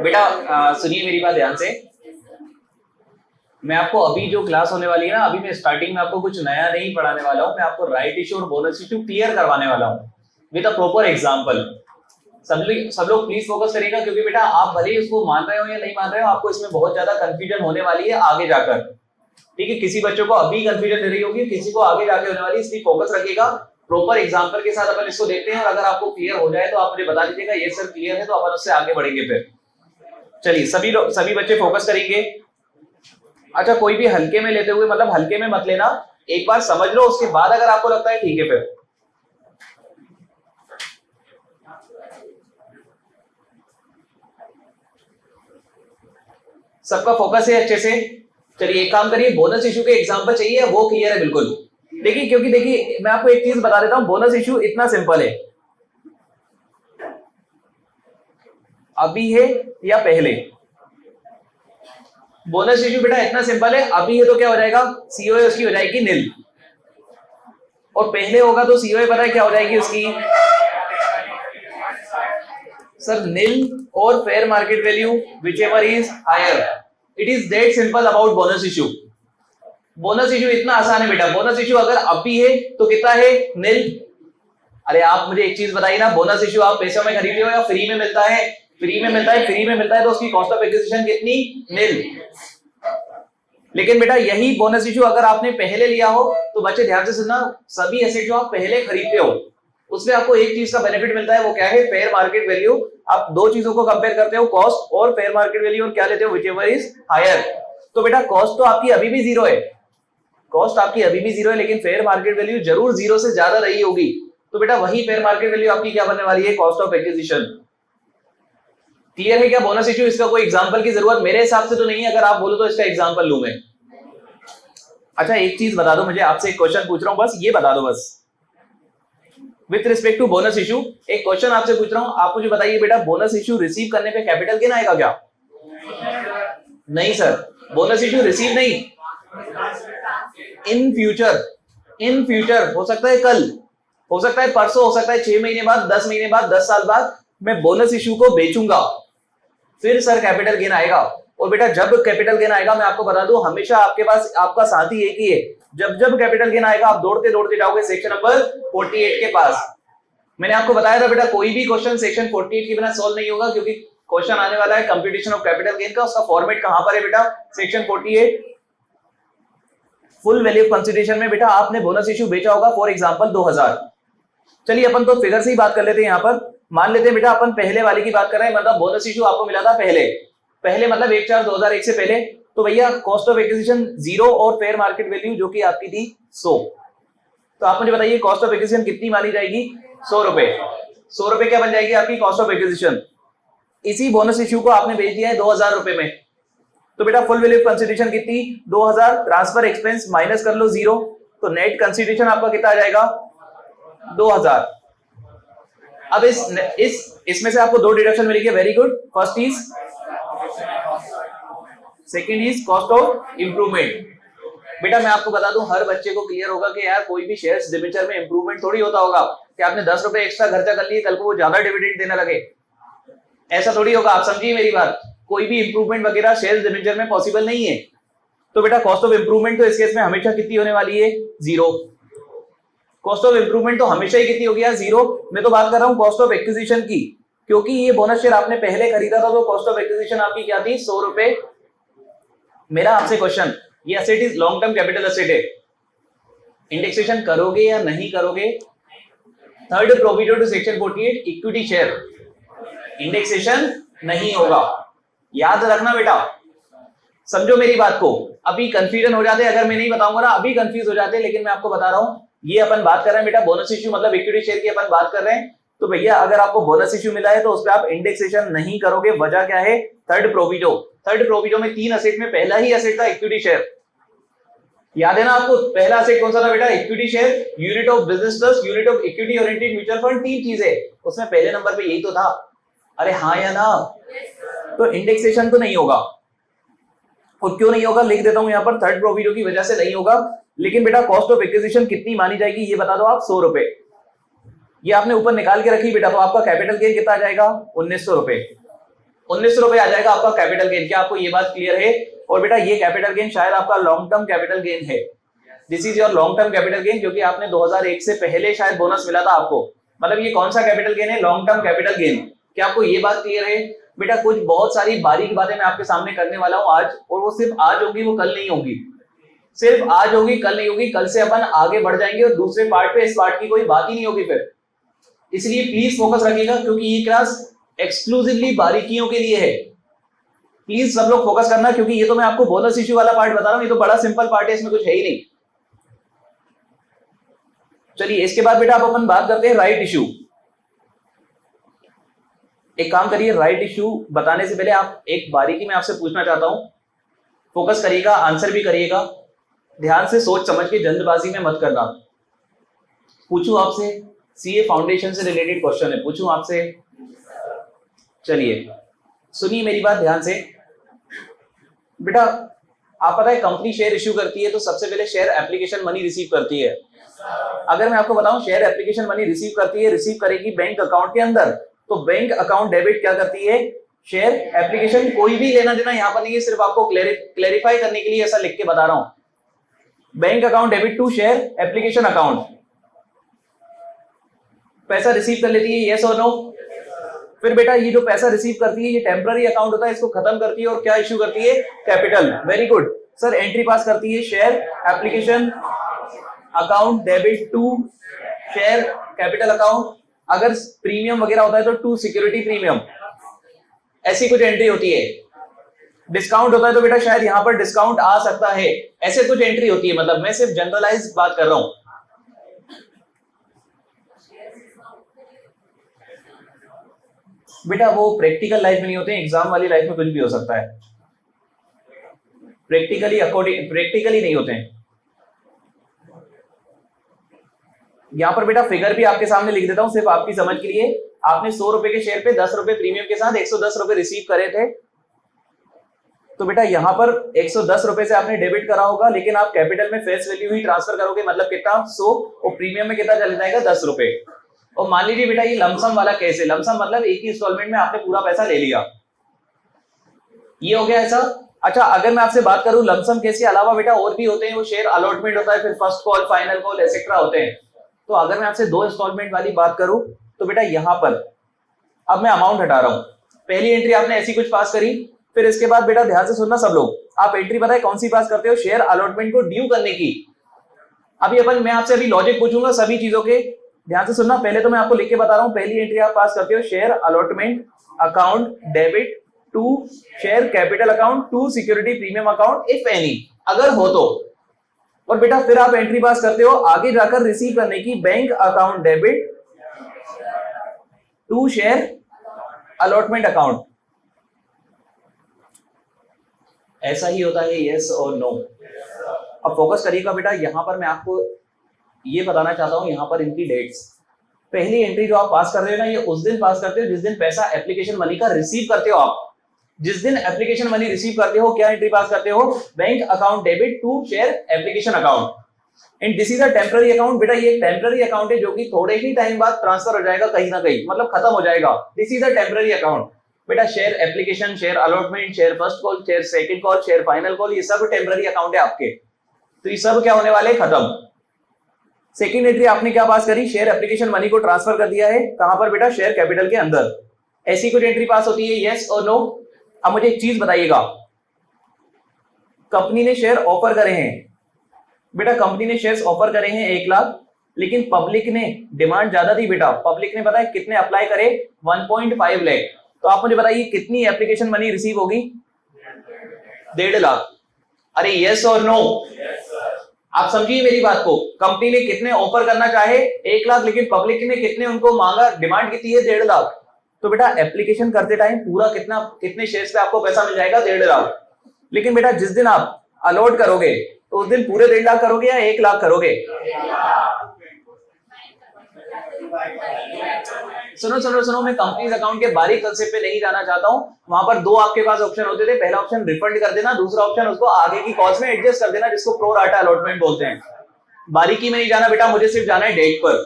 बेटा सुनिए मेरी बात ध्यान से। मैं आपको अभी जो क्लास होने वाली है ना, अभी मैं स्टार्टिंग में आपको कुछ नया नहीं पढ़ाने वाला हूँ। मैं आपको राइट इशू और बोनस इशू क्लियर करवाने वाला हूँ विद अ प्रॉपर एग्जांपल। सब लोग प्लीज फोकस करेगा, क्योंकि बेटा आप भले ही उसको मान रहे हो या नहीं मान रहे हो, आपको इसमें बहुत ज्यादा कंफ्यूजन होने वाली है आगे जाकर। ठीक है, किसी बच्चों को अभी कंफ्यूजन दे रही होगी, किसी को आगे जाके होने वाली है, इसलिए फोकस रखिएगा। प्रॉपर एग्जांपल के साथ अपन इसको देखते हैं, और अगर आपको क्लियर हो जाए तो आप मुझे बता दीजिएगा ये सर क्लियर है, तो अपन उससे आगे बढ़ेंगे। फिर चलिए सभी बच्चे फोकस करेंगे। अच्छा, कोई भी हल्के में लेते हुए, मतलब हल्के में मत लेना, एक बार समझ लो, उसके बाद अगर आपको लगता है ठीक है फिर। सबका फोकस है अच्छे से। चलिए एक काम करिए, बोनस इशू के एग्जांपल चाहिए, वो क्लियर है बिल्कुल। देखिए, क्योंकि देखिए मैं आपको एक चीज बता देता हूं, बोनस इशू इतना सिंपल है, अभी है या पहले। बोनस इशू बेटा इतना सिंपल है, अभी है तो क्या हो जाएगा, सीओए उसकी हो जाएगी नील, और पहले होगा तो सीओए पता है क्या हो जाएगी उसकी, सर नील और fair market value whichever is higher. It is that simple about bonus issue. Bonus issue इतना आसान है बेटा। बोनस इशू अगर अभी है तो कितना है, नील। अरे आप मुझे एक चीज बताइए ना, बोनस इशू आप पैसों में खरीदते हो या फ्री में मिलता है? फ्री में मिलता है। फ्री में मिलता है तो उसकी कॉस्ट ऑफ एक्विजिशन कितनी, नील। लेकिन बेटा यही बोनस इशू अगर आपने पहले लिया हो, तो बच्चे ध्यान से सुनना, सभी एसेट जो आप पहले खरीदते हो उसमें आपको एक चीज का बेनिफिट मिलता है, वो क्या है, फेयर मार्केट वैल्यू। आप दो चीजों को कंपेयर करते हो, कॉस्ट और फेयर मार्केट वैल्यू, और क्या लेते हो, व्हिचएवर इज हायर। तो बेटा कॉस्ट तो आपकी अभी भी जीरो है, कॉस्ट आपकी अभी भी जीरो है, लेकिन फेयर मार्केट वैल्यू जरूर जीरो से ज्यादा रही होगी। तो बेटा वही फेयर मार्केट वैल्यू आपकी क्या बनने वाली है, कॉस्ट ऑफ एक्विजिशन। क्लियर है क्या बोनस इशू? इसका कोई एग्जांपल की जरूरत मेरे हिसाब से तो नहीं है, अगर आप बोलो तो इसका एग्जांपल लूं मैं। अच्छा एक चीज बता दो मुझे, आपसे एक क्वेश्चन पूछ रहा हूं, बस ये बता दो, बस with respect to bonus issue एक क्वेश्चन आपसे पूछ रहा हूं, आप मुझे बताइए बेटा, बोनस इशू रिसीव करने पे कैपिटल गेन आएगा क्या? नहीं सर, बोनस इशू रिसीव नहीं, इन फ्यूचर हो सकता है कल, हो सकता है परसों, हो सकता है 6 महीने बाद, 10 महीने बाद, 10 साल बाद मैं बोनस इशू को बेचूंगा, फिर सर कैपिटल गेन आएगा। और बेटा जब कैपिटल गेन आएगा, मैं आपको बता दूं, हमेशा आपके पास आपका साथी एक ही है, जब कैपिटल गेन आएगा आप दौड़ते दौड़ते जाओगे सेक्शन नंबर 48 के पास। मैंने आपको बताया था बेटा, कोई भी क्वेश्चन सेक्शन 48 के बिना सॉल्व नहीं होगा, क्योंकि क्वेश्चन आने वाला है कंप्यूटेशन ऑफ कैपिटल गेन का, उसका फॉर्मेट कहां पर है बेटा, सेक्शन 48 फुल वैल्यू कंसीडरेशन में। बेटा आपने बोनस इशू बेचा होगा फॉर एग्जांपल 2000। चलिए अपन तो फिगर से ही बात कर लेते हैं। यहां पर मान लेते हैं बेटा अपन पहले वाले की बात कर रहे हैं, मतलब बोनस इशू आपको मिला था पहले मतलब 1/4/2001 से पहले। तो भैया कॉस्ट ऑफ एक्विजिशन 0 और फेयर मार्केट वैल्यू जो कि आपकी थी 100। तो आप मुझे बताइए कॉस्ट ऑफ एक्विजिशन कितनी मानी जाएगी, 100 रुपए। 100 रुपए क्या बन जाएगी आपकी कॉस्ट ऑफ एक्विजिशन। इसी बोनस इशू को आपने बेच दिया है 2000 रुपए में, तो बेटा फुल वैल्यू कंसीडरेशन कितनी, 2000, ट्रांसफर एक्सपेंस माइनस कर लो 0, तो नेट कंसीडरेशन आपका कितना आ जाएगा, 2000। अब इसमें से आपको दो डिडक्शन मिलेगी, very good. First is, second is cost of improvement. बेटा मैं आपको बता दूं, हर बच्चे को क्लियर होगा कि यार कोई भी शेयर्स डिबेंचर में इंप्रूवमेंट थोड़ी होता होगा कि आपने 10 रुपए एक्स्ट्रा खर्चा कर लिए, कल को वो ज्यादा डिविडेंड देने लगे, ऐसा थोड़ी होगा। आप समझिए मेरी बात, कोई भी इंप्रूवमेंट वगैरह शेयर्स डिबेंचर में पॉसिबल नहीं है। तो बेटा कॉस्ट ऑफ इंप्रूवमेंट तो इस केस में हमेशा कितनी होने वाली है, 0। कॉस्ट ऑफ इंप्रूवमेंट तो हमेशा ही कितनी होगी यार, 0। मैं तो बात कर रहा हूं कॉस्ट ऑफ एक्विजिशन की, क्योंकि ये बोनस शेयर आपने पहले खरीदा था, तो कॉस्ट ऑफ एक्विजिशन आपकी क्या थी, 100 रुपए। मेरा आपसे क्वेश्चन, ये asset is long term capital asset है, इंडेक्सेशन करोगे या नहीं करोगे? Third provision to section 48 equity share, indexation नहीं होगा, याद रखना बेटा। समझो मेरी बात को, अभी कंफ्यूजन हो जाते, अगर मैं नहीं बताऊंगा ना अभी कंफ्यूज हो जाते, लेकिन मैं आपको बता रहा हूं, ये अपन बात कर रहे हैं बेटा बोनस इश्यू मतलब इक्विटी शेयर की अपन बात कर रहे हैं। तो भैया अगर आपको बोनस इश्यू मिला है तो उस पर आप इंडेक्सेशन नहीं करोगे, वजह क्या है, थर्ड प्रोविजो में 3 एसेट में पहला ही एसेट था इक्विटी शेयर। याद है ना आपको, पहला एसेट कौन सा था बेटा, equity share, unit of business trust, unit of equity oriented mutual fund, 3 चीजें, उसमें पहले नंबर पे यही तो था। अरे हाँ या ना? तो इंडेक्सेशन तो नहीं होगा, और क्यों नहीं होगा लिख देता हूं यहां पर, थर्ड प्रोविजो की वजह से नहीं होगा। लेकिन बेटा कॉस्ट ऑफ एक्विजिशन कितनी मानी जाएगी ये बता दो आप, 100 रुपए। ये आपने ऊपर निकाल के रखी बेटा, तो आपका कैपिटल गेन कितना आ जाएगा, 1900 रुपए। 1900 रुपए आ जाएगा आपका कैपिटल गेन। क्या आपको ये बात क्लियर है? और बेटा ये कैपिटल गेन शायद आपका लॉन्ग टर्म कैपिटल गेन है। This is your long term capital gain, क्योंकि आपने 2001 से पहले शायद बोनस मिला था आपको। मतलब ये कौन सा कैपिटल गेन है? Long term capital gain. क्या आपको ये बात क्लियर है? बेटा कुछ बहुत सारी बारीक बातें मैं आपके सामने करने वाला हूं आज, और वो सिर्फ आज होगी, वो कल नहीं होगी। सिर्फ आज होगी, कल नहीं होगी। कल से अपन आगे बढ़ जाएंगे और दूसरे पार्ट पे इस पार्ट की कोई बात ही नहीं होगी फिर। इसलिए प्लीज फोकस रखिएगा, क्योंकि ये क्लास एक्सक्लूसिवली बारीकियों के लिए है। प्लीज सब लोग फोकस करना, क्योंकि ये तो मैं आपको बोनस इश्यू वाला पार्ट बता रहा हूं, ये तो बड़ा सिंपल पार्ट है, इसमें कुछ है ही नहीं। चलिए इसके बाद बेटा आप अपन बात करते हैं राइट इश्यू। एक काम करिए, राइट इश्यू बताने से पहले आप एक बारीकी में आपसे पूछना चाहता हूं, फोकस करिएगा, आंसर भी करिएगा, ध्यान से सोच समझ के, जल्दबाजी में मत करना। पूछूं आपसे, सीए फाउंडेशन से रिलेटेड क्वेश्चन है, पूछूं आपसे? चलिए सुनिए मेरी बात ध्यान से। बेटा आप पता है कंपनी शेयर इश्यू करती है तो सबसे पहले शेयर एप्लीकेशन मनी रिसीव करती है। अगर मैं आपको बताऊं शेयर एप्लीकेशन मनी रिसीव करती है, रिसीव करेगी बैंक अकाउंट के अंदर, तो बैंक अकाउंट डेबिट क्या करती है? Share application. कोई भी लेना देना यहां पर नहीं है, सिर्फ आपको क्लेरिफाई करने के लिए ऐसा लिख के बता रहा हूं। Bank account debit to share application account. पैसा रिसीव कर लेती है, यस और नो? फिर बेटा ये जो पैसा रिसीव करती है ये टेम्पररी अकाउंट होता है, इसको खत्म करती है और क्या इश्यू करती है? Capital. Very good sir, entry pass करती है share application account debit to share capital account. अगर प्रीमियम वगैरह होता है तो टू सिक्योरिटी प्रीमियम, ऐसी कुछ एंट्री होती है। डिस्काउंट होता है तो बेटा शायद यहां पर डिस्काउंट आ सकता है, ऐसे कुछ एंट्री होती है। मतलब मैं सिर्फ जनरलाइज बात कर रहा हूं। बेटा वो प्रैक्टिकल लाइफ में नहीं होते, एग्जाम वाली लाइफ में कुछ भी हो सकता है। प्रैक्टिकली नहीं होते हैं। यहां पर बेटा फिगर भी आपके सामने लिख देता हूं सिर्फ आपकी समझ के लिए। आपने 100 रुपए के शेयर पे 10 रुपए प्रीमियम के साथ 110 रुपए रिसीव करे थे, तो बेटा यहां पर 110 रुपए से आपने डेबिट करा होगा, लेकिन आप कैपिटल में फेस वैल्यू ही ट्रांसफर करोगे, मतलब कितना? 100, और प्रीमियम में कितना चला जाएगा? 10 रुपए। और मान लीजिए बेटा ये लमसम वाला केस है। लमसम मतलब एक ही इंस्टॉलमेंट में आपने पूरा पैसा ले लिया, ये हो गया ऐसा। अच्छा अगर मैं आपसे बात करूं लमसम केस के अलावा बेटा और भी होते हैं, वो शेयर अलॉटमेंट होता है, फिर first call, final call, etcetera होते हैं। तो अगर मैं आपसे 2 इंस्टॉलमेंट वाली बात करूं तो बेटा यहां पर अब मैं अमाउंट हटा रहा हूं। पहली एंट्री आपने ऐसी कुछ पास करी, फिर इसके बाद बेटा ध्यान से सुनना सब लोग, आप एंट्री पता है कौन सी पास करते हो? शेयर अलॉटमेंट को ड्यू करने की। अभी मैं आपसे अभी लॉजिक पूछूंगा सभी चीजों के, ध्यान से सुनना। पहले तो मैं आपको लिख के बता रहा हूं, पहली एंट्री आप पास करते हो share allotment account debit to share capital account to security premium account if any, अगर हो तो। और बेटा फिर आप एंट्री पास करते हो आगे जाकर रिसीव करने की bank account debit to share allotment account. ऐसा ही होता है, यस और नो? अब फोकस करिएगा बेटा, यहां पर मैं आपको ये बताना चाहता हूं, यहां पर इनकी डेट्स। पहली एंट्री जो आप पास कर रहे हो ना, ये उस दिन पास करते हो जिस दिन पैसा एप्लीकेशन मनी का रिसीव करते हो आप। जिस दिन एप्लीकेशन मनी रिसीव करते हो क्या एंट्री पास करते हो? Bank account debit to share application account. And this is a temporary account. बेटा ये टेम्पररी अकाउंट है जो कि थोड़े ही टाइम बाद ट्रांसफर हो जाएगा कहीं ना कहीं, मतलब खत्म हो जाएगा। This is a temporary account. बेटा share application, share allotment, share first call, share second call, share final call, ये सब टेम्पररी अकाउंट है आपके। तो ये सब क्या होने वाले? खत्म। सेकंड एंट्री आपने क्या पास करी? शेयर एप्लीकेशन मनी को ट्रांसफर कर दिया है, कहां पर बेटा? शेयर कैपिटल के अंदर। ऐसी कुछ एंट्री पास होती है, यस और नो? अब मुझे एक चीज बताइएगा, कंपनी ने शेयर ऑफर करे हैं बेटा, कंपनी ने शेयर्स ऑफर करे हैं 1 लाख, लेकिन पब्लिक ने डिमांड ज्यादा थी बेटा। पब्लिक ने पता है कितने अप्लाई करे? 1.5 लाख। तो आप मुझे बताइए कितनी एप्लीकेशन मनी रिसीव होगी? 1.5 लाख। अरे यस और नो? आप समझिए मेरी बात को, कंपनी ने कितने ऑफर करना चाहे 1 लाख, लेकिन पब्लिक ने कितने उनको मांगा, डिमांड कितनी है? 1.5 लाख। तो बेटा एप्लीकेशन करते टाइम पूरा कितने शेयर्स पे आपको पैसा मिल जाएगा? 1.5 लाख। लेकिन बेटा जिस दिन आप अलॉट करोगे तो उस दिन पूरे 1.5 लाख करोगे या 1 लाख करोगे? सुनो सुनो सुनो, मैं कंपनीज अकाउंट के बारीक कंसेप्ट पे नहीं जाना चाहता हूं। वहां पर 2 आपके पास ऑप्शन होते थे, पहला ऑप्शन रिफंड कर देना, दूसरा ऑप्शन उसको आगे की कॉस्ट में एडजस्ट कर देना, जिसको प्रो राटा अलॉटमेंट बोलते हैं। बारीकी में नहीं जाना बेटा, मुझे सिर्फ जाना है डेट पर।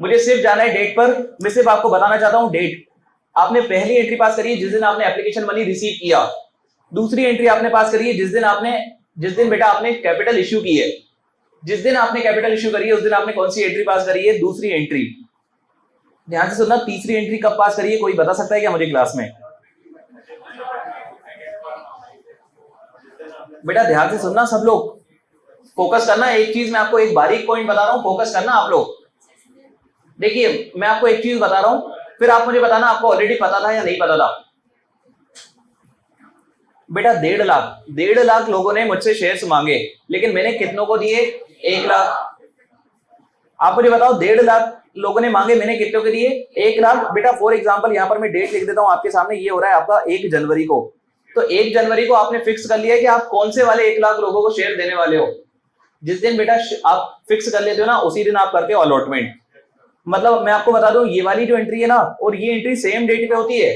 मुझे सिर्फ जाना है डेट पर। मैं सिर्फ आपको बताना चाहता हूं डेट। आपने पहली एंट्री पास करी है जिस दिन आपने एप्लीकेशन मनी रिसीव किया, दूसरी एंट्री आपने पास करी है जिस दिन बेटा आपने कैपिटल इश्यू की है, जिस दिन आपने कैपिटल इश्यू करी है उस दिन आपने कौन सी एंट्री पास करी है, दूसरी एंट्री। ध्यान से सुनना, तीसरी एंट्री कब पास करी है कोई बता सकता है क्या मुझे क्लास में? बेटा ध्यान से सुनना, सब लोग फोकस करना। एक चीज मैं आपको एक बारीक पॉइंट बता रहा हूं, फोकस करना आप लोग। देखिए मैं आपको एक चीज बता रहा हूं, फिर आप मुझे बताना आपको ऑलरेडी पता था या नहीं पता था। बेटा 1.5 लाख लोगों ने मुझसे शेयर्स मांगे, लेकिन मैंने कितनों को दिए? 1 लाख। आप मुझे बताओ 1.5 लाख लोगों ने मांगे, मैंने कितनों के दिए? 1 लाख। बेटा फॉर एग्जांपल यहां पर मैं डेट लिख देता हूं आपके सामने, ये हो रहा है आपका 1 जनवरी को। तो 1 जनवरी को आपने फिक्स कर लिया कि आप कौन से वाले 1 लाख लोगों को शेयर देने वाले हो। जिस दिन बेटा आप फिक्स कर लेते हो ना, उसी दिन आप करते हो अलॉटमेंट। मतलब मैं आपको बता दूं, ये वाली जो एंट्री है ना और ये एंट्री सेम डेट पे होती है,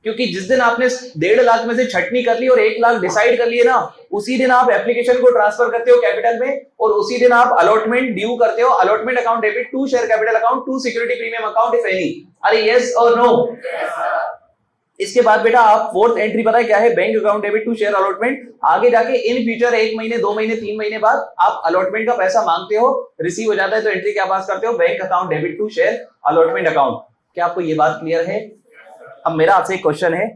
क्योंकि जिस दिन आपने 1.5 लाख में से छटनी कर ली और 1 लाख डिसाइड कर लिए ना, उसी दिन आप एप्लीकेशन को ट्रांसफर करते हो कैपिटल में, और उसी दिन आप अलॉटमेंट ड्यू करते हो। Allotment account debit to share capital account to security premium account if any. अरे यस और नो? इसके बाद बेटा आप फोर्थ एंट्री पता है क्या है? Bank account debit to share allotment. आगे जाके इन फ्यूचर 1 महीने 2 महीने 3 महीने बाद आप अलॉटमेंट का पैसा मांगते हो, रिसीव हो जाता है, तो एंट्री क्या पास करते हो? Bank account debit to share allotment account. क्या आपको ये बात क्लियर है? अब मेरा आपसे एक क्वेश्चन है,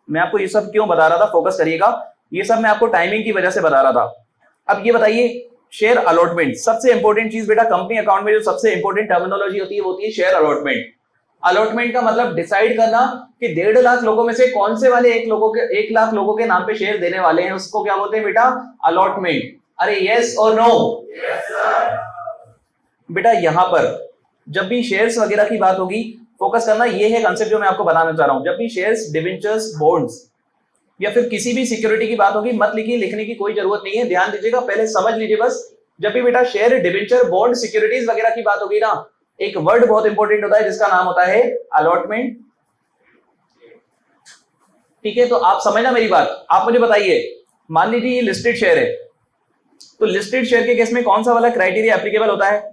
मैं आपको ये सब क्यों बता रहा था, फोकस करिएगा। ये सब मैं आपको टाइमिंग की वजह से बता रहा था। अब ये बताइए, शेयर अलॉटमेंट सबसे इंपॉर्टेंट चीज बेटा, कंपनी अकाउंट में जो सबसे इंपॉर्टेंट टर्मिनोलॉजी होती है वो होती है शेयर अलॉटमेंट। अलॉटमेंट का मतलब डिसाइड करना कि 1.5 लाख लोगों में से कौन से वाले 1 लाख लोगों के नाम पे शेयर देने वाले हैं, उसको क्या बोलते हैं बेटा? अलॉटमेंट। अरे यस और नो? बेटा यहां पर जब भी शेयर्स वगैरह की बात होगी, फोकस करना, ये है कंसेप्ट जो मैं आपको बताना चाह रहा हूं। जब भी शेयर्स, डिवेंचर्स, बॉन्ड्स या फिर किसी भी सिक्योरिटी की बात होगी, मत लिखिए, लिखने की कोई जरूरत नहीं है, ध्यान दीजिएगा, पहले समझ लीजिए बस। जब भी बेटा शेयर, डिवेंचर, बॉन्ड, सिक्योरिटीज वगैरह की बात होगी ना, एक वर्ड बहुत इंपॉर्टेंट होता है जिसका नाम होता है अलॉटमेंट। ठीक है, तो आप समझना मेरी बात। आप मुझे बताइए, मान लीजिए ये लिस्टेड शेयर है, तो लिस्टेड शेयर के केस में कौन सा वाला क्राइटेरिया एप्लीकेबल होता है?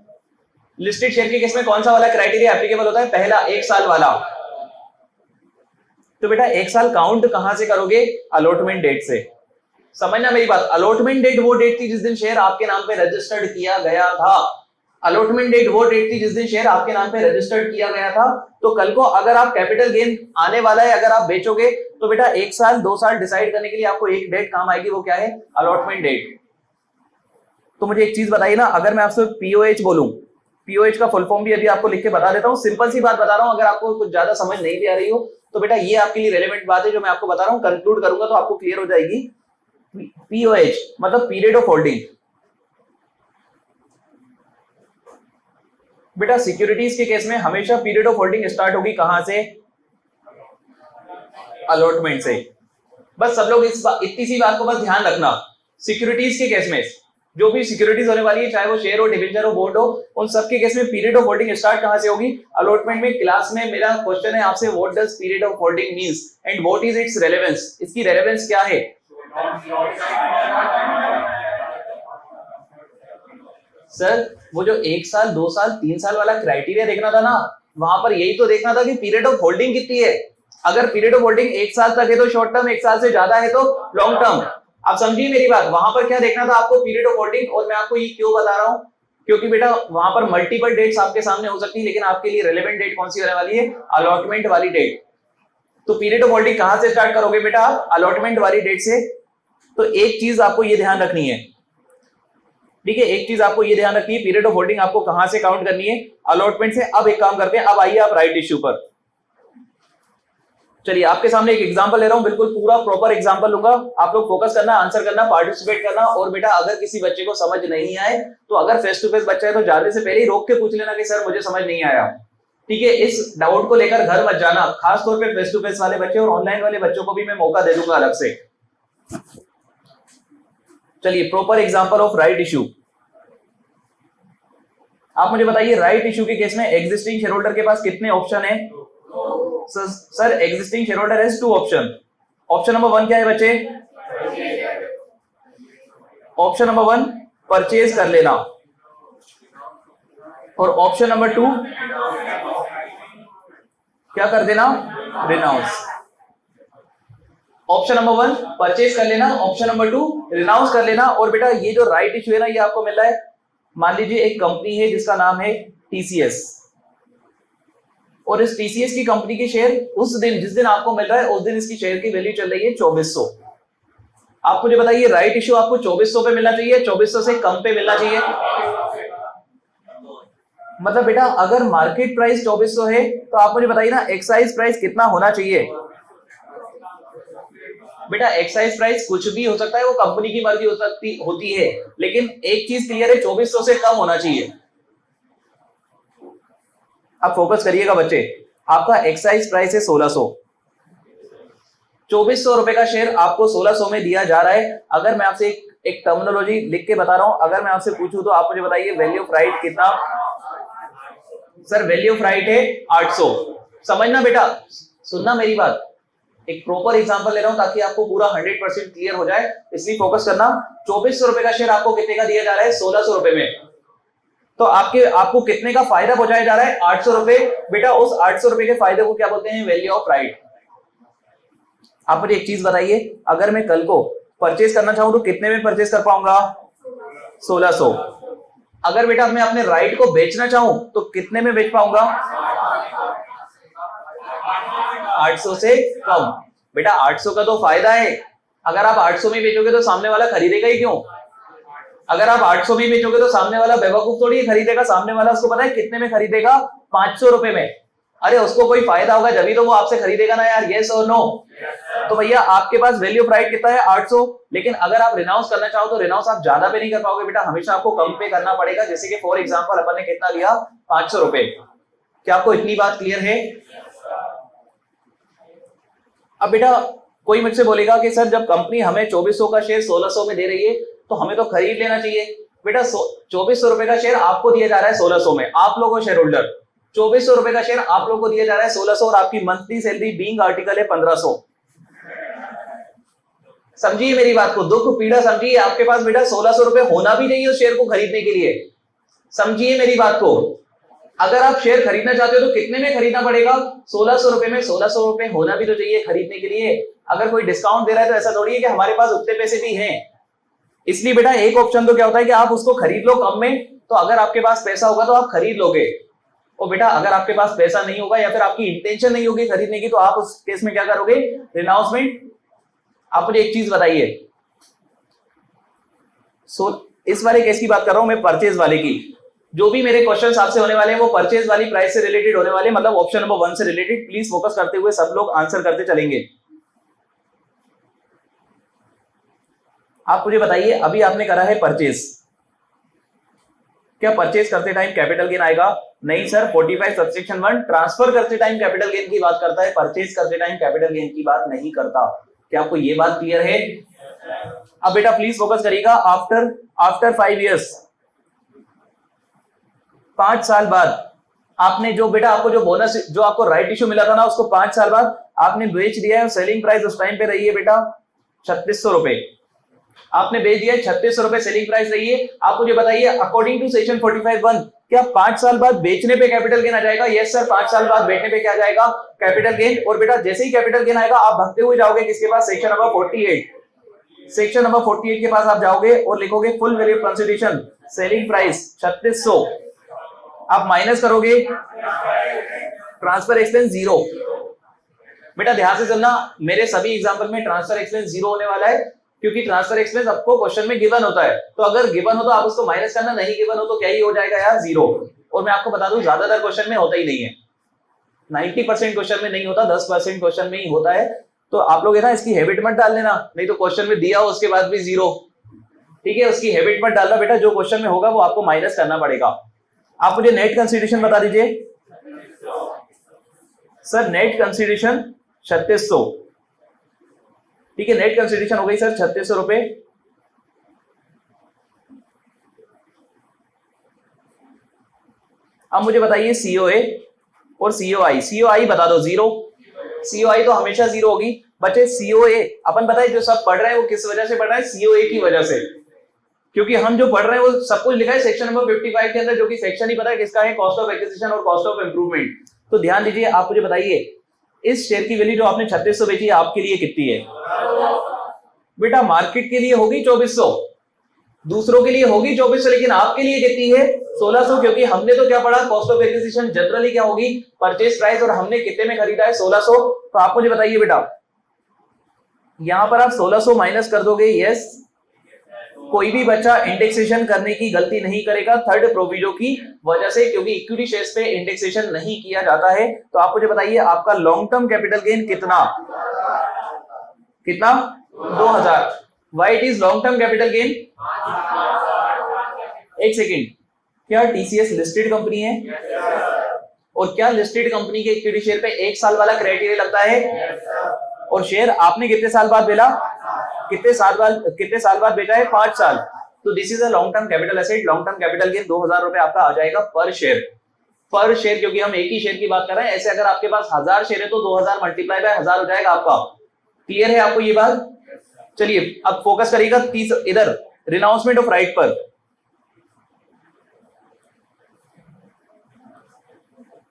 लिस्टेड शेयर के केस में कौन सा वाला क्राइटेरिया एप्लीकेबल होता है? पहला 1 साल वाला। तो बेटा 1 साल काउंट कहां से करोगे? अलॉटमेंट डेट से। समझना मेरी बात, अलॉटमेंट डेट वो डेट थी जिस दिन शेयर आपके नाम पे रजिस्टर्ड किया गया था। अलॉटमेंट डेट वो डेट थी जिस दिन शेयर आपके नाम पे रजिस्टर्ड किया गया था। तो कल को अगर आप कैपिटल गेन आने वाला है, अगर आप बेचोगे, तो बेटा 1 साल 2 साल डिसाइड करने के लिए आपको एक डेट काम आएगी, वो क्या है? Allotment date. तो मुझे एक चीज बताइए ना, अगर मैं आपसे पीओएच बोलूं, पीओएच का फुल फॉर्म भी अभी आपको लिख के बता देता हूं, सिंपल सी बात बता रहा हूं, अगर आपको कुछ ज्यादा समझ नहीं भी आ रही हो तो बेटा ये आपके लिए रेलेवेंट बात है जो मैं आपको बता रहा हूं, कंक्लूड करूंगा तो आपको क्लियर हो जाएगी। पीओएच मतलब पीरियड ऑफ होल्डिंग। बेटा सिक्योरिटीज के केस में हमेशा पीरियड ऑफ होल्डिंग स्टार्ट होगी कहां से? अलॉटमेंट से। बस सब लोग इतनी सी बात को बस ध्यान रखना। सिक्योरिटीज के केस में जो भी सिक्योरिटीज होने वाली है, चाहे वो शेयर हो, डिवेंचर हो, बॉन्ड हो, उन सब के केस में पीरियड ऑफ होल्डिंग स्टार्ट कहां से होगी? अलॉटमेंट में। क्लास में मेरा क्वेश्चन है आपसे, what does period of holding means and what is it's relevance? इसकी रेलेवेंस क्या है? सर वो जो 1 साल 2 साल 3 साल वाला क्राइटेरिया देखना था ना, वहां पर यही तो देखना था कि पीरियड ऑफ होल्डिंग कितनी है। अगर पीरियड ऑफ होल्डिंग 1 साल तक है तो शॉर्ट टर्म, 1 साल से ज्यादा है तो लॉन्ग टर्म। आप समझिए मेरी बात, वहां पर क्या देखना था आपको? Period of holding. और मैं आपको ये क्यों बता रहा हूं? क्योंकि बेटा वहां पर मल्टीपल डेट्स आपके सामने हो सकती है, लेकिन आपके लिए रेलेवेंट डेट कौन सी होने वाली है? अलॉटमेंट वाली डेट। तो पीरियड ऑफ होल्डिंग कहां से स्टार्ट करोगे बेटा आप? अलॉटमेंट वाली डेट से। तो एक चीज आपको ये ध्यान रखनी है, ठीक है, एक चीज आपको ये ध्यान रखनी है, पीरियड ऑफ होल्डिंग आपको कहां से काउंट करनी है? अलॉटमेंट से। अब एक काम करते हैं, अब आइए आप राइट इश्यू पर। चलिए आपके सामने एक एग्जांपल ले रहा हूं, बिल्कुल पूरा प्रॉपर एग्जांपल लूंगा, आप लोग फोकस करना, आंसर करना, पार्टिसिपेट करना। और बेटा अगर किसी बच्चे को समझ नहीं आए तो अगर फेस टू फेस बच्चा है तो जाने से पहले ही रोक के पूछ लेना कि सर मुझे समझ नहीं आया। ठीक है, इस डाउट को लेकर घर मत जाना, खासतौर पर फेस टू फेस वाले बच्चे, और ऑनलाइन वाले बच्चों को भी मैं मौका दे दूंगा अलग से। चलिए proper example of right issue. आप मुझे बताइए, राइट इश्यू के केस में एग्जिस्टिंग शेयर होल्डर के पास कितने ऑप्शन है? Sir existing share holder has 2 option. Option number 1 क्या है बच्चे? ऑप्शन नंबर 1 परचेज कर लेना, और ऑप्शन नंबर 2 क्या कर देना, रिनाउंस। ऑप्शन नंबर 1 परचेज कर लेना, ऑप्शन नंबर 2 रिनाउंस कर लेना। और बेटा ये जो राइट इश्यू है ना, ये आपको मिल रहा है, मान लीजिए एक कंपनी है जिसका नाम है टीसीएस, और इस टीसीएस की कंपनी के शेयर उस दिन, जिस दिन आपको मिल रहा है, उस दिन इसकी शेयर की वैल्यू चल रही है 2400। आप मुझे बताइए राइट इश्यू आपको 2400 पे मिलना चाहिए, 2400 से कम पे मिलना चाहिए? मतलब बेटा अगर मार्केट प्राइस 2400 है तो आप मुझे बताइए ना एक्साइज प्राइस कितना होना चाहिए? बेटा एक्साइज प्राइस कुछ भी हो सकता है, वो कंपनी की मर्जी होती है, लेकिन एक चीज क्लियर है, 2400 से कम होना चाहिए। आप फोकस करिएगा बच्चे, आपका एक्साइज प्राइस है 1600, 2400 रुपए का शेयर आपको 1600 में दिया जा रहा है। अगर मैं आपसे एक टर्मिनोलॉजी लिख के बता रहा हूं, अगर मैं आपसे पूछूं तो आप मुझे बताइए वैल्यू ऑफ राइट कितना? सर वैल्यू ऑफ राइट है 800। समझना बेटा, सुनना मेरी बात, एक प्रॉपर एग्जांपल ले रहा हूं ताकि आपको पूरा 100% क्लियर हो जाए, इसलिए फोकस करना। 2400 रुपए का शेयर आपको कितने का दिया जा रहा है? 1600 रुपए में। तो आपको कितने का फायदा पहुंचाया जा रहा है? 800 रुपए। बेटा उस 800 रुपए के फायदे को क्या बोलते हैं? Value of right. आप मुझे एक चीज बताइए, अगर मैं कल को परचेज करना चाहूं तो कितने में परचेज कर पाऊंगा? 1600। अगर बेटा मैं अपने राइट को बेचना चाहूं तो कितने में बेच पाऊंगा? 800 से कम। बेटा 800 का तो फायदा है, अगर आप 800 में बेचोगे तो सामने वाला खरीदेगा ही क्यों? अगर आप 800 में बेचोगे तो सामने वाला बेवकूफ थोड़ी खरीदेगा, सामने वाला उसको पता है कितने में खरीदेगा? 500 रुपए में। अरे उसको कोई फायदा होगा जब ही तो वो आपसे खरीदेगा ना यार, यस और नो? तो भैया आपके पास वैल्यू ऑफ राइट कितना है? 800। लेकिन अगर आप रिनाउंस करना चाहो तो रिनाउंस आप ज्यादा पे नहीं कर पाओगे बेटा, हमेशा आपको कम पे करना पड़ेगा। जैसे कि फॉर एग्जांपल अपन ने कितना लिया? 500 रुपए। क्या आपको इतनी बात क्लियर है? अब बेटा कोई मुझसे बोलेगा कि सर जब कंपनी हमें 2400 का शेयर 1600 में दे रही है तो हमें तो खरीद लेना चाहिए। बेटा 2400 रुपए का शेयर आपको दिया जा रहा है 1600 में, आप लोगों शेयर होल्डर। 2400 रुपए का शेयर आप लोगों को दिया जा रहा है 1600, और आपकी मंथली सैलरी बीइंग आर्टिकल है 1500। समझिए मेरी बात को, दुख पीड़ा समझिए। आपके पास बेटा 1600 रुपए होना भी चाहिए उस शेयर को खरीदने के लिए। समझिए मेरी बात को, अगर आप शेयर खरीदना चाहते हो तो कितने में खरीदना पड़ेगा? 1600 रुपए में। 1600 रुपए होना भी तो चाहिए खरीदने के लिए। अगर कोई डिस्काउंट दे रहा है तो ऐसा थोड़ी है कि हमारे पास उतने पैसे भी हैं। इसलिए बेटा एक ऑप्शन तो क्या होता है कि आप उसको खरीद लो कम में, तो अगर आपके पास पैसा होगा तो आप खरीद लोगे। और बेटा अगर आपके पास पैसा नहीं होगा या फिर आपकी इंटेंशन नहीं होगी खरीदने की, तो आप उस केस में क्या करोगे? रिनाउंसमेंट। आप मुझे एक चीज बताइए, इस वाले केस की बात कर रहा हूं मैं, परचेज वाले की। जो भी मेरे क्वेश्चंस आपसे होने वाले हैं वो परचेज वाली प्राइस से रिलेटेड होने वाले, मतलब ऑप्शन नंबर 1 से रिलेटेड। प्लीज फोकस करते हुए सब लोग आंसर करते चलेंगे। आप मुझे बताइए अभी आपने करा है परचेज, क्या परचेज करते टाइम कैपिटल गेन आएगा? नहीं सर, 45 सबसेक्शन 1 ट्रांसफर करते टाइम कैपिटल गेन की बात करता है, परचेज करते टाइम कैपिटल गेन की बात नहीं करता। क्या आपको ये बात क्लियर है? अब बेटा प्लीज फोकस करिएगा, आफ्टर 5 इयर्स, 5 साल बाद आपने जो बेटा आपको जो बोनस, जो आपको राइट इश्यू मिला था ना, उसको 5 साल बाद आपने बेच दिया है। सेलिंग प्राइस उस टाइम पे रही है बेटा 3600 रुपए। आपने बेच दिया 3600 रुपए सेलिंग प्राइस रही है। आप मुझे बताइए अकॉर्डिंग टू सेक्शन 45(1) क्या 5 साल बाद बेचने पे कैपिटल गेन आ जाएगा? यस सर, 5 साल बाद बेचने पे क्या जाएगा? Capital gain. और बेटा जैसे ही कैपिटल गेन आएगा आप भागते हुए जाओगे किसके पास? Section number 48। सेक्शन नंबर 48 के पास आप जाओगे और लिखोगे full value consideration, selling price 3600, आप माइनस करोगे ट्रांसफर एक्सपेंस 0। बेटा ध्यान से सुनना, मेरे सभी एग्जांपल में ट्रांसफर एक्सपेंस 0 होने वाला है, क्योंकि ट्रांसफर एक्सपेंस आपको क्वेश्चन में गिवन होता है। तो अगर गिवन हो तो आप उसको माइनस करना, नहीं गिवन हो तो क्या ही हो जाएगा यार? 0। और मैं आपको बता दूं ज्यादातर क्वेश्चन में होता ही नहीं है, 90% क्वेश्चन में नहीं होता, 10% क्वेश्चन में ही होता है। तो आप लोग है ना इसकी हैबिट मत डाल लेना, नहीं तो क्वेश्चन में दिया हो उसके बाद भी 0। ठीक है, उसकी हैबिट मत डालना बेटा, जो क्वेश्चन में होगा वो आपको माइनस करना पड़ेगा। आप मुझे नेट कंसीडरेशन बता दीजिए। सर नेट कंसीडरेशन 3600, ठीक है, नेट कंसीडरेशन हो गई सर 3600 रुपए। अब मुझे बताइए सीओए और सीओआई। सीओआई बता दो 0, सीओआई तो हमेशा 0 होगी। बच्चे सीओए अपन बताए जो सब पढ़ रहे हैं वो किस वजह से पढ़ रहे हैं? सीओए की वजह से, क्योंकि हम जो पढ़ रहे हैं वो सब कुछ लिखा है सेक्शन नंबर 55 के अंदर, जो कि सेक्शन ही पता है किसका है? कॉस्ट ऑफ एक्विजिशन और कॉस्ट ऑफ इंप्रूवमेंट। तो ध्यान दीजिए, आप मुझे बताइए इस शेयर की वैल्यू जो आपने 3600 बेची है आपके लिए कितनी है? बेटा मार्केट के लिए होगी 2400, दूसरों के लिए होगी 2400, लेकिन आपके लिए कितनी है? 1600, क्योंकि हमने तो क्या पढ़ा, कॉस्ट ऑफ एक्विजिशन जनरली क्या होगी? परचेज प्राइस, और हमने कितने में खरीदा है? 1600। तो आप मुझे बताइए बेटा, यहां पर आप 1600 माइनस कर दोगे, यस। कोई भी बच्चा इंडेक्सेशन करने की गलती नहीं करेगा थर्ड प्रोविजो की वजह से, क्योंकि इक्विटी शेयर्स पे इंडेक्सेशन नहीं किया जाता है। तो आप मुझे बताइए आपका लॉन्ग टर्म कैपिटल गेन कितना? 2000। Why it is long term capital gain? एक सेकेंड, क्या टीसीएस लिस्टेड कंपनी है? और क्या लिस्टेड कंपनी के इक्विटी शेयर पे 1 साल वाला क्राइटेरिया लगता है? और शेयर आपने कितने साल बाद बेचा? कितने साल बाद बेचा है? 5 साल। तो this is a long term capital asset. Long term capital gain 2000 रुपए आपका आ जाएगा पर शेयर, क्योंकि हम एक ही शेयर की बात कर रहे हैं। ऐसे अगर आपके पास 1000 शेयर है तो 2000 मल्टीप्लाई बाय 1000 हो जाएगा आपका। क्लियर है आपको ये बात? चलिए अब फोकस करिएगा इधर रिनाउंसमेंट ऑफ राइट पर।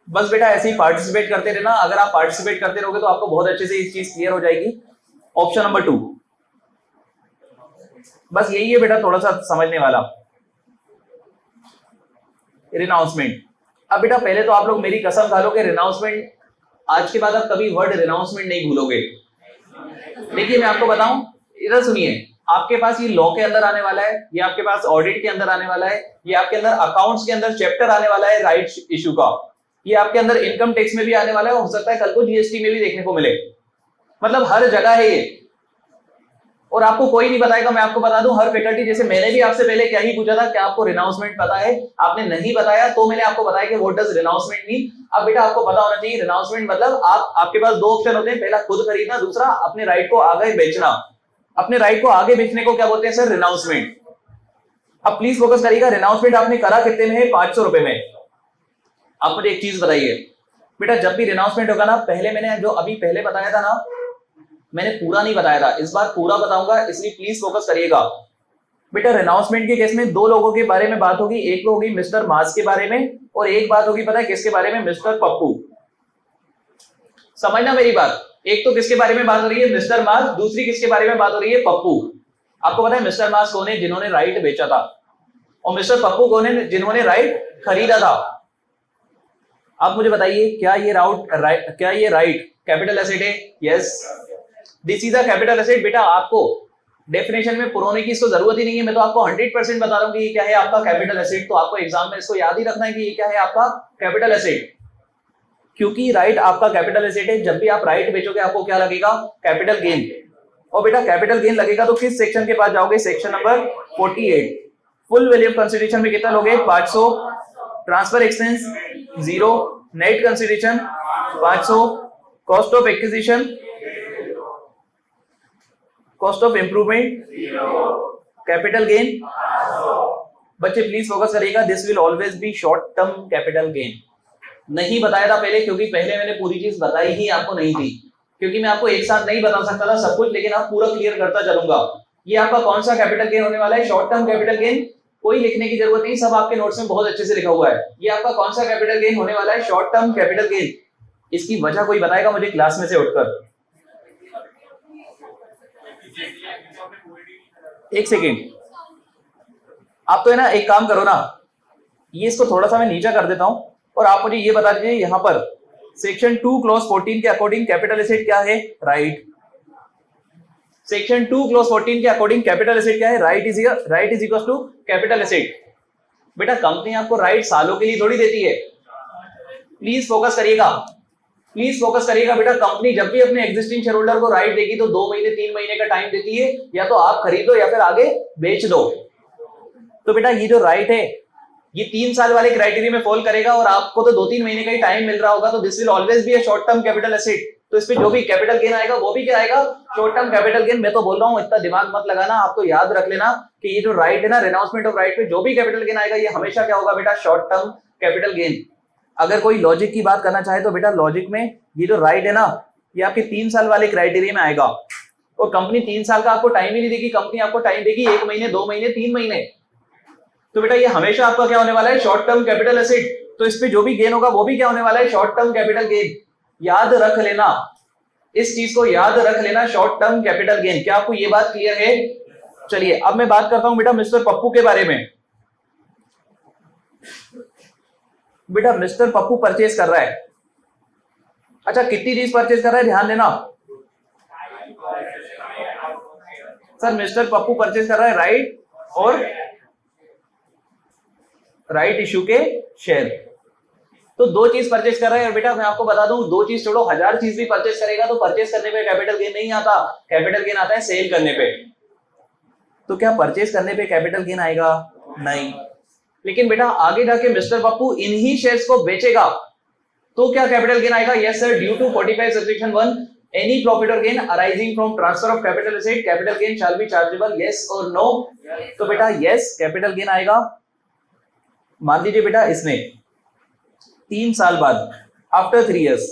बस बेटा ऐसे ही पार्टिसिपेट करते रहना। अगर आप पार्टिसिपेट करते रहोगे तो आपको बहुत अच्छे से इस चीज क्लियर हो जाएगी। ऑप्शन नंबर 2, बस यही है बेटा थोड़ा सा समझने वाला, रिनाउंसमेंट। अब बेटा पहले तो आप लोग मेरी कसम खा लो कि रिनाउंसमेंट आज के बाद आप कभी वर्ड रिनाउंसमेंट नहीं भूलोगे। देखिए मैं आपको बताऊं, इधर सुनिए, आपके पास ये लॉ के अंदर आने वाला है, ये आपके पास ऑडिट के अंदर आने वाला है, ये आपके अंदर अकाउंट्स के अंदर चैप्टर आने वाला है राइट इशू का, ये आपके अंदर इनकम टैक्स में भी आने वाला है, हो सकता है कल को जीएसटी में भी देखने को मिले। मतलब हर जगह है ये, और आपको कोई नहीं बताएगा। मैं आपको बता दूं, हर फैकल्टी, जैसे मैंने भी आपसे पहले क्या ही पूछा था, क्या आपको रिनाउंसमेंट पता है? आपने नहीं बताया तो मैंने आपको बताया कि व्हाट डज रिनाउंसमेंट मीन। अब बेटा आपको पता होना चाहिए रिनाउंसमेंट मतलब आपके पास 2 ऑप्शन होते हैं, पहला खुद खरीदना, दूसरा अपने राइट को आगे बेचना। अपने राइट को आगे बेचने को क्या बोलते हैं सर? रिनाउंसमेंट। अब प्लीज फोकस करिएगा, रिनाउंसमेंट आपने करा कितने में है? 500 रुपए में। आप मुझे एक चीज बताइए बेटा, जब भी रिनाउंसमेंट होगा ना, पहले मैंने जो अभी पहले बताया था ना, मैंने पूरा नहीं बताया था, इस बार पूरा बताऊंगा, इसलिए प्लीज फोकस करिएगा। बेटा रिनाउंसमेंट के केस में 2 लोगों के बारे में बात होगी, एक होगी मिस्टर मास के बारे में, और एक बात होगी पता है किसके बारे में? मिस्टर पप्पू। समझना मेरी बात, एक तो किसके बारे में बात हो रही है? मिस्टर मास। दूसरी किसके बारे में बात हो रही है? पप्पू। आपको पता है मिस्टर मास कौन है? जिन्होंने राइट बेचा था। और मिस्टर पप्पू कौन है? जिन्होंने राइट खरीदा था। आप मुझे बताइए, क्या ये राइट कैपिटल एसेट है? Yes, this is a capital asset. बेटा आपको डेफिनेशन में पुराने की इसको जरूरत ही नहीं है, मैं तो आपको 100% बता रहा हूं कि ये क्या है आपका कैपिटल एसेट। तो आपको एग्जाम में इसको याद ही रखना है कि ये क्या है आपका कैपिटल एसेट, क्योंकि राइट आपका कैपिटल एसेट है। जब भी आप राइट बेचोगे आपको क्या लगेगा? Capital gain. और बेटा कैपिटल गेन लगेगा तो किस सेक्शन के पास जाओगे? Section number 48। Full value of consideration में कितना लोगे? 500। Transfer expense 0, net consideration 500, cost of acquisition, cost of improvement, capital gain. बच्चे प्लीज फोकस करिएगा, this will always be short term capital gain. नहीं बताया था पहले, क्योंकि पहले मैंने पूरी चीज बताई ही आपको नहीं थी, क्योंकि मैं आपको एक साथ नहीं बता सकता था सब कुछ, लेकिन आप पूरा क्लियर करता चलूंगा। ये आपका कौन सा कैपिटल गेन होने वाला है? Short term capital gain. कोई लिखने की जरूरत नहीं, सब आपके नोट्स में बहुत अच्छे से लिखा हुआ है। ये आपका कौन सा कैपिटल गेन होने वाला है? Short term capital gain. इसकी वजह कोई बताएगा मुझे क्लास में से उठकर? एक सेकेंड, आप तो है ना एक काम करो ना, ये इसको थोड़ा सा मैं नीचा कर देता हूं और आप मुझे ये बता दीजिए, यहां पर सेक्शन 2 क्लॉज 14 के अकॉर्डिंग कैपिटल एसेट क्या है? राइट। सेक्शन 2 क्लॉज 14 के अकॉर्डिंग कैपिटल एसेट क्या है? Right is equal to capital asset. बेटा कंपनी आपको राइट सालों के लिए थोड़ी देती है। प्लीज फोकस करिएगा, प्लीज फोकस करिएगा बेटा। कंपनी जब भी अपने एग्जिस्टिंग शेयर होल्डर को राइट देगी तो 2 महीने 3 महीने का टाइम देती है, या तो आप खरीदो या फिर आगे बेच दो। तो बेटा ये जो राइट है ये 3 साल वाले क्राइटेरिया में फॉल करेगा, और आपको तो 2-3 महीने का ही टाइम मिल रहा होगा, तो this will always be a short term capital asset. तो इसमें जो भी कैपिटल गेन आएगा वो भी क्या आएगा? Short term capital gain. मैं तो बोल रहा हूँ इतना दिमाग मत लगाना, आपको याद रख लेना कि ये जो राइट है ना, रिनाउंसमेंट ऑफ राइट पे जो भी कैपिटल गेन आएगा ये हमेशा क्या होगा बेटा? Short term capital gain. अगर कोई लॉजिक की बात करना चाहे तो बेटा लॉजिक में ये जो राइट है ना, ये आपके 3 साल वाले क्राइटेरिया में आएगा, और कंपनी 3 साल का आपको टाइम ही नहीं देगी, कंपनी आपको टाइम देगी 1 महीने, 2 महीने, 3 महीने। तो बेटा ये हमेशा आपका क्या होने वाला है? Short term capital asset. तो इस पे जो भी गेन होगा वो भी क्या होने वाला है, शॉर्ट टर्म कैपिटल गेन। याद रख लेना, इस चीज को याद रख लेना, शॉर्ट टर्म कैपिटल गेन। क्या आपको ये बात क्लियर है? चलिए अब मैं बात करता हूं बेटा मिस्टर पप्पू के बारे में। बेटा मिस्टर पप्पू परचेज कर रहा है। अच्छा कितनी चीज परचेज कर रहा है, ध्यान देना सर। मिस्टर पप्पू परचेज कर रहा है राइट और राइट इशू के शेयर। तो दो चीज परचेज कर रहा है। और बेटा मैं आपको बता दूं, दो चीज छोड़ो, 1000 चीज भी परचेज करेगा तो परचेज करने पे कैपिटल गेन नहीं आता, कैपिटल गेन आता है सेल करने पे। तो क्या परचेज करने पे कैपिटल गेन आएगा? नहीं। लेकिन बेटा आगे जाके मिस्टर पप्पू इन्हीं शेयर्स को बेचेगा तो क्या कैपिटल गेन आएगा? Yes sir, due to 45 subsection 1 any profit or gain arising from transfer of capital asset capital gain shall be chargeable, yes और नो? तो बेटा यस कैपिटल गेन आएगा। मान लीजिए बेटा इसने 3 साल बाद आफ्टर 3 इयर्स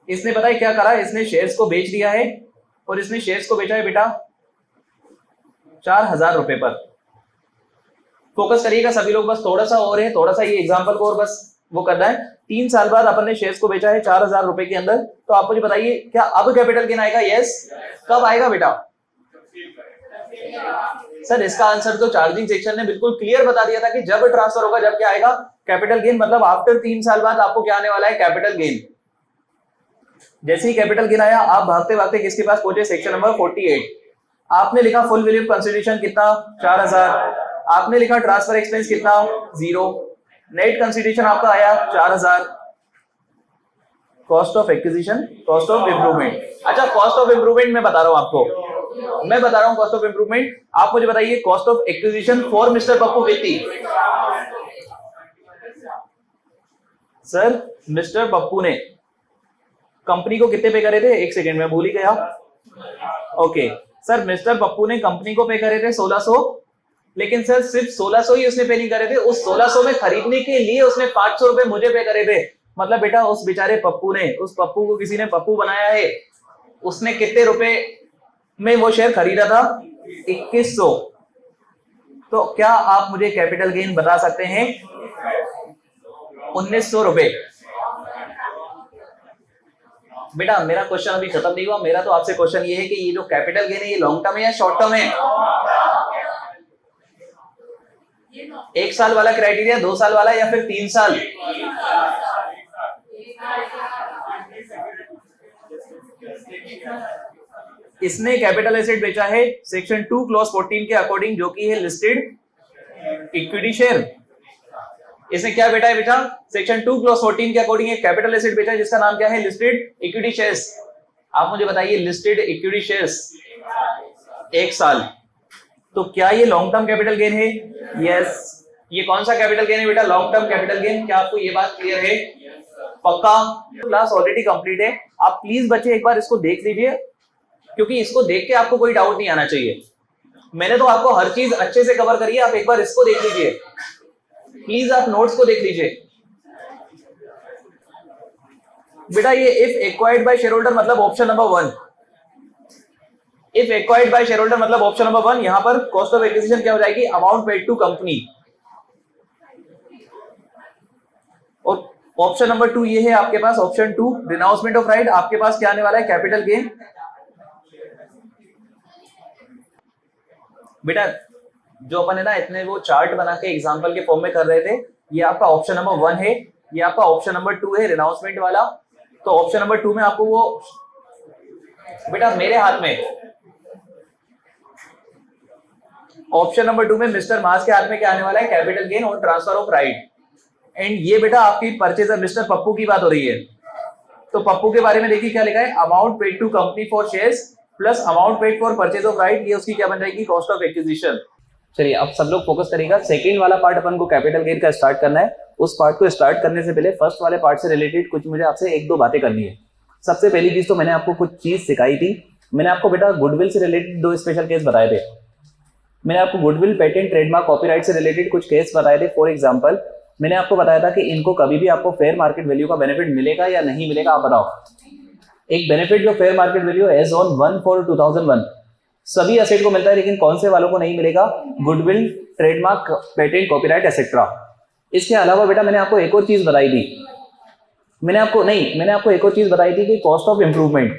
इसने पता है क्या करा, इसने शेयर्स को बेच दिया है और इसने शेयर्स को बेचा है बेटा 4000 रुपए पर। फोकस करिएगा सभी लोग, बस थोड़ा सा और है, थोड़ा सा ये एग्जांपल को और बस वो करना है। 3 साल बाद अपन ने शेयर्स को बेचा है 4000 रुपए के अंदर। तो आप मुझे बताइए क्या अब कैपिटल गेन आएगा? यस। कब आएगा बेटा? सर इसका आंसर तो चार्जिंग सेक्शन ने बिल्कुल क्लियर बता दिया था कि जब ट्रांसफर होगा जब क्या आएगा, कैपिटल गेन। मतलब आफ्टर 3 साल बाद आपको क्या आने वाला है? Capital gain. जैसे ही कैपिटल गेन आया आप भागते भागते किसके पास पहुंचे? Section number 48। आपने लिखा फुल वैल्यू कंसिडरेशन कितना? 4000। आपने लिखा ट्रांसफर एक्सपेंस कितना? 0। नेट कंसिडरेशन आपका आया 4000। Cost of acquisition, cost of improvement. अच्छा कॉस्ट ऑफ इंप्रूवमेंट मैं बता रहा हूं आपको, मैं बता रहा हूं कॉस्ट ऑफ इंप्रूवमेंट। आप मुझे बताइए cost of acquisition for mister Pappu कितनी? सर मिस्टर पप्पू ने कंपनी को कितने पे करे थे? एक सेकेंड में भूल ही गया। ओके सर मिस्टर पप्पू ने कंपनी को पे करे थे 1600, लेकिन सर सिर्फ 1600 ही उसने पे नहीं करे थे, उस 1600 में खरीदने के लिए उसने 500 रुपए मुझे पे करे थे। मतलब बेटा उस बेचारे पप्पू ने, उस पप्पू को किसी ने पप्पू बनाया है, उसने कितने रुपए में वो शेयर खरीदा था? 2100। तो क्या आप मुझे कैपिटल गेन बता सकते हैं? 1900 रुपए। बेटा मेरा क्वेश्चन अभी खत्म नहीं हुआ, मेरा तो आपसे क्वेश्चन ये है कि ये जो कैपिटल गेन है ये लॉन्ग टर्म है या शॉर्ट टर्म है? 1 साल वाला क्राइटेरिया, 2 साल वाला या फिर 3 साल? इसने कैपिटल एसेट बेचा है सेक्शन 2 क्लॉज 14 के अकॉर्डिंग, जो कि है लिस्टेड इक्विटी शेयर। इसने क्या बेटा है बेटा? सेक्शन 2 क्लॉज 14 के अकॉर्डिंग एक कैपिटल एसेट बेचा है जिसका नाम क्या है? Listed equity shares. आप मुझे बताइए लिस्टेड इक्विटी शेयर्स 1 साल, तो क्या ये लॉन्ग टर्म कैपिटल गेन है? यस। ये कौन सा कैपिटल गेन है बेटा? Long term capital gain. क्या आपको ये बात क्लियर है? पक्का? क्लास ऑलरेडी कंप्लीट है। आप प्लीज बच्चे एक बार इसको देख लीजिए, क्योंकि इसको देख के आपको कोई डाउट नहीं आना चाहिए। मैंने तो आपको हर चीज अच्छे से कवर करी है, आप एक बार इसको देख लीजिए प्लीज, आप नोट्स को देख लीजिए बेटा। ये if acquired by shareholder मतलब option number 1, if acquired by shareholder मतलब ऑप्शन नंबर 1। यहां पर कॉस्ट ऑफ एक्विजिशन क्या हो जाएगी? Amount paid to company. और ऑप्शन नंबर 2 ये है आपके पास, ऑप्शन 2 रिनाउंसमेंट ऑफ राइट। आपके पास क्या आने वाला है? Capital gain. बेटा जो अपन है ना इतने वो चार्ट बना के एग्जांपल के फॉर्म में कर रहे थे, ये आपका ऑप्शन नंबर 1 है, ये आपका ऑप्शन नंबर 2 है रिनाउंसमेंट वाला। तो ऑप्शन नंबर 2 में आपको वो बेटा मेरे हाथ में, ऑप्शन नंबर 2 में मिस्टर मास के हाथ में क्या आने वाला है? कैपिटल गेन और ट्रांसफर ऑफ राइट। एंड ये बेटा आपकी परचेजर मिस्टर पप्पू की बात हो रही है, तो पप्पू के बारे में देखिए क्या लिखा है? Amount paid to company for shares plus amount paid for purchase of right, ये उसकी क्या बन जाएगी? Cost of acquisition. चलिए अब सब लोग फोकस करिएगा, सेकंड वाला पार्ट अपन को कैपिटल गेन का स्टार्ट करना है। उस पार्ट को स्टार्ट करने से पहले फर्स्ट वाले पार्ट से रिलेटेड कुछ मुझे आपसे 1-2 बातें करनी है। सबसे पहली चीज तो मैंने आपको कुछ चीज सिखाई थी, मैंने आपको बेटा गुडविल से रिलेटेड 2 स्पेशल केस बताए थे। मैंने आपको गुडविल, पेटेंट, ट्रेडमार्क, कॉपीराइट से रिलेटेड कुछ केस बताए थे। फॉर एग्जांपल मैंने आपको बताया था कि इनको कभी भी आपको फेयर मार्केट वैल्यू का बेनिफिट मिलेगा या नहीं मिलेगा, आप बताओ। एक बेनिफिट जो fair market value as on 1/4/2001 सभी एसेट को मिलता है, लेकिन कौन से वालों को नहीं मिलेगा? Goodwill, trademark, patent, copyright etcetera. इसके अलावा बेटा मैंने आपको एक और चीज बताई थी, मैंने आपको एक और चीज बताई थी कि कॉस्ट ऑफ इम्प्रूवमेंट,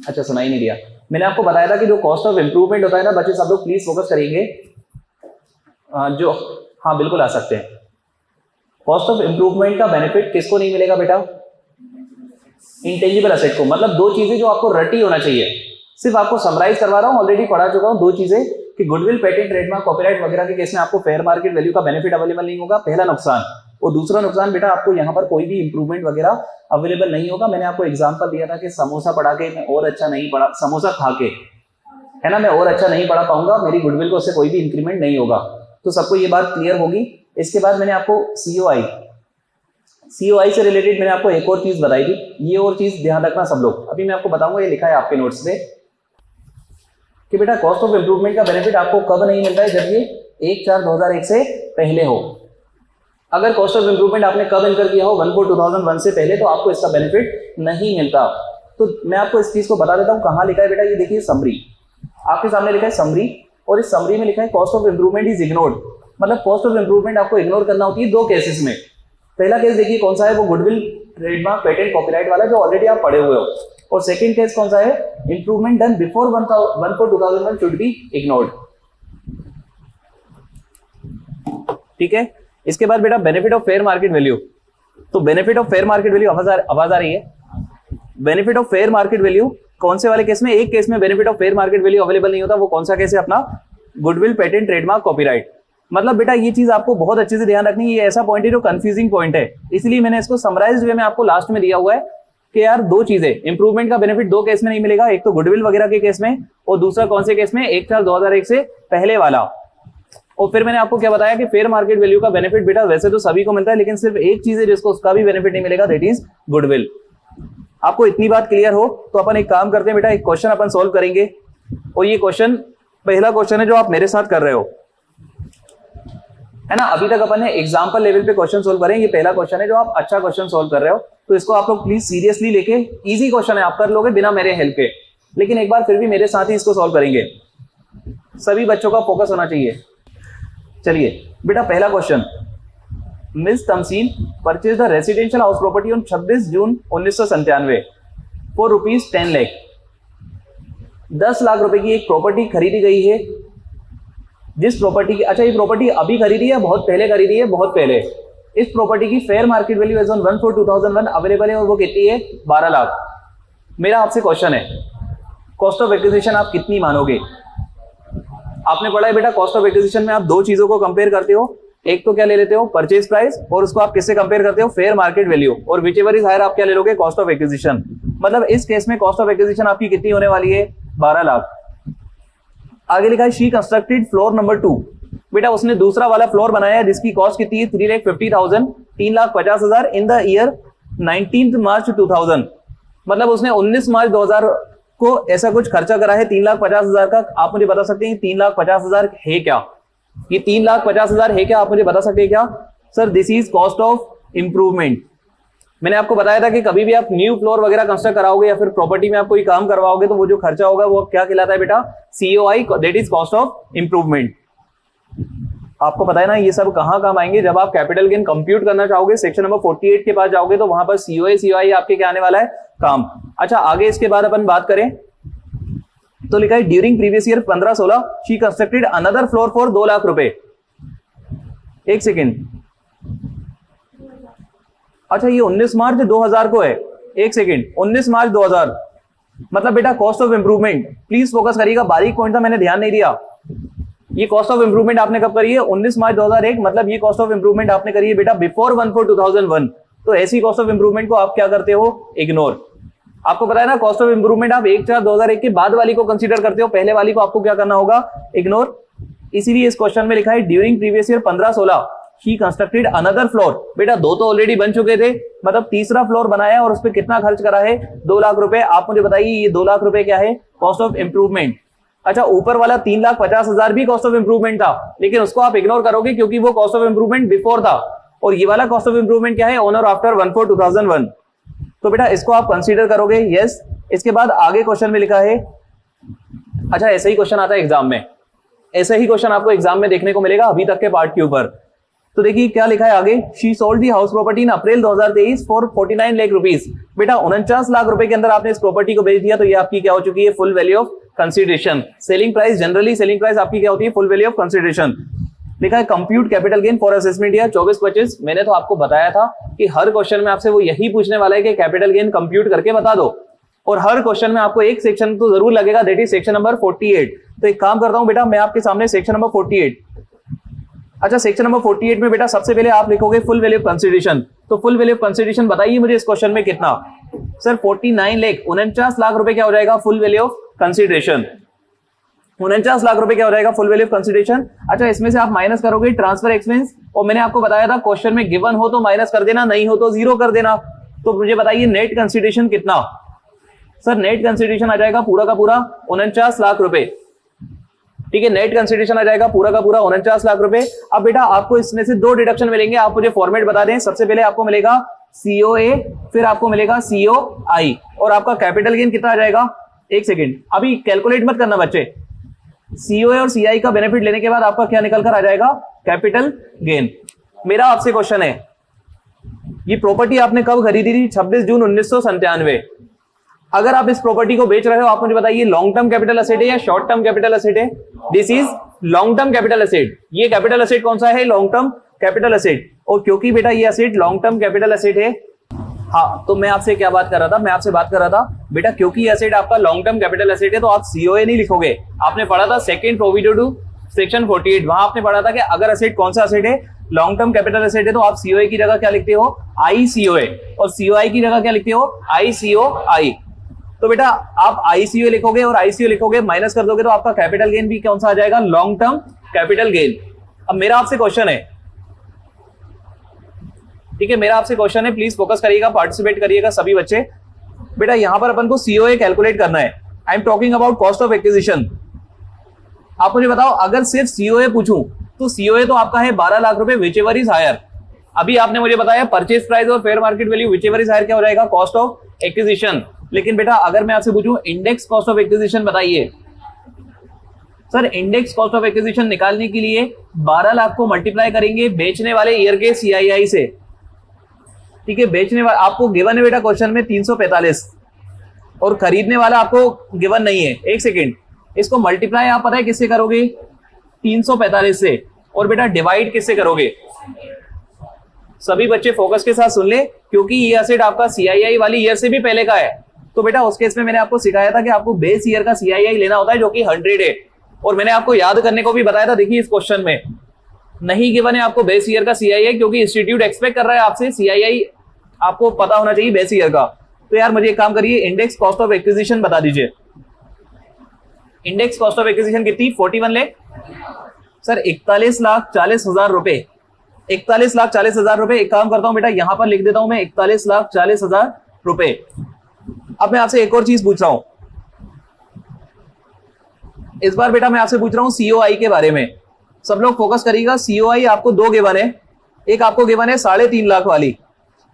अच्छा सुनाई नहीं दिया, मैंने आपको बताया था कि जो कॉस्ट ऑफ इम्प्रूवमेंट होता है ना बच्चे सब लोग प्लीज फोकस करेंगे, जो हाँ बिल्कुल आ सकते हैं। कॉस्ट ऑफ इम्प्रूवमेंट का बेनिफिट किसको नहीं मिलेगा बेटा? इंटेंजिबल असेट को। मतलब दो चीजें जो आपको रटी होना चाहिए, सिर्फ आपको समराइज करवा रहा हूं, ऑलरेडी पढ़ा चुका हूं। दो चीजें कि गुडविल, पेटेंट, ट्रेडमार्क, कॉपीराइट वगैरह के केस में आपको फेयर मार्केट वैल्यू का बेनिफिट अवेलेबल नहीं होगा, पहला नुकसान। और दूसरा नुकसान बेटा आपको यहाँ पर कोई भी इंप्रूवमेंट वगैरह अवेलेबल नहीं होगा। मैंने आपको एग्जांपल दिया था कि समोसा पढ़ा के मैं और अच्छा नहीं पढ़ा, समोसा खा के है ना मैं और अच्छा नहीं पढ़ा पाऊंगा, मेरी गुडविल को उससे कोई भी इंक्रीमेंट नहीं होगा। तो सबको ये बात क्लियर होगी। इसके बाद मैंने आपको सीओआई से रिलेटेड मैंने आपको एक और चीज बताई थी, ये और चीज ध्यान रखना सब लोग। अभी मैं आपको बताऊंगा, ये लिखा है आपके नोट्स में कि बेटा कॉस्ट ऑफ इंप्रूवमेंट का बेनिफिट आपको कब नहीं मिलता है? जब ये 1/4/2001 से पहले हो। अगर कॉस्ट ऑफ इंप्रूवमेंट आपने कब इनकर किया हो 1/4/2001 से पहले, तो आपको इसका बेनिफिट नहीं मिलता। तो मैं आपको इस चीज को बता देता हूं, कहां लिखा है बेटा, ये देखिए समरी आपके सामने लिखा है समरी, और इस समरी में लिखा है cost of improvement is ignored. मतलब कॉस्ट ऑफ इंप्रूवमेंट आपको इग्नोर करना होती है दो केसेस में। पहला केस देखिए कौन सा है, वो गुडविल, ट्रेडमार्क, पेटेंट, कॉपीराइट वाला जो ऑलरेडी आप पढ़े हुए हो। और सेकंड केस कौन सा है, improvement done before 1/4/2001 should be ignored. ठीक है। इसके बाद बेटा benefit of fair market value. तो benefit of fair market value, आवाज आ रही है? Benefit of fair market value कौन से वाले केस में? एक केस में benefit of fair market value available नहीं होता, वो कौन सा केस है अपना? Goodwill, patent, trademark, copyright. मतलब बेटा ये चीज आपको बहुत अच्छे से ध्यान रखनी है, ये ऐसा पॉइंट है जो कंफ्यूजिंग पॉइंट है, इसलिए मैंने इसको समराइज्ड वे में आपको लास्ट में दिया हुआ है कि यार दो चीजें, इंप्रूवमेंट का बेनिफिट दो केस में नहीं मिलेगा, एक तो गुडविल वगैरह के केस में, और दूसरा कौन से केस में? 1/4/2001 से पहले वाला। और फिर मैंने आपको क्या बताया कि फेयर मार्केट वैल्यू का बेनिफिट बेटा वैसे तो सभी को मिलता है, लेकिन सिर्फ एक चीज है जिसको उसका भी बेनिफिट नहीं मिलेगा, दैट इज गुडविल। आपको इतनी बात क्लियर हो तो अपन एक काम करते हैं बेटा, एक क्वेश्चन अपन सोल्व करेंगे। और ये क्वेश्चन पहला क्वेश्चन है जो आप मेरे साथ कर रहे हो, है ना। अभी तक अपन ने एग्जाम्पल लेवल पे क्वेश्चन सोल्व करें, ये पहला क्वेश्चन है जो आप अच्छा क्वेश्चन सोल्व कर रहे हो, तो इसको आप लोग प्लीज सीरियसली लेके, इजी क्वेश्चन है, आप कर लोगे बिना मेरे हेल्प के, लेकिन एक बार फिर भी मेरे साथ ही इसको सोल्व करेंगे। सभी बच्चों का फोकस होना चाहिए। चलिए बेटा पहला question, miss Tamsin purchase the residential house property on 26 June 1997 for ₹10 lakh. 10 lakh रुपए की एक प्रॉपर्टी खरीदी गई है, जिस प्रॉपर्टी की, अच्छा ये प्रॉपर्टी अभी खरीदी है, बहुत पहले खरीदी है, बहुत पहले। इस प्रॉपर्टी की fair market value as on 1/4/2001 available है, और वो कितनी है? 12 लाख। मेरा आपसे क्वेश्चन है, कॉस्ट ऑफ एक्विजिशन आप कितनी मानोगे? आपने पढ़ा है बेटा कॉस्ट ऑफ एक्विजिशन में आप दो चीजों को कंपेयर करते हो, एक तो क्या ले लेते हो? परचेज प्राइस, और उसको आप किससे कंपेयर करते हो? फेयर मार्केट वैल्यू, और व्हिचएवर इज हायर आप क्या ले लोगे? Cost of acquisition. मतलब इस केस में कॉस्ट ऑफ एक्विजिशन आपकी कितनी होने वाली है? 12 लाख। आगे लिखा है शी कंस्ट्रक्टेड फ्लोर नंबर 2। बेटा उसने दूसरा वाला फ्लोर बनाया है जिसकी कॉस्ट कितनी है? 3,50,000, 3,50,000 इन द ईयर 19 मार्च 2000। मतलब उसने 19 मार्च 2000 को ऐसा कुछ खर्चा करा है 3,50,000 का। आप मुझे बता सकते हैं 3,50,000 है क्या? ये 3,50,000 है क्या? आप मुझे बता सकते हैं क्या? Sir this is cost of improvement. मैंने आपको बताया था कि कभी भी आप न्यू फ्लोर वगैरह कंस्ट्रक्ट कराओगे या फिर प्रॉपर्टी में आप कोई काम करवाओगे तो वो जो खर्चा होगा वो क्या कहलाता है बेटा? COI, that is cost of improvement. आपको पता है ना ये सब कहां काम आएंगे? जब आप कैपिटल गेन कंप्यूट करना चाहोगे, सेक्शन नंबर 48 के पास जाओगे तो वहां पर सीओआई आपके क्या आने वाला है? काम। अच्छा आगे इसके बाद अपन बात करें तो लिखा है during previous year 15-16 she constructed another floor for 2 lakh रुपए। एक सेकेंड, अच्छा ये 19 मार्च 2000 को है। एक सेकेंड, 19 मार्च 2000 मतलब बेटा cost of improvement, please focus करिएगा, बारीक पॉइंट था मैंने ध्यान नहीं दिया। ये कॉस्ट ऑफ इंप्रूवमेंट आपने कब करी है? 19 मार्च 2001। मतलब ये कॉस्ट ऑफ इंप्रूवमेंट आपने करी है बेटा बिफोर 1/4/2001। तो ऐसी कॉस्ट ऑफ इंप्रूवमेंट को आप क्या करते हो? इग्नोर। आपको पता है ना कॉस्ट ऑफ इंप्रूवमेंट आप 1/4/2001 के बाद वाली को कंसीडर करते हो, पहले वाली को आपको क्या करना होगा? इग्नोर। इसीलिए इस क्वेश्चन में लिखा है during previous year 15-16 she constructed another floor. बेटा दो तो ऑलरेडी बन चुके थे, मतलब तीसरा फ्लोर बनाया और उस पर कितना खर्च करा है? 2 लाख रुपए। आप मुझे बताइए ये 2 लाख रुपए क्या है? Cost of improvement. अच्छा ऊपर वाला 3,50,000 भी कॉस्ट ऑफ इंप्रूवमेंट था, लेकिन उसको आप इग्नोर करोगे क्योंकि वो कॉस्ट ऑफ इंप्रूवमेंट बिफोर था। और ये वाला कॉस्ट ऑफ इंप्रूवमेंट क्या है? ऑन और आफ्टर 1/4/2001। तो बेटा इसको आप कंसीडर करोगे, यस। इसके बाद आगे क्वेश्चन में लिखा है, अच्छा ऐसे ही क्वेश्चन आता है एग्जाम में, ऐसे ही क्वेश्चन आपको एग्जाम में देखने को मिलेगा अभी तक के पार्ट के ऊपर। तो देखिए क्या लिखा है आगे, she sold the house property in April 2023 for 49 lakh rupees. बेटा 49 लाख रुपए के अंदर आपने इस प्रॉपर्टी को बेच दिया, तो ये आपकी क्या हो चुकी है, full value of consideration. Selling price, generally selling price आपकी क्या होती है, फुल वैल्यू ऑफ कंसीडरेशन। लिखा है compute capital gain for assessment year 24-25। मैंने तो आपको बताया था कि हर क्वेश्चन में आपसे वो यही पूछने वाला है कि कैपिटल गेन कंप्यूट करके बता दो, और हर क्वेश्चन में आपको एक सेक्शन तो जरूर लगेगा, दैट इज सेक्शन नंबर 48। तो एक काम करता हूं बेटा, मैं आपके सामने सेक्शन नंबर 48, अच्छा सेक्शन नंबर 48 में बेटा सबसे पहले आप लिखोगे फुल वैल्यू ऑफ कंसीडरेशन। तो फुल वैल्यू ऑफ कंसीडरेशन बताइए मुझे इस क्वेश्चन में कितना, सर 49 लाख, 49 लाख रुपए क्या हो जाएगा full value of consideration, 49 lakh रुपए क्या हो जाएगा फुल वैल्यू ऑफ कंसीडरेशन। अच्छा इसमें से आप माइनस करोगे ट्रांसफर एक्सपेंस, और मैंने आपको बताया था क्वेश्चन में गिवन हो तो माइनस कर देना, नहीं हो तो जीरो कर देना। तो मुझे बताइए नेट कंसीडरेशन कितना, सर नेट कंसीडरेशन आ जाएगा पूरा का पूरा 49 लाख रुपए, ठीक है, नेट कंसीडरेशन आ जाएगा पूरा का पूरा 49 लाख रुपए। अब बेटा आपको इसमें से दो डिडक्शन मिलेंगे, आप मुझे फॉर्मेट बता दें। सबसे पहले आपको मिलेगा सीओए, फिर आपको मिलेगा सीओआई, और आपका कैपिटल गेन कितना आ जाएगा, एक सेकेंड अभी कैलकुलेट मत करना बच्चे, सीओए और सीआई का बेनिफिट लेने के बाद आपका क्या निकल कर आ जाएगा, कैपिटल गेन। मेरा आपसे क्वेश्चन है, ये प्रॉपर्टी आपने कब खरीदी थी, 26 जून 1997। अगर आप इस प्रॉपर्टी को बेच रहे हो, आप मुझे बताइए लॉन्ग टर्म कैपिटल एसेट है या शॉर्ट टर्म कैपिटल एसेट है। This is long term capital asset. ये कैपिटल एसेट कौन सा है, लॉन्ग टर्म कैपिटल एसेट। और क्योंकि बेटा ये asset long term capital asset है, हाँ तो मैं आपसे क्या बात कर रहा था, मैं आपसे बात कर रहा था बेटा क्योंकि एसेट आपका लॉन्ग टर्म कैपिटल एसेट है तो आप सीओए नहीं लिखोगे। आपने पढ़ा था सेकंड प्रोविजन टू सेक्शन 48, वहां आपने पढ़ा था कि अगर एसेट कौन सा एसेट है, लॉन्ग टर्म कैपिटल एसेट है, तो आप सीओए की जगह क्या लिखते हो, आईसीओए, और सीओआई की जगह क्या लिखते हो, आईसीओआई। तो बेटा आप आईसीओ लिखोगे और आईसीओ लिखोगे, माइनस कर दोगे तो आपका कैपिटल गेन भी कौन सा आ जाएगा, लॉन्ग टर्म कैपिटल गेन। अब मेरा आपसे क्वेश्चन है, ठीक है, मेरा आपसे क्वेश्चन है, प्लीज फोकस करिएगा, पार्टिसिपेट करिएगा सभी बच्चे। बेटा यहां पर अपन को सीओए कैलकुलेट करना है। I am talking about cost of acquisition. आप मुझे बताओ अगर सिर्फ सीओए पूछूं तो सीओए तो आपका है 12 लाख रुपए, विच एवर इज हायर। अभी आपने मुझे बताया परचेज प्राइस और fair market value, whichever is higher क्या हो जाएगा, कॉस्ट ऑफ एक्विजिशन। लेकिन बेटा अगर मैं आपसे पूछूं इंडेक्स कॉस्ट ऑफ एक्विजिशन बताइए, sir index cost of acquisition निकालने के लिए 12 लाख को मल्टीप्लाई करेंगे बेचने वाले ईयर के सीआईआई से, ठीक है, बेचने वाला आपको गिवन है बेटा क्वेश्चन में 345, और खरीदने वाला आपको गिवन नहीं है। एक सेकेंड, इसको मल्टीप्लाई आप पता है किससे करोगे, 345 से, और बेटा डिवाइड किससे करोगे। सभी बच्चे फोकस के साथ सुन ले, क्योंकि ये एसेट आपका सीआईआई वाली ईयर से भी पहले का है। तो बेटा उस केस में मैंने आपको सिखाया था कि आपको बेस ईयर का सीआईआई लेना होता है जो कि 100 है, और मैंने आपको याद करने को भी बताया था। देखिए इस क्वेश्चन में नहीं गिवन है आपको बेस ईयर का सीआईआई, क्योंकि इंस्टीट्यूट एक्सपेक्ट कर रहा है आपसे सीआईआई आपको पता होना चाहिए बेस ईयर का। तो यार मुझे एक काम करिए, इंडेक्स कॉस्ट ऑफ एक्विजिशन बता दीजिए। इंडेक्स कॉस्ट ऑफ एक्विजिशन कितनी, 41 लाख, सर 41,40,000 रुपए, 41,40,000 रुपए। एक काम करता हूं बेटा यहां पर लिख देता हूं मैं 41,40,000 रुपए। अब मैं आपसे एक और चीज पूछ रहा हूं, इस बार बेटा मैं आपसे पूछ रहा हूं सीओआई के बारे में। सब लोग फोकस करिएगा, सीओआई आपको दो गिवन है, एक आपको गिवन है 3.5 लाख वाली।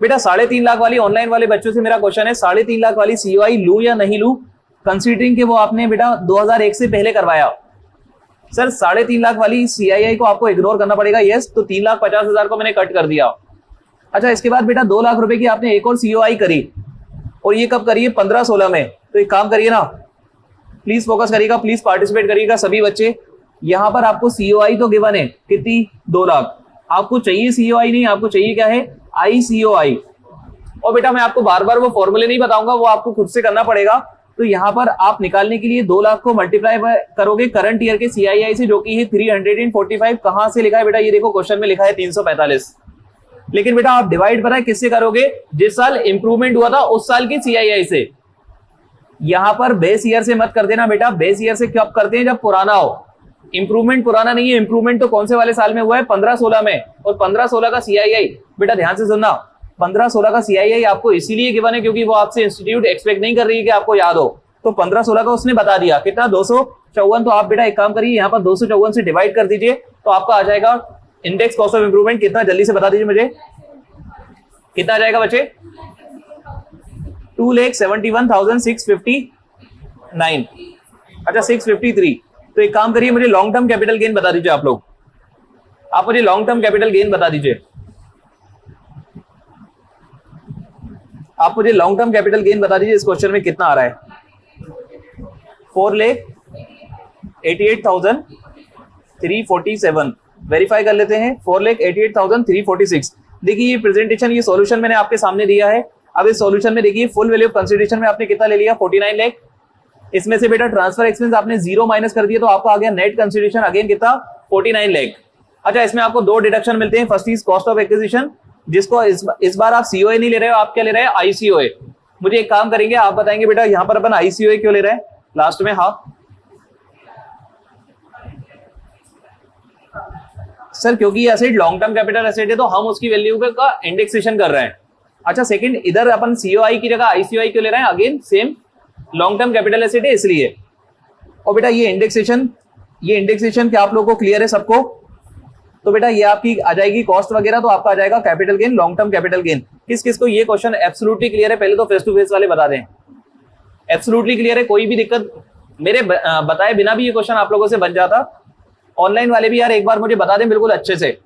बेटा 3.5 लाख वाली ऑनलाइन वाले बच्चों से मेरा क्वेश्चन है, 3.5 लाख वाली सीओआई लूं या नहीं लूं, कंसीडरिंग के वो आपने बेटा 2001 से पहले करवाया। सर 3.5 लाख वाली सीआईआई को आपको इग्नोर करना पड़ेगा, यस, तो 3,50,000 को मैंने कट कर दिया। अच्छा इसके बाद बेटा 2 लाख रुपए की आपने एक और सीओआई करी, और ये कब करिए, 15-16 में। तो एक काम करिए ना, प्लीज फोकस करिएगा, प्लीज पार्टिसिपेट करिएगा सभी बच्चे। यहां पर आपको सीओआई तो गिवन है कितनी, 2 लाख। आपको चाहिए सीओआई नहीं, आपको चाहिए क्या है, आईसीओआई। और बेटा मैं आपको बार बार वो फॉर्मूले नहीं बताऊंगा, वो आपको खुद से करना पड़ेगा। तो यहां पर आप निकालने के लिए 2 लाख को मल्टीप्लाई करोगे करंट ईयर के सीआईआई से, जो कि है 345। कहां से लिखा है बेटा, ये देखो क्वेश्चन में लिखा है 345। लेकिन बेटा आप डिवाइड पता है किससे करोगे, जिस साल इंप्रूवमेंट हुआ था उस साल की सीआईआई से। यहां पर बेस ईयर से मत कर देना बेटा, बेस ईयर से कब करते हैं, जब पुराना हो। इंप्रूवमेंट पुराना नहीं है, इंप्रूवमेंट तो कौन से वाले साल में हुआ है, 15-16 में। और 15-16 का सीआईआई बेटा ध्यान से सुनना, 15-16 का सीआईआई आपको इसीलिए गिवन है क्योंकि वो आपसे इंस्टीट्यूट एक्सपेक्ट नहीं कर रही है कि आपको याद हो। तो 15-16 का उसने बता दिया कितना, 254। तो आप बेटा एक काम करिए, यहाँ पर 254 से डिवाइड कर दीजिए, तो आपका आ जाएगा इंडेक्स कॉस्ट ऑफ इंप्रूवमेंट कितना, जल्दी से बता दीजिए मुझे, कितना आ जाएगा बच्चे, 2,71,659। अच्छा 653। तो एक काम करिए, मुझे लॉन्ग टर्म कैपिटल गेन बता दीजिए आप लोग। आप मुझे लॉन्ग टर्म कैपिटल गेन बता दीजिए। आप मुझे लॉन्ग टर्म कैपिटल गेन बता दीजिए, इस क्वेश्चन में कितना आ रहा है? 4,88,347। वेरीफाई कर लेते हैं। 4,88,346। देखिए ये प्रेजेंटेशन, ये सॉल्यूशन मैंने आपके सामने दिया है। अब इस सॉल्यूशन में देखिए फुल वैल्यू ऑफ कंसिडरेशन में आपने कितना ले लिया? 49 लाख। इसमें से बेटा ट्रांसफर एक्सपेंस आपने 0 माइनस कर दिया, तो आपका आ गया नेट कंसिडरेशन अगेन कितना? 49 लाख। अच्छा, इसमें आपको 2 डिडक्शन मिलते हैं। First is cost of acquisition, जिसको इस बार आप सीओए नहीं ले रहे हो, आप क्या ले रहे हैं? आईसीओए। मुझे एक काम करेंगे, आप बताएंगे बेटा यहां पर अपन आईसीओए क्यों ले रहे हैं लास्ट में? हाँ सर, क्योंकि ये asset long term capital asset है, तो हम उसकी वैल्यू का इंडेक्सेशन कर रहे हैं। अच्छा, सेकंड, इधर अपन सीओआई की जगह आईसीओआई क्यों ले रहे हैं? Again same, long term capital asset है इसलिए। और बेटा ये इंडेक्सेशन क्या आप लोगों को क्लियर है सबको? तो बेटा ये आपकी आ जाएगी कॉस्ट वगैरह, तो आपका आ जाएगा capital gain, long term capital gain. किस किस को ये क्वेश्चन एब्सोल्युटली क्लियर है? पहले तो फेस टू फेस वाले बता दें। एब्सोल्युटली क्लियर है, कोई भी दिक्कत मेरे बताए बिना भी ये क्वेश्चन आप लोगों से बन जाता। ऑनलाइन वाले भी यार एक बार मुझे बता दें बिल्कुल अच्छे से।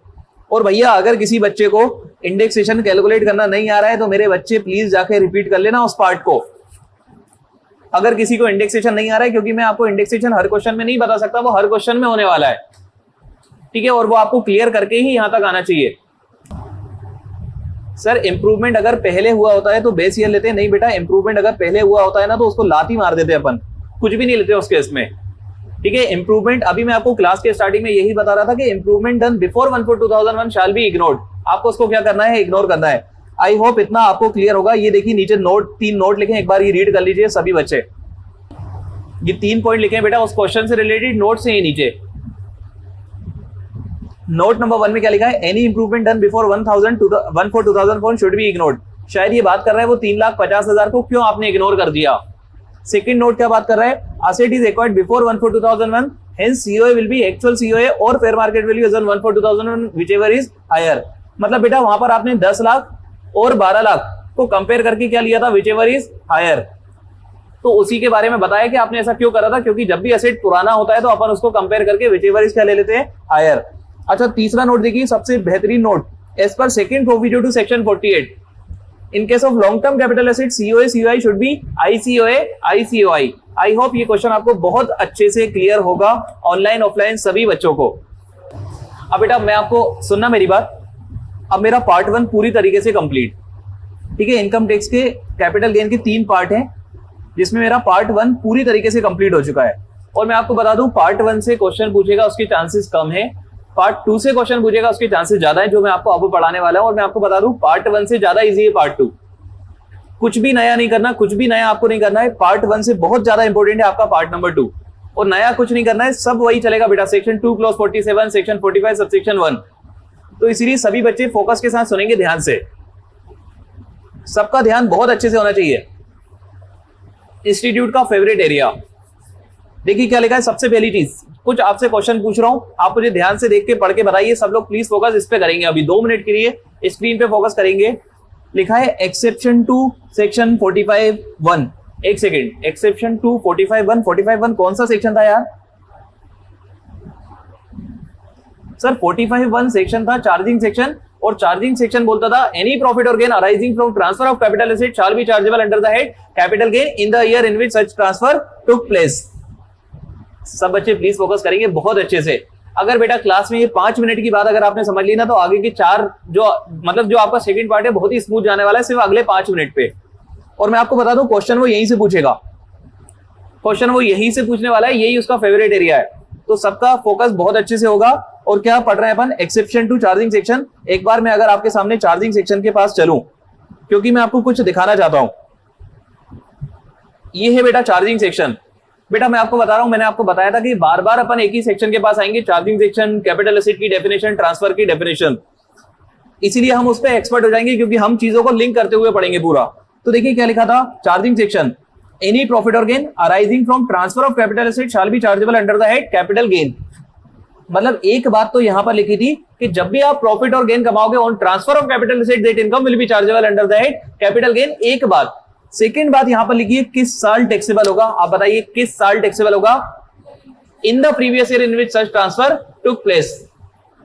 और भैया अगर किसी बच्चे को इंडेक्सेशन कैलकुलेट करना नहीं आ रहा है, तो मेरे बच्चे प्लीज जाके रिपीट कर लेना उस पार्ट को। अगर किसी को इंडेक्सेशन नहीं आ रहा है, क्योंकि मैं आपको इंडेक्सेशन हर क्वेश्चन में नहीं बता सकता, वो हर क्वेश्चन में होने वाला है, ठीक है, और वो आपको क्लियर करके ही यहां तक आना चाहिए। सर इंप्रूवमेंट अगर पहले हुआ होता है तो बेस ईयर लेते हैं। नहीं बेटा, इंप्रूवमेंट अगर पहले हुआ होता है ना, तो उसको लात ही मार देते अपन, कुछ भी नहीं लेते उस केस में, ठीक है। इंप्रूवमेंट, अभी मैं आपको क्लास के स्टार्टिंग में यही बता रहा था कि improvement done before 1/4/2001 shall be ignored. आपको उसको क्या करना है? इग्नोर करना है। आई होप इतना आपको क्लियर होगा। ये देखिए नीचे नोट, 3 नोट लिखे, एक बार ये रीड कर लीजिए सभी बच्चे। ये 3 पॉइंट लिखे हैं बेटा उस क्वेश्चन से रिलेटेड, नोट से ही नीचे। नोट नंबर 1 में क्या लिखा है? Any improvement done before 1/4/2004 should be ignored. शायद ये बात कर रहा है वो 3,50,000 को क्यों आपने इग्नोर कर दिया। सेकंड नोट क्या बात कर रहा है? Asset is acquired before 1/4/2001, hence COA will be actual COA or fair market value as on 1/4/2001 whichever is higher. मतलब बेटा वहां पर आपने 10 लाख और 12 लाख को कंपेयर करके क्या लिया था? Whichever is higher. तो उसी के बारे में बताया कि आपने ऐसा क्यों करा था, क्योंकि जब भी एसेट पुराना होता है तो अपन उसको कंपेयर करके व्हिचएवर इज क्या ले लेते हैं? हायर। अच्छा, तीसरा नोट देखिए, सबसे बेहतरीन note. As per second provision to section 48, in case of long term capital asset COA COI should be ICOA ICOI। I hope ये क्वेश्चन आपको बहुत अच्छे से क्लियर होगा, ऑनलाइन ऑफलाइन सभी बच्चों को। अब बेटा मैं आपको सुनना मेरी बात, अब मेरा पार्ट 1 पूरी तरीके से कंप्लीट, ठीक है। इनकम टैक्स के कैपिटल गेन के 3 पार्ट हैं, जिसमें मेरा पार्ट 1 पूरी तरीके से कंप्लीट हो चुका है। और मैं आपको बता दूं, पार्ट 1 से क्वेश्चन पूछेगा उसके चांसेस कम है, पार्ट 2 से क्वेश्चन पूछेगा उसके चांसेस ज्यादा है, जो मैं आपको अब पढ़ाने वाला हूं। और मैं आपको बता दूं पार्ट 1 से ज्यादा इजी है पार्ट 2। कुछ भी नया नहीं करना, कुछ भी नया आपको नहीं करना है। पार्ट 1 से बहुत ज्यादा इंपॉर्टेंट है आपका पार्ट नंबर 2, और नया कुछ नहीं करना है, सब वही चलेगा बेटा। Section 2 clause 47, section 45 subsection 1। तो इसीलिए सभी बच्चे फोकस के साथ सुनेंगे ध्यान से, सबका ध्यान बहुत अच्छे से होना चाहिए। इंस्टीट्यूट का फेवरेट एरिया देखिए क्या लिखा है। सबसे पहली चीज, कुछ आपसे क्वेश्चन पूछ रहा हूं, आप मुझे ध्यान से देख के पढ़ के बताइए। सब लोग प्लीज फोकस इस पे करेंगे, अभी 2 मिनट के लिए स्क्रीन पे फोकस करेंगे। लिखा है एक्सेप्शन टू सेक्शन 45(1). एक सेकेंड, एक्सेप्शन टू 45(1). 45(1) कौन सा सेक्शन था यार? सर 45(1) सेक्शन था चार्जिंग सेक्शन, और चार्जिंग सेक्शन बोलता था any profit or gain arising from transfer of capital asset shell be chargeable under the head capital gain in the year in which such transfer took place. सब बच्चे please focus करेंगे बहुत अच्छे से। अगर बेटा क्लास में ये 5 मिनट की बात अगर आपने समझ ली ना, तो आगे के 4 जो आपका सेकंड पार्ट है बहुत ही स्मूथ जाने वाला है, सिर्फ अगले 5 मिनट पे। और मैं आपको बता दूं क्वेश्चन वो यहीं से पूछेगा, क्वेश्चन वो यहीं से पूछने वाला है, यही उसका फेवरेट एरिया है। तो सबका फोकस बहुत अच्छे से होगा। और क्या पढ़ रहे हैं अपन? Exception to charging section. एक बार मैं अगर आपके सामने चार्जिंग सेक्शन के पास चलूं, क्योंकि मैं आपको कुछ दिखाना चाहता हूं। ये है बेटा चार्जिंग सेक्शन। बेटा मैं आपको बता रहा हूं, मैंने आपको बताया था कि बार बार अपन एक ही सेक्शन के पास आएंगे, चार्जिंग सेक्शन, कैपिटल एसेट की डेफिनेशन, ट्रांसफर की डेफिनेशन। इसीलिए हम उस पर एक्सपर्ट हो जाएंगे, क्योंकि हम चीजों को लिंक करते हुए पढ़ेंगे पूरा। तो देखिए क्या लिखा था charging section, any profit or gain arising from transfer of capital asset shell be chargeable under the head capital gain. मतलब एक बात तो यहां पर लिखी थी कि जब भी आप प्रॉफिट और गेन कमाओगे on transfer of capital asset that income will be chargeable under the head capital gain. एक बात। सेकेंड बात यहां पर लिखी है किस साल टैक्सेबल होगा। आप बताइए किस साल टैक्सेबल होगा? In the previous year in which such transfer took place.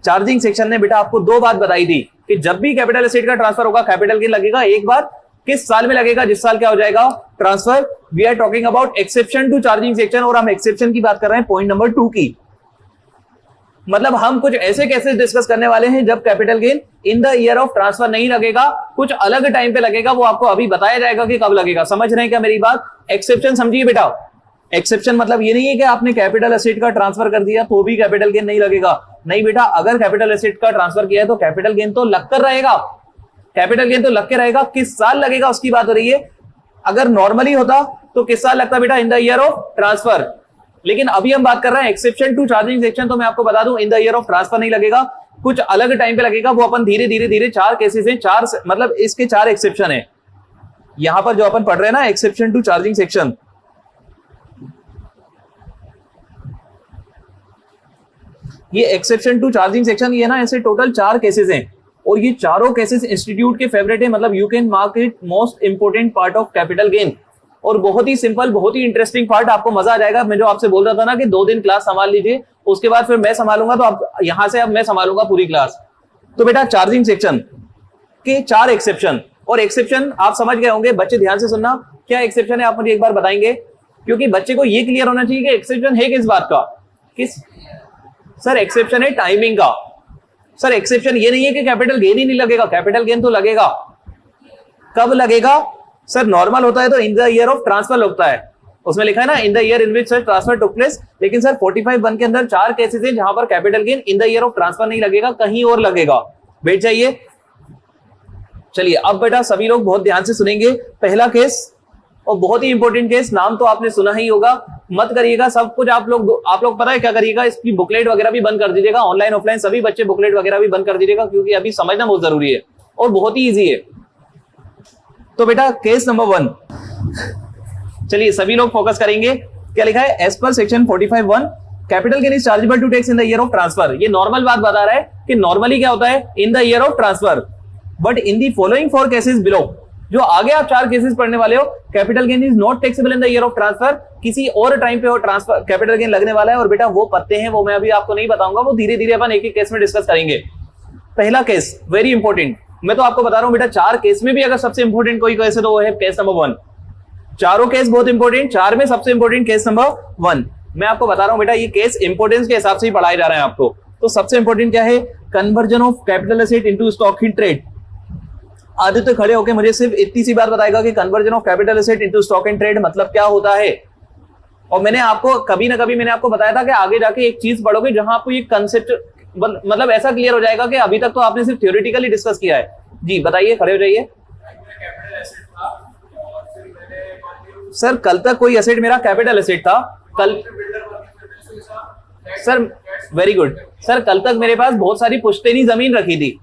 Charging section ने बेटा आपको दो बात बताई थी कि जब भी कैपिटल एसेट का ट्रांसफर होगा कैपिटल गेन लगेगा, एक बार किस साल में लगेगा, जिस साल क्या हो जाएगा transfer. We are talking about exception to charging section, और हम एक्सेप्शन की बात कर रहे हैं पॉइंट नंबर 2 की। मतलब हम कुछ ऐसे केसेस डिस्कस करने वाले हैं जब capital gain in the year of transfer नहीं लगेगा, कुछ अलग टाइम पे लगेगा, वो आपको अभी बताया जाएगा कि कब लगेगा। समझ रहे हैं क्या मेरी बात? एक्सेप्शन समझिए बेटा। एक्सेप्शन मतलब ये नहीं है कि आपने कैपिटल एसेट का ट्रांसफर कर दिया तो भी कैपिटल गेन नहीं लगेगा। नहीं बेटा, अगर कैपिटल एसेट का ट्रांसफर किया है तो कैपिटल गेन तो लगकर रहेगा, कैपिटल गेन तो लग के रहेगा। किस साल लगेगा उसकी बात हो रही है। अगर नॉर्मली होता तो किस साल लगता बेटा? इन द ईयर ऑफ ट्रांसफर। लेकिन अभी हम बात कर रहे हैं एक्सेप्शन टू चार्जिंग सेक्शन, तो मैं आपको बता दूं इन द ईयर ऑफ ट्रांसफर नहीं लगेगा, कुछ अलग टाइम पे लगेगा। वो अपन धीरे धीरे धीरे 4 केसेस हैं, 4 मतलब इसके 4 एक्सेप्शन है। यहां पर जो अपन पढ़ रहे हैं ना एक्सेप्शन टू चार्जिंग सेक्शन, ये एक्सेप्शन टू चार्जिंग सेक्शन ये ना ऐसे टोटल 4 केसेस हैं, और ये चारों केसेस इंस्टीट्यूट के फेवरेट है। मतलब you can mark it most important part of capital gain, और बहुत ही सिंपल, बहुत ही इंटरेस्टिंग पार्ट, आपको मजा आ जाएगा। मैं जो आपसे बोल रहा था ना कि 2 दिन क्लास संभाल लीजिए, उसके बाद फिर मैं संभालूंगा, तो आप यहां से अब मैं संभालूंगा पूरी क्लास। तो बेटा चार्जिंग सेक्शन के 4 एक्सेप्शन, और एक्सेप्शन आप समझ गए होंगे, बच्चे ध्यान से सुनना। क्या एक्सेप्शन है आप मुझे एक बार बताएंगे, क्योंकि बच्चे को ये क्लियर होना चाहिए कि एक्सेप्शन है किस बात का। किस सर? एक्सेप्शन है टाइमिंग का। सर एक्सेप्शन ये नहीं है कि कैपिटल गेन ही नहीं लगेगा, कैपिटल गेन तो लगेगा। कब लगेगा सर? नॉर्मल होता है तो इन द ईयर ऑफ ट्रांसफर लगता है, उसमें लिखा है ना इन the year in which such transfer took place. लेकिन सर 45(1) के अंदर 4 केसेस हैं जहां पर capital gain in the year of transfer नहीं लगेगा, कहीं और लगेगा। वेट जाइए। चलिए अब बेटा सभी लोग बहुत ध्यान से सुनेंगे। पहला केस, और बहुत ही इंपॉर्टेंट केस, नाम तो आपने सुना ही होगा, मत करिएगा सब कुछ। आप लोग पता है क्या करिएगा, इसकी बुकलेट वगैरह भी बंद कर दीजिएगा, ऑनलाइन ऑफलाइन सभी बच्चे बुकलेट वगैरह भी बंद कर दीजिएगा, क्योंकि अभी समझना बहुत जरूरी है और बहुत ही इजी है। तो बेटा केस नंबर 1, चलिए सभी लोग फोकस करेंगे। क्या लिखा है? As per section 45(1) capital gain is chargeable to tax in the year of transfer. ये नॉर्मल बात बता रहा है कि नॉर्मली क्या होता है in the year of transfer, but in the following 4 cases below, जो आगे आप 4 केसेस पढ़ने वाले हो, capital gain is not taxable in the year of transfer. किसी और टाइम पे वो ट्रांसफर कैपिटल गेन लगने वाला है, और बेटा वो पत्ते हैं वो मैं अभी आपको नहीं बताऊंगा, वो धीरे धीरे अपन एक एक केस में डिस्कस करेंगे। पहला केस वेरी इंपॉर्टेंट, मैं तो आपको बता रहा हूं बेटा 4 केस में भी अगर सबसे इंपॉर्टेंट कोई केस है तो वो है केस नंबर 1। चारों केस बहुत इंपॉर्टेंट, 4 में सबसे इंपॉर्टेंट केस नंबर 1। मैं आपको बता रहा हूं बेटा ये केस इंपॉर्टेंस के हिसाब से ही पढ़ाए जा रहे हैं आपको। तो सबसे इंपॉर्टेंट क्या है? Conversion of capital asset into stock in trade. Aditya खड़े होकर मुझे सिर्फ इतनी सी बात बताएगा कि conversion of capital asset into stock in trade मतलब क्या होता है। और मैंने आपको कभी ना कभी मैंने आपको बताया था कि आगे जाके एक चीज पढ़ोगे जहां आपको ये कंसेप्ट मतलब ऐसा क्लियर हो जाएगा कि अभी तक तो आपने सिर्फ थ्योरेटिकली डिस्कस किया है। जी बताइए, खड़े हो जाइए। सर कल तक कोई एसेट मेरा कैपिटल एसेट था। कल सर वेरी गुड सर, कल तक मेरे पास बहुत सारी पुश्तैनी जमीन रखी थी,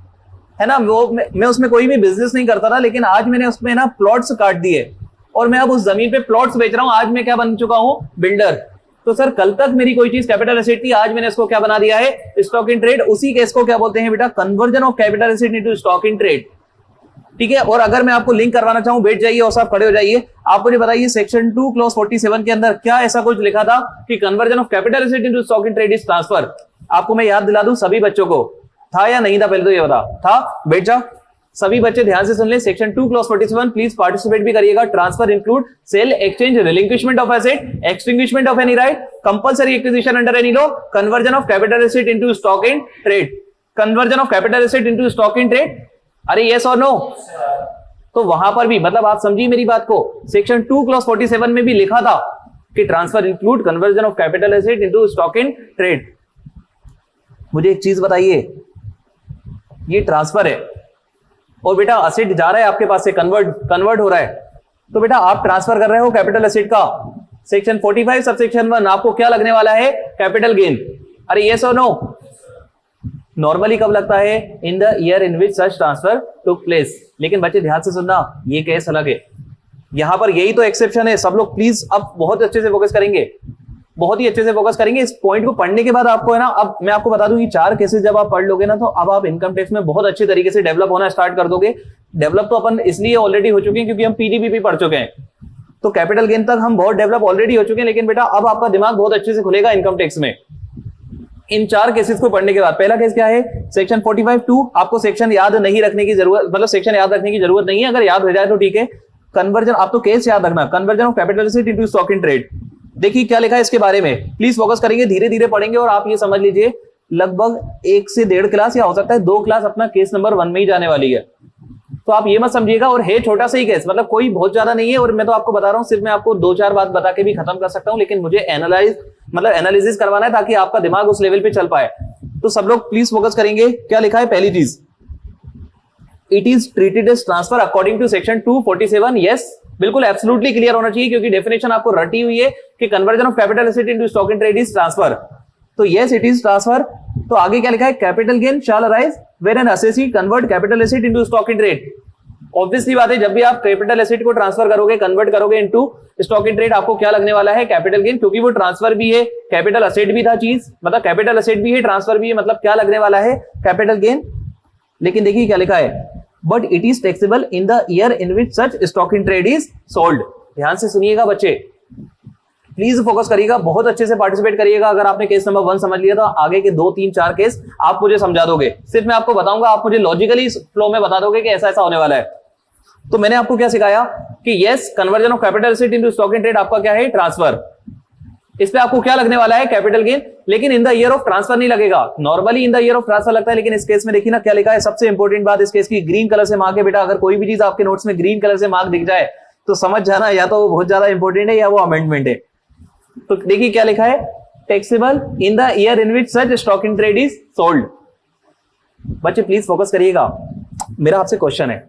है ना, वो मैं उसमें कोई भी बिजनेस नहीं करता था, लेकिन आज मैंने उसमें ना प्लॉट्स काट दिए और मैं अब उस जमीन पे प्लॉट्स बेच रहा हूं। आज मैं क्या बन चुका हूं? बिल्डर। तो सर कल तक मेरी कोई चीज कैपिटल एसेट थी, आज मैंने इसको क्या बना दिया है? Stock in trade. उसी केस को क्या बोलते हैं बेटा? Conversion of capital asset into stock in trade. ठीक है। और अगर मैं आपको लिंक करवाना चाहूं, बैठ जाइए और सब खड़े हो जाइए। आप मुझे बताइए सेक्शन 2 क्लॉज 47 के अंदर क्या ऐसा कुछ लिखा था कि conversion of capital asset into stock in trade is transfer. आपको मैं याद दिला दूं, सभी बच्चों को था या नहीं था? पहले तो ये बता। था? बैठ जाओ सभी बच्चे, ध्यान से सुन ले। सेक्शन 2 क्लॉज 47 प्लीज पार्टिसिपेट भी करिएगा। Transfer include sale, exchange, relinquishment of asset, extinguishment of any right, compulsory acquisition under any law, conversion of capital asset into stock in trade. Conversion of capital asset into stock in trade, अरे yes और no? तो वहां पर भी मतलब आप समझिए मेरी बात को, सेक्शन 2 क्लॉज 47 में भी लिखा था कि transfer include conversion of capital asset into stock in trade. मुझे एक चीज बताइए, ये ट्रांसफर है और बेटा एसेट जा रहा है आपके पास से, कन्वर्ट हो रहा है, तो बेटा आप ट्रांसफर कर रहे हो कैपिटल एसेट का। सेक्शन 45 सबसेक्शन 1 आपको क्या लगने वाला है? Capital gain. अरे यस और नो? नॉर्मली कब लगता है? In the year in which such transfer took place. लेकिन बच्चे ध्यान से सुनना, ये केस अलग है, यहां पर यही तो एक्सेप्शन है। सब लोग प्लीज अब बहुत अच्छे से फोकस करेंगे, बहुत ही अच्छे से फोकस करेंगे। इस पॉइंट को पढ़ने के बाद आपको है ना, अब मैं आपको बता दूं कि 4 केसेस जब आप पढ़ लोगे ना, तो अब आप इनकम टैक्स में बहुत अच्छे तरीके से डेवलप होना स्टार्ट कर दोगे। डेवलप तो अपन इसलिए ऑलरेडी हो चुके हैं क्योंकि हम पीडीपीपी पढ़ चुके हैं, तो कैपिटल गेन तक हम बहुत डेवलप ऑलरेडी हो चुके हैं। लेकिन बेटा अब आपका दिमाग बहुत अच्छे से खुलेगा इनकम टैक्स में। इन 4 केसेस को पढ़ने के बाद पहला केस क्या है, सेक्शन 45(2). आपको सेक्शन याद नहीं रखने की जरूरत, मतलब सेक्शन याद रखने की जरूरत नहीं है, अगर याद हो जाए तो ठीक है। कन्वर्जन, आप तो केस याद रखना, conversion of capital asset into stock in trade. देखिए क्या लिखा है इसके बारे में, प्लीज फोकस करेंगे, धीरे धीरे पढ़ेंगे। और आप ये समझ लीजिए लगभग 1 से 1.5 क्लास या हो सकता है 2 क्लास अपना केस नंबर 1 में ही जाने वाली है, तो आप ये मत समझिएगा। और है छोटा सा ही केस, मतलब कोई बहुत ज्यादा नहीं है। और मैं तो आपको बता रहा हूं, सिर्फ मैं आपको 2-4 बात बता के भी खत्म कर सकता हूं, लेकिन मुझे एनालिसिस करवाना है ताकि आपका दिमाग उस लेवल पे चल पाए। तो सब लोग प्लीज फोकस करेंगे। क्या लिखा है, पहली चीज, it is treated as transfer according to section 247। Yes, बिल्कुल एब्सोल्युटली क्लियर होना चाहिए, क्योंकि डेफिनेशन आपको रटी हुई है कि conversion of capital asset into stock in trade is transfer. तो यस, इट इज ट्रांसफर। तो आगे क्या लिखा है, capital gain shall arise where an assessee convert capital asset into stock in trade. Obviously बात है, जब भी आप कैपिटल एसेट को ट्रांसफर करोगे, कन्वर्ट करोगे इनटू स्टॉक इन ट्रेड, आपको क्या लगने वाला है, कैपिटल गेन, क्योंकि वो ट्रांसफर भी है, कैपिटल एसेट भी था चीज, मतलब कैपिटल एसेट भी है, ट्रांसफर भी है, मतलब क्या लगने वाला है, कैपिटल गेन। लेकिन देखिए क्या लिखा है, but it is taxable in the year in which such stock in trade is sold. ध्यान से सुनिएगा बच्चे, प्लीज फोकस करिएगा, बहुत अच्छे से पार्टिसिपेट करिएगा। अगर आपने केस नंबर 1 समझ लिया तो आगे के 2, 3, 4 केस आप मुझे समझा दोगे, सिर्फ मैं आपको बताऊंगा, आप मुझे लॉजिकली फ्लो में बता दोगे कि ऐसा ऐसा होने वाला है। तो मैंने आपको क्या सिखाया कि yes, conversion of capital asset into stock in trade आपका क्या है, ट्रांसफर। इस पे आपको क्या लगने वाला है, कैपिटल गेन, लेकिन इन द ईयर ऑफ ट्रांसफर नहीं लगेगा। Normally in the year of transfer लगता है, लेकिन इस केस में देखिए ना क्या लिखा है, सबसे इंपॉर्टेंट बात इस केस की, ग्रीन कलर से मार्क है बेटा। अगर कोई भी चीज आपके नोट्स में ग्रीन कलर से मार्क दिख जाए तो समझ जाना या तो बहुत ज्यादा इंपॉर्टेंट है या वो अमेंडमेंट है। तो देखिए क्या लिखा है, taxable in the year in which such stock in trade is sold. बच्चे प्लीज फोकस करिएगा, मेरा आपसे क्वेश्चन है,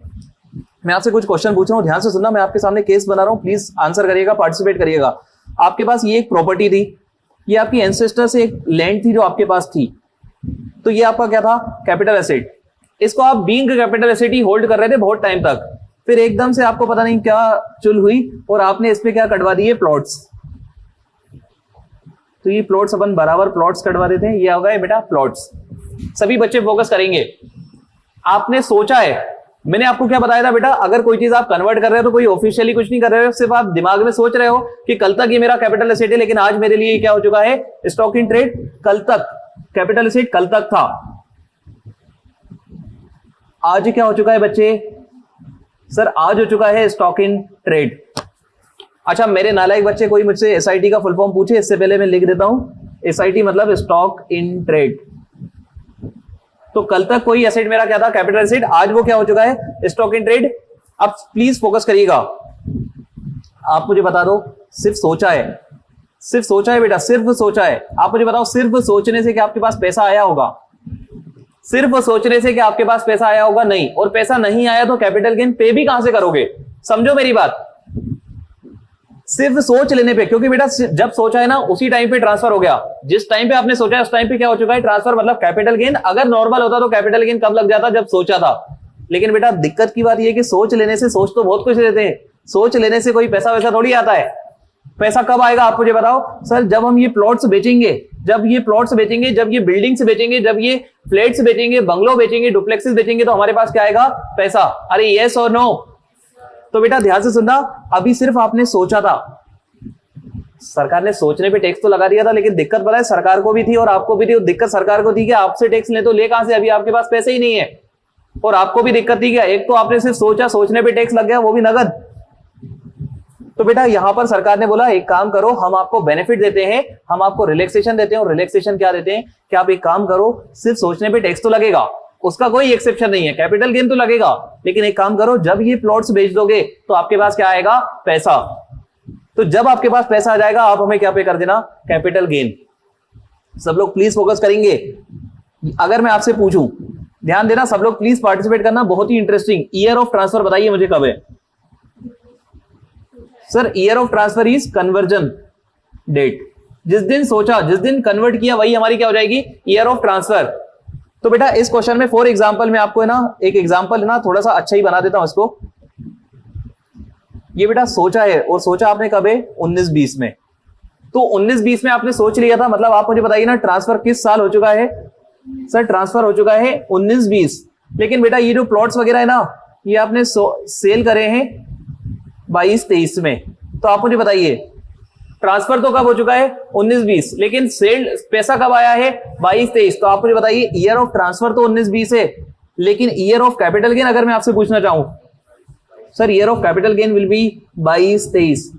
मैं आपसे कुछ क्वेश्चन पूछ रहा हूं, ध्यान से सुनना, मैं आपके सामने केस बना रहा हूं, प्लीज आंसर करिएगा, पार्टिसिपेट करिएगा। आपके पास ये एक प्रॉपर्टी थी, ये आपकी एंसेस्टर से एक लैंड थी जो आपके पास थी, तो ये आपका क्या था, कैपिटल एसेट। इसको आप बीइंग कैपिटल एसेट ही होल्ड कर रहे थे बहुत टाइम तक, फिर एकदम से आपको पता नहीं क्या चुल हुई और आपने इस पे क्या कटवा दिए, प्लॉट्स। तो ये प्लॉट्स अपन बराबर प्लॉट्स कटवा देते हैं, ये हो गए बेटा प्लॉट्स। सभी बच्चे फोकस करेंगे। आपने सोचा है, मैंने आपको क्या बताया था बेटा, अगर कोई चीज आप कन्वर्ट कर रहे हो तो कोई ऑफिशियली कुछ नहीं कर रहे हो, सिर्फ आप दिमाग में सोच रहे हो कि कल तक ये मेरा कैपिटल एसेट है, लेकिन आज मेरे लिए क्या हो चुका है, स्टॉक इन ट्रेड। कल तक कैपिटल एसेट कल तक था, आज क्या हो चुका है बच्चे, सर आज हो चुका है स्टॉक इन ट्रेड। अच्छा मेरे नालायक बच्चे, कोई मुझसे एसआईटी का फुल फॉर्म पूछे, इससे पहले मैं लिख देता हूं, एसआईटी मतलब स्टॉक इन ट्रेड। तो कल तक कोई एसेट मेरा क्या था, कैपिटल एसेट, आज वो क्या हो चुका है, स्टॉक इन ट्रेड। अब प्लीज फोकस करिएगा, आप मुझे बता दो, सिर्फ सोचा है, सिर्फ सोचा है बेटा, सिर्फ सोचा है। आप मुझे बताओ, सिर्फ सोचने से क्या आपके पास पैसा आया होगा, सिर्फ सोचने से क्या आपके पास पैसा आया होगा, नहीं। और पैसा नहीं आया तो कैपिटल गेन पे भी कहां से करोगे, समझो मेरी बात, सिर्फ सोच लेने पे, क्योंकि बेटा जब सोचा है ना उसी टाइम पे ट्रांसफर हो गया, जिस टाइम पे आपने सोचा है उस टाइम पे क्या हो चुका है, ट्रांसफर, मतलब कैपिटल गेन। अगर नॉर्मल होता तो कैपिटल गेन कब लग जाता, जब सोचा था। लेकिन बेटा दिक्कत की बात यह कि सोच लेने से, सोच तो बहुत कुछ लेते हैं, सोच लेने से कोई पैसा वैसा थोड़ी आता है। पैसा कब आएगा आप मुझे बताओ, सर जब हम ये प्लॉट्स बेचेंगे, जब ये प्लॉट्स बेचेंगे, जब ये बिल्डिंग्स बेचेंगे, जब ये फ्लैट्स बेचेंगे, बंगलो बेचेंगे, डुप्लेक्सेस बेचेंगे, तो हमारे पास क्या आएगा, पैसा। अरे यस और नो। तो बेटा ध्यान से सुनना, अभी सिर्फ आपने सोचा था, सरकार ने सोचने पे टैक्स तो लगा दिया था, लेकिन दिक्कत पता है सरकार को भी थी और आपको भी थी। दिक्कत सरकार को थी कि आपसे टैक्स ले तो ले कहां से, अभी आपके पास पैसे ही नहीं है। और आपको भी दिक्कत थी क्या, एक तो आपने सिर्फ सोचा, सोचने पे टैक्स लग गया, वो भी नगद। तो बेटा यहां पर सरकार ने बोला एक काम करो, हम आपको बेनिफिट देते हैं, हम आपको रिलैक्सेशन देते हैं। और रिलैक्सेशन क्या देते हैं कि आप एक काम करो, सिर्फ सोचने पे टैक्स तो लगेगा, उसका कोई एक्सेप्शन नहीं है, कैपिटल गेन तो लगेगा, लेकिन एक काम करो, जब ये प्लॉट्स बेच दोगे तो आपके पास क्या आएगा, पैसा। तो जब आपके पास पैसा आ जाएगा, आप हमें क्या पे कर देना, कैपिटल गेन। सब लोग प्लीज फोकस करेंगे। अगर मैं आपसे पूछूं, ध्यान देना सब लोग, प्लीज पार्टिसिपेट करना, बहुत ही इंटरेस्टिंग। ईयर ऑफ ट्रांसफर बताइए मुझे कब है, sir year of transfer is conversion date. जिस दिन सोचा, जिस दिन कन्वर्ट किया, वही हमारी क्या हो जाएगी, ईयर ऑफ ट्रांसफर। तो बेटा इस क्वेश्चन में फॉर एग्जांपल मैं आपको है ना एक एग्जांपल है ना थोड़ा सा अच्छा ही बना देता हूं इसको। ये बेटा सोचा है, और सोचा आपने कब है, 19-20 में। तो 19-20 में आपने सोच लिया था, मतलब आप मुझे बताइए ना ट्रांसफर किस साल हो चुका है, सर ट्रांसफर हो चुका है 19-20। लेकिन बेटा ये जो प्लॉट्स वगैरह है ना, ये आपने सेल करे हैं 22-23 में। तो आप मुझे बताइए ट्रांसफर तो कब हो चुका है 19-20, लेकिन सेल्ड पैसा कब आया है 22-23। तो आप मुझे बताइए ईयर ऑफ ट्रांसफर तो 19-20 है, लेकिन ईयर ऑफ कैपिटल गेन अगर मैं आपसे पूछना चाहूं, sir year of capital gain will be 22-23।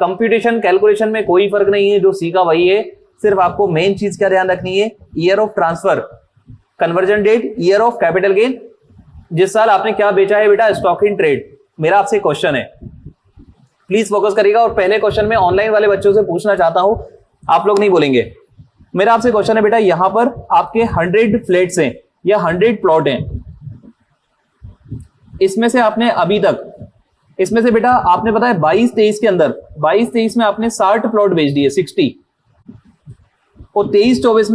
Computation calculation में कोई फर्क नहीं है, जो सीखा वही है, सिर्फ आपको मेन चीज क्या ध्यान रखनी है, year of transfer, conversion date, year of capital gain, जिस साल आपने क्या बेचा है बेटा, स्टॉक इन ट्रेड। मेरा आपसे क्वेश्चन है, प्लीज फोकस करिएगा। और पहले क्वेश्चन में ऑनलाइन वाले बच्चों से पूछना चाहता हूं, आप लोग नहीं बोलेंगे। मेरा आपसे क्वेश्चन है बेटा, यहां पर आपके 100 फ्लैट्स हैं या 100 प्लॉट हैं, इसमें से आपने अभी तक, इसमें से बेटा आपने पता है 22-23 के अंदर, 22-23 में आपने 60 प्लॉट बेच दिए, 60, और 23-24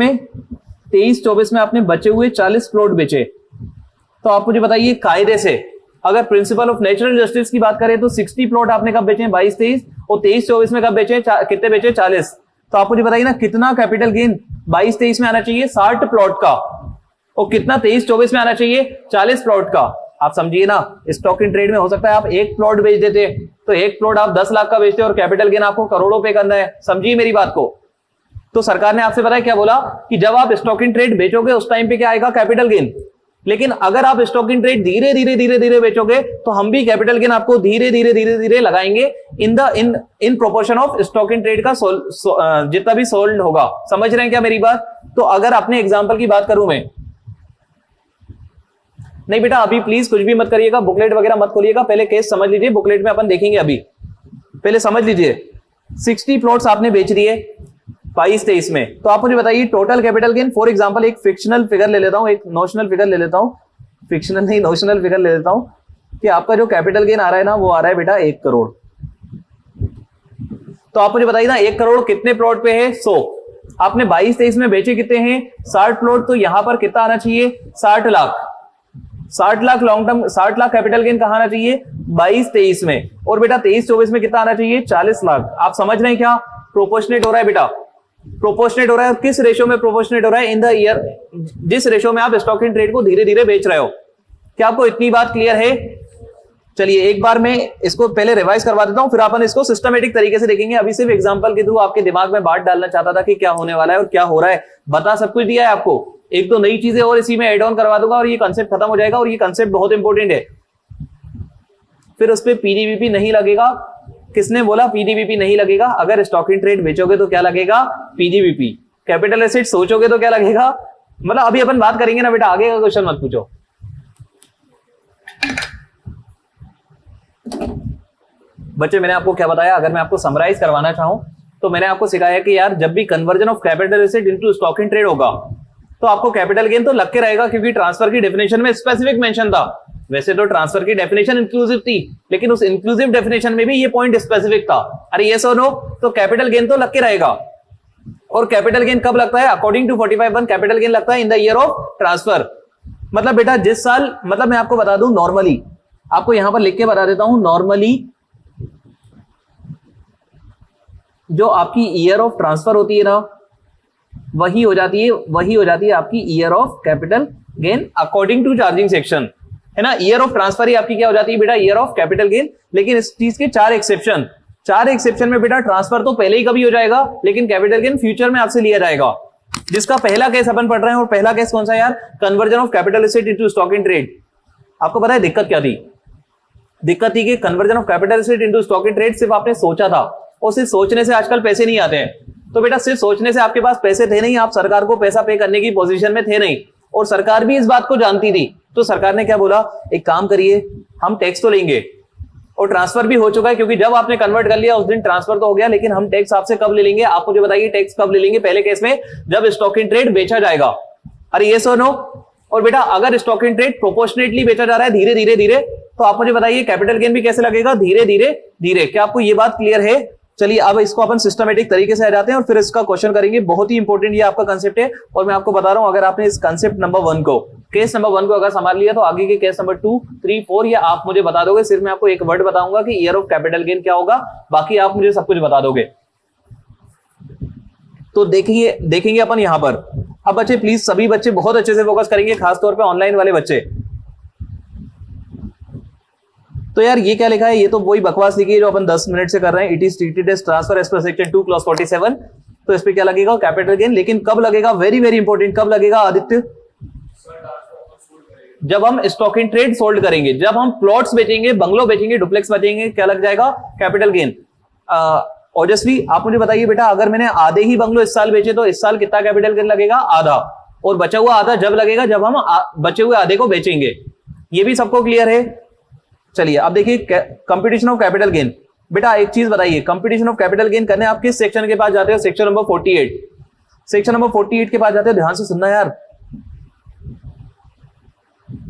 में आपने बचे हुए 40 प्लॉट बेचे। तो आप मुझे बताइए कायदे से, अगर प्रिंसिपल ऑफ नेचुरल जस्टिस की बात करें तो 60 प्लॉट आपने कब बेचे 22-23, और 23-24 में कब बेचे, कितने बेचे 40। तो आप मुझे बताइए ना कितना कैपिटल गेन 22-23 में आना चाहिए 60 प्लॉट का, और कितना 23-24 में आना चाहिए 40 प्लॉट का। आप समझिए ना, स्टॉक इन ट्रेड में हो सकता है आप एक प्लॉट बेच देते, तो एक प्लॉट आप 10 लाख का बेचते और कैपिटल गेन आपको करोड़ों पे करना है। समझिए मेरी बात को। तो सरकार ने आपसे पता है क्या बोला कि जब आप स्टॉक इन ट्रेड बेचोगे उस टाइम पे क्या आएगा, कैपिटल गेन। लेकिन अगर आप स्टॉक इन ट्रेड धीरे धीरे बेचोगे तो हम भी कैपिटल गेन आपको धीरे धीरे लगाएंगे in proportion of stock in trade का जितना भी सोल्ड होगा। समझ रहे हैं क्या मेरी बात? तो अगर अपने एग्जांपल की बात करूं मैं, नहीं बेटा अभी प्लीज कुछ भी मत करिएगा, बुकलेट वगैरह मत खोलिएगा, पहले केस समझ लीजिए, बुकलेट में अपन देखेंगे, अभी पहले समझ लीजिए। 60 प्लॉट्स आपने बेच दिए 22-23 में, तो आप मुझे बताइए total capital gain. For example एक फिक्शनल फिगर ले लेता हूं, एक नोशनल फिगर ले लेता हूं, फिक्शनल नहीं नोशनल फिगर ले लेता हूं, कि आपका जो कैपिटल गेन आ रहा है ना वो आ रहा है बेटा 1 करोड़। तो आप मुझे बताइए ना 1 करोड़ कितने प्लॉट पे है, 100। आपने 22-23 में बेचे कितने हैं 60 प्लॉट, तो यहां पर कितना आना चाहिए 60 lakh. 60 lakh long term, 60 lakh capital gain कहां आना चाहिए 22-23 में, और बेटा 23-24 में कितना आना चाहिए 40 लाख। आप समझ रहे हैं क्या? प्रोपोर्शनेट हो रहा है बेटा, प्रोपोर्शनेट हो रहा है। और किस रेशियो में प्रोपोर्शनेट हो रहा है? इन द ईयर, जिस रेशियो में आप स्टॉक इन ट्रेड को धीरे धीरे बेच रहे हो। क्या आपको इतनी बात क्लियर है? चलिए एक बार मैं इसको पहले रिवाइज करवा देता हूं, फिर अपन इसको सिस्टमेटिक तरीके से देखेंगे। अभी सिर्फ एग्जांपल के थ्रू आपके दिमाग में बात डालना चाहता था कि क्या होने वाला है और क्या हो रहा है। बता सब कुछ दिया है आपको, एक तो नई चीजें और इसी में एड ऑन करवा दूंगा और ये कंसेप्ट खत्म हो जाएगा। और ये कंसेप्ट बहुत इंपॉर्टेंट है, फिर उस पर पीडीवीपी नहीं लगेगा। किसने बोला पीडीवीपी नहीं लगेगा? अगर स्टॉक इन ट्रेड बेचोगे तो क्या लगेगा पीडीवीपी, कैपिटल एसेट सोचोगे तो क्या लगेगा। मतलब अभी अपन बात करेंगे ना बेटा, आगे का क्वेश्चन मत पूछो। बच्चे मैंने आपको क्या बताया, अगर मैं आपको समराइज करवाना चाहूं तो मैंने आपको सिखाया कि यार जब भी conversion of capital asset into stock in trade होगा तो आपको कैपिटल गेन तो लग के रहेगा, क्योंकि ट्रांसफर की डेफिनेशन में स्पेसिफिक मेंशन था। वैसे तो ट्रांसफर की डेफिनेशन इंक्लूसिव थी, लेकिन उस इंक्लूसिव डेफिनेशन में भी ये पॉइंट स्पेसिफिक था। अरे यस और नो, तो कैपिटल गेन तो लग के रहेगा। और कैपिटल गेन कब लगता है? अकॉर्डिंग टू 45(1) कैपिटल गेन लगता है in the year of transfer. मतलब बेटा जिस साल, मतलब मैं आपको बता दूं नॉर्मली, आपको यहां पर लिख के बता देता हूं, नॉर्मली जो आपकी ईयर ऑफ ट्रांसफर होती है ना वही हो जाती है आपकी year of capital gain according to charging section, है ना। ईयर ऑफ ट्रांसफर ही आपकी क्या हो जाती है बेटा, ईयर ऑफ कैपिटल गेन। लेकिन इस चीज के 4 एक्सेप्शन में बेटा ट्रांसफर तो पहले ही कभी हो जाएगा, लेकिन कैपिटल गेन फ्यूचर में आपसे लिया जाएगा। जिसका पहला केस अपन पढ़ रहे हैं, और पहला केस कौन सा यार, conversion of capital asset into stock in trade. आपको पता है दिक्कत क्या थी? दिक्कत थी कि conversion of capital asset into stock in trade सिर्फ आपने सोचा था, और सिर्फ सोचने से आजकल पैसे नहीं आते हैं। तो बेटा सिर्फ सोचने से आपके पास पैसे थे नहीं, आप सरकार को पैसा पे करने की पोजीशन में थे नहीं, और सरकार भी इस बात को जानती थी। तो सरकार ने क्या बोला, एक काम करिए हम टैक्स तो लेंगे, और ट्रांसफर भी हो चुका है, क्योंकि जब आपने कन्वर्ट कर लिया उस दिन ट्रांसफर तो हो गया, लेकिन हम टैक्स आपसे कब ले लेंगे? आप मुझे बताइए टैक्स कब ले लेंगे? पहले केस में जब स्टॉक इन ट्रेड बेचा जाएगा। अरे ये सो नो। और बेटा अगर स्टॉक इन ट्रेड प्रोपोर्शनेटली बेचा जा रहा है धीरे धीरे, तो आप मुझे बताइए कैपिटल गेन भी कैसे लगेगा? धीरे धीरे। क्या आपको ये बात क्लियर है? चलिए अब इसको अपन सिस्टमेटिक तरीके से आ जाते हैं और फिर इसका क्वेश्चन करेंगे। बहुत ही इंपॉर्टेंट ये आपका कंसेप्ट है, और मैं आपको बता रहा हूं अगर आपने इस कंसेप्ट नंबर 1 को, केस नंबर 1 को अगर संभाल लिया तो आगे के केस नंबर 2, 3, 4 या आप मुझे बता दोगे। सिर्फ मैं आपको एक वर्ड बताऊंगा कि ईयर ऑफ कैपिटल गेन क्या होगा, बाकी आप मुझे सब कुछ बता दोगे। तो देखेंगे अपन यहां पर। अब बच्चे प्लीज सभी बच्चे बहुत अच्छे से फोकस करेंगे, खासतौर पर ऑनलाइन वाले बच्चे। तो यार ये क्या लिखा है, ये तो वही बकवास लिखी है जो अपन 10 मिनट से कर रहे हैं। It is treated as transfer as per section 2 clause 47। तो इस पे क्या लगेगा, कैपिटल गेन। लेकिन कब लगेगा, वेरी वेरी इंपॉर्टेंट, कब लगेगा आदित्य, जब हम स्टॉक इन ट्रेड सोल्ड करेंगे, जब हम प्लॉट्स बेचेंगे, बंगलो बेचेंगे, डुप्लेक्स बेचेंगे, क्या लग जाएगा, कैपिटल गेन। ओजस्वी आप मुझे बताइए बेटा, अगर मैंने आधे ही बंगलो इस साल बेचे तो इस साल कितना कैपिटल गेन लगेगा, आधा, और बचा हुआ आधा जब लगेगा जब हम बचे हुए आधे को बेचेंगे। ये भी सबको क्लियर है। चलिए अब देखिए कंपटीशन ऑफ कैपिटल गेन। बेटा एक चीज बताइए, कंपटीशन ऑफ कैपिटल गेन करने आप किस सेक्शन के पास जाते हो, सेक्शन नंबर 48। सेक्शन नंबर 48 के पास जाते हो, ध्यान से सुनना यार,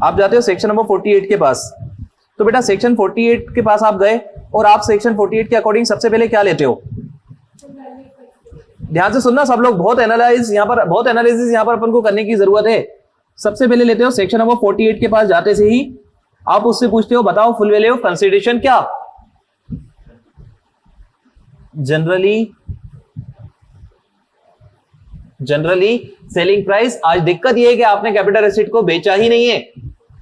आप जाते हो सेक्शन नंबर 48 के पास। तो बेटा सेक्शन 48 के पास आप गए और आप सेक्शन 48 के अकॉर्डिंग सबसे पहले क्या लेते हो, ध्यान से सुनना सब लोग, बहुत एनालिसिस यहां पर अपन को करने की जरूरत है। सबसे पहले लेते हो सेक्शन नंबर 48 के पास जाते से ही आप उससे पूछते हो बताओ फुल वैल्यू ऑफ कंसिडरेशन क्या, जनरली सेलिंग प्राइस। आज दिक्कत यह है कि आपने कैपिटल एसेट को बेचा ही नहीं है,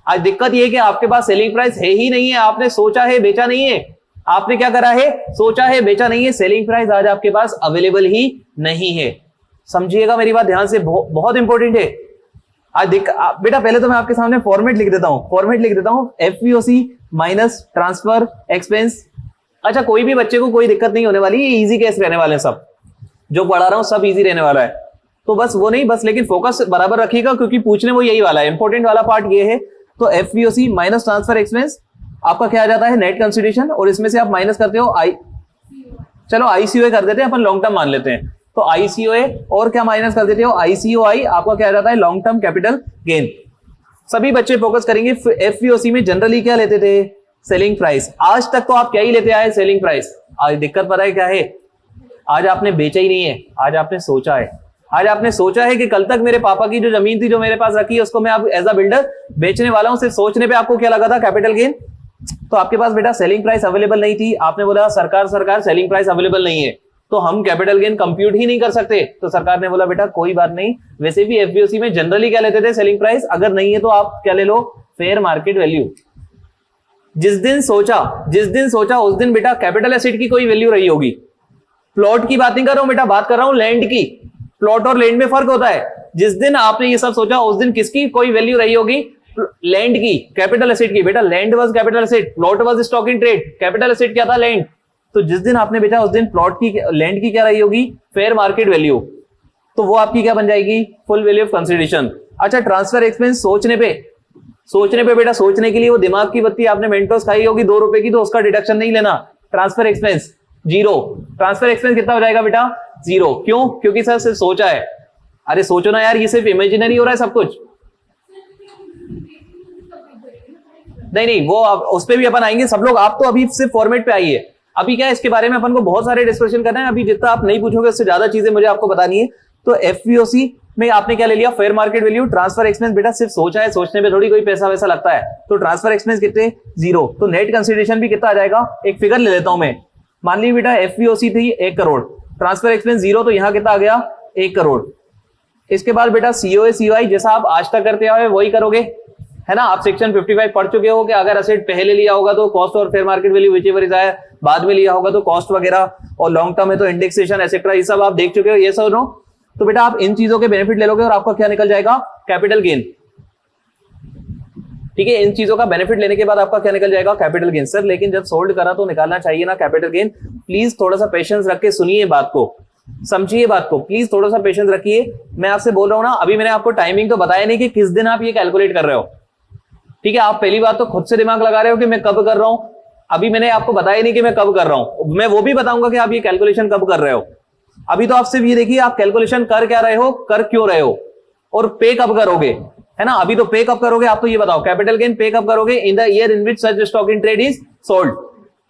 आज दिक्कत यह है कि आपके पास सेलिंग प्राइस है ही नहीं है, आपने सोचा है बेचा नहीं है। आपने क्या करा है, सोचा है बेचा नहीं है, सेलिंग प्राइस आज आपके पास अवेलेबल ही नहीं है। समझिएगा मेरी बात ध्यान से, बहुत इंपॉर्टेंट है। आज बेटा पहले तो मैं आपके सामने फॉर्मेट लिख देता हूं, एफवीओसी माइनस ट्रांसफर एक्सपेंस। अच्छा कोई भी बच्चे को कोई दिक्कत नहीं होने वाली, ये इजी केस रहने वाले हैं, सब जो पढ़ा रहा हूं सब इजी रहने वाला है। तो बस वो नहीं, बस लेकिन फोकस बराबर रखिएगा क्योंकि पूछने वो यही वाला है, इंपॉर्टेंट वाला पार्ट ये है। तो एफवीओसी माइनस ट्रांसफर एक्सपेंस आपका क्या आ जाता है, नेट कंसिडरेशन, और इसमें से आप माइनस करते हो चलो आईसीओए कर देते हैं अपन, लॉन्ग टर्म मान लेते हैं। तो आईसीओए और क्या माइनस कर देते हो, आईसीओआई, आपका क्या आ जाता है, लॉन्ग टर्म कैपिटल गेन। सभी बच्चे फोकस करेंगे। एफवीओसी में जनरली क्या लेते थे, सेलिंग प्राइस। आज तक तो आप क्या ही लेते आए, सेलिंग प्राइस। आज दिक्कत पता है क्या है, आज आपने बेचा ही नहीं है, आज आपने सोचा है। आज आपने सोचा है कि कल तक मेरे पापा की जो जमीन थी जो मेरे पास रखी है उसको मैं अब एज अ बिल्डर बेचने वाला हूं। सिर्फ सोचने पे आपको क्या लगा था, कैपिटल गेन। तो आपके पास बेटा सेलिंग प्राइस अवेलेबल नहीं थी, आपने बोला सरकार सेलिंग प्राइस अवेलेबल नहीं है तो हम कैपिटल गेन कंप्यूट ही नहीं कर सकते। तो सरकार ने बोला बेटा कोई बात नहीं, वैसे भी एफबीओसी में जनरली क्या लेते थे, सेलिंग प्राइस। अगर नहीं है तो आप क्या ले लो, फेयर मार्केट वैल्यू। जिस दिन सोचा उस दिन बेटा कैपिटल एसेट की कोई वैल्यू रही होगी। प्लॉट की बात नहीं कर रहा हूं बेटा, बात कर रहा हूं लैंड की। प्लॉट और लैंड में फर्क होता है। जिस दिन आपने ये सब सोचा उस दिन किसकी कोई वैल्यू रही होगी, लैंड की, कैपिटल एसेट की। बेटा land was capital asset, plot was stock in trade, capital asset क्या था, लैंड। तो जिस दिन आपने बेचा उस दिन प्लॉट की, लैंड की क्या रही होगी, फेयर मार्केट वैल्यू। तो वो आपकी क्या बन जाएगी, फुल वैल्यू ऑफ कंसिडरेशन। अच्छा ट्रांसफर एक्सपेंस सोचने पे बेटा, सोचने के लिए वो दिमाग की बत्ती आपने मेंटोस खाई होगी 2 रुपए की, तो उसका डिडक्शन नहीं लेना। ट्रांसफर एक्सपेंस 0, ट्रांसफर एक्सपेंस कितना हो जाएगा बेटा, 0। क्यों, क्योंकि सर सिर्फ सोचा है। अरे सोचो ना यार, ये सिर्फ इमेजिनरी हो रहा है सब कुछ। नहीं वो उस पे भी अपन आएंगे सब लोग। आप तो अभी सिर्फ फॉर्मेट पे आइए। अभी क्या है, इसके बारे में अपन को बहुत सारे डिस्कशन करना है। अभी जितना आप नहीं पूछोगे उससे ज्यादा चीजें मुझे आपको बतानी है। तो एफवीओसी में आपने क्या ले लिया, fair market value. Transfer expense बेटा सिर्फ सोचा है, सोचने पे थोड़ी कोई पैसा वैसा लगता है। तो ट्रांसफर एक्सपेंस कितने, 0। तो नेट कंसिडरेशन भी कितना आ जाएगा, एक फिगर ले लेता हूं मैं। मान लीजिए बेटा एफवीओसी थी 1 करोड़, ट्रांसफर एक्सपेंस 0, तो यहां कितना आ गया, 1 करोड़। इसके बाद बेटा सीओए सीओआई जैसा आप आज तक करते आए वही करोगे, है ना। आप सेक्शन 55 पढ़ चुके हो कि अगर एसेट पहले लिया होगा तो कॉस्ट और fair market value whichever is higher, बाद में लिया होगा तो कॉस्ट वगैरह, और लॉन्ग टर्म है तो इंडेक्सेशन एसेट्रा, ये सब आप देख चुके हो, ये सब नो। तो बेटा आप इन चीजों के बेनिफिट ले लोगे और आपका क्या निकल जाएगा, कैपिटल गेन। ठीक है, इन चीजों का बेनिफिट लेने के बाद आपका क्या निकल जाएगा, कैपिटल गेन। सर लेकिन जब सोल्ड करा तो निकालना चाहिए ना कैपिटल गेन। प्लीज थोड़ा सा पेशेंस रख के सुनिए बात को, समझिए बात को, प्लीज थोड़ा सा पेशेंस रखिए। मैं आपसे बोल रहा हूं ना, अभी मैंने आपको टाइमिंग तो बताया नहीं कि किस दिन आप ये कैलकुलेट कर रहे हो। ठीक है, आप पहली बात तो खुद से दिमाग लगा रहे हो कि मैं कब कर रहा हूं। अभी मैंने आपको बताया नहीं कि मैं कब कर रहा हूं, मैं वो भी बताऊंगा कि आप ये कैलकुलेशन कब कर रहे हो। अभी तो आप सिर्फ ये देखिए आप कैलकुलेशन कर क्या रहे हो, कर क्यों रहे हो, और पे कब करोगे, है ना। अभी तो पे कब करोगे, आप तो ये बताओ, कैपिटल गेन पे कब करोगे, इन the year in which such stock in trade is sold.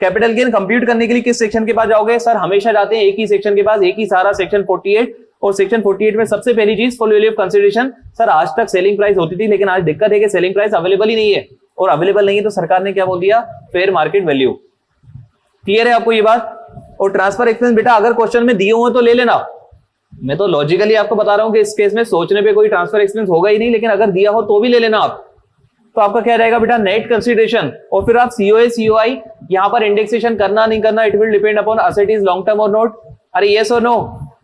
Capital gain compute करने के लिए किस सेक्शन के पास जाओगे, सर हमेशा जाते हैं एक ही सेक्शन के पास, एक ही सारा, सेक्शन 48। और सेक्शन 48 में सबसे पहली चीज full value of consideration. Sir आज तक सेलिंग प्राइस होती थी, लेकिन आज दिक्कत है कि सेलिंग प्राइस अवेलेबल ही नहीं है, और अवेलेबल नहीं है तो सरकार ने क्या बोल दिया, फेयर मार्केट वैल्यू। क्लियर है आपको ये बात। और ट्रांसफर एक्सपेंस बेटा अगर क्वेश्चन में दिए हुए तो ले लेना, मैं तो लॉजिकली आपको बता रहा हूं कि इस केस में सोचने पे कोई ट्रांसफर एक्सपेंस होगा ही नहीं, लेकिन अगर दिया हो तो भी ले लेना आप। तो आपका क्या रहेगा बेटा, नेट कंसीडरेशन। और फिर आप सीओए सीओआई यहां पर इंडेक्सेशन करना नहीं करना, it will depend upon asset is long term और नॉट, अरे यस और नो।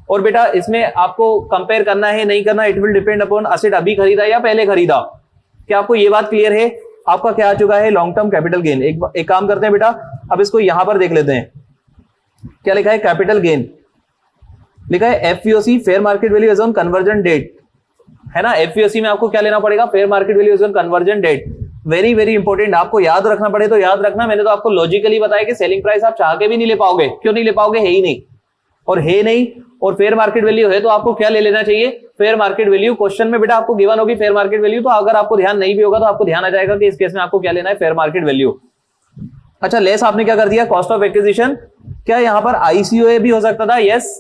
और बेटा इसमें आपको कंपेयर करना है नहीं करना, it will depend upon asset अभी खरीदा या पहले खरीदा। क्या आपको ये बात क्लियर है? आपका क्या आ चुका है, लॉन्ग टर्म कैपिटल गेन। एक काम करते हैं बेटा, अब इसको यहां पर देख लेते हैं, क्या लिखा है, कैपिटल गेन लिखा है FVOC, fair market value as on conversion date, है ना। एफवीओसी में आपको क्या लेना पड़ेगा, fair market value as on conversion date. Very very important, आपको याद रखना पड़े तो याद रखना। मैंने तो आपको लॉजिकली बताया कि सेलिंग प्राइस आप चाह के भी नहीं ले पाओगे। क्यों नहीं ले पाओगे, है ही नहीं, और है नहीं। और फेयर मार्केट वैल्यू है तो आपको क्या ले लेना चाहिए, फेयर मार्केट वैल्यू। क्वेश्चन में बेटा आपको गिवन होगी फेयर मार्केट वैल्यू, तो अगर आपको ध्यान नहीं भी होगा तो आपको ध्यान आ जाएगा कि इस केस में आपको क्या लेना है, फेयर मार्केट वैल्यू। अच्छा, लेस आपने क्या कर दिया, कॉस्ट ऑफ एक्विजिशन। क्या यहां पर आईसीओए भी हो सकता था? यस,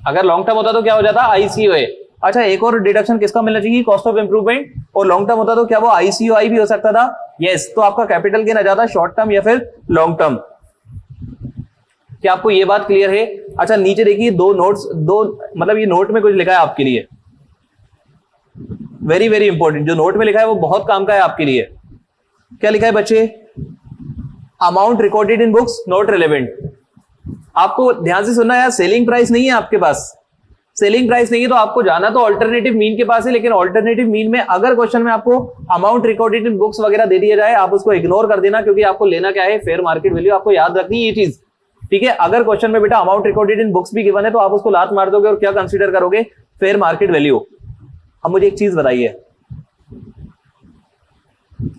अगर लॉन्ग टर्म होता तो क्या हो जाता, आईसीओए। अच्छा, एक और डिडक्शन किसका मिलना चाहिए, कॉस्ट ऑफ इंप्रूवमेंट। और लॉन्ग टर्म होता तो क्या वो आईसीओआई भी हो सकता था? यस। तो आपका कैपिटल गेन आ जाता शॉर्ट टर्म या फिर लॉन्ग टर्म। क्या आपको ये बात क्लियर है? अच्छा, नीचे देखिए दो नोट्स, दो मतलब ये नोट में कुछ लिखा है आपके लिए, वेरी वेरी इंपॉर्टेंट। जो नोट में लिखा है वो बहुत काम का है आपके लिए। क्या लिखा है बच्चे, amount recorded in books not relevant. आपको ध्यान से सुनना यार, सेलिंग प्राइस नहीं है आपके पास, सेलिंग प्राइस नहीं है तो आपको जाना तो ऑल्टरनेटिव मीन के पास है। लेकिन ऑल्टरनेटिव मीन में अगर क्वेश्चन में आपको अमाउंट रिकॉर्डेड इन बुक्स वगैरह दे दिया जाए, आप उसको इग्नोर कर देना, क्योंकि आपको लेना क्या है, फेयर मार्केट वैल्यू। आपको याद रखनी है ये चीज, ठीक है। अगर क्वेश्चन में बेटा अमाउंट रिकॉर्डेड इन बुक्स भी गिवन है तो आप उसको लात मार दोगे और क्या कंसीडर करोगे, फेयर मार्केट वैल्यू। अब मुझे एक चीज बताइए,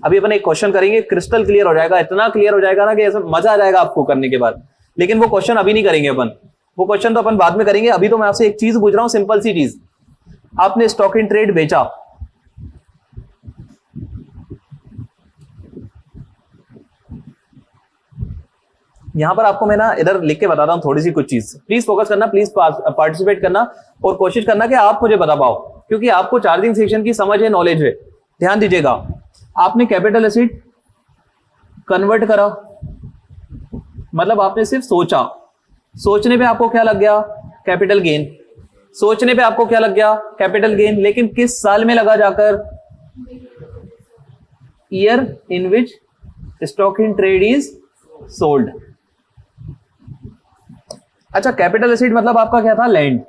अभी अपन एक क्वेश्चन करेंगे, क्रिस्टल क्लियर हो जाएगा, इतना क्लियर हो जाएगा ना कि ऐसा मजा आ जाएगा आपको करने के बाद। लेकिन वो क्वेश्चन अभी नहीं करेंगे अपन, वो क्वेश्चन तो अपन बाद में करेंगे। अभी तो मैं आपसे एक चीज पूछ रहा हूं, सिंपल सी चीज। आपने स्टॉक इन ट्रेड बेचा, यहां पर आपको मैं ना इधर लिख के बताता हूं थोड़ी सी कुछ चीज, प्लीज फोकस करना, प्लीज पार्टिसिपेट करना और कोशिश करना कि आप मुझे बता पाओ, क्योंकि आपको चार्जिंग सेक्शन की समझ है, नॉलेज है। ध्यान दीजिएगा, आपने कैपिटल एसिड कन्वर्ट करा, मतलब आपने सिर्फ सोचा, सोचने पे आपको क्या लग गया, कैपिटल गेन। सोचने पे आपको क्या लग गया, कैपिटल गेन। लेकिन किस साल में लगा जाकर, year in which stock in trade is sold. अच्छा, कैपिटल एसिड मतलब आपका क्या था, लैंड।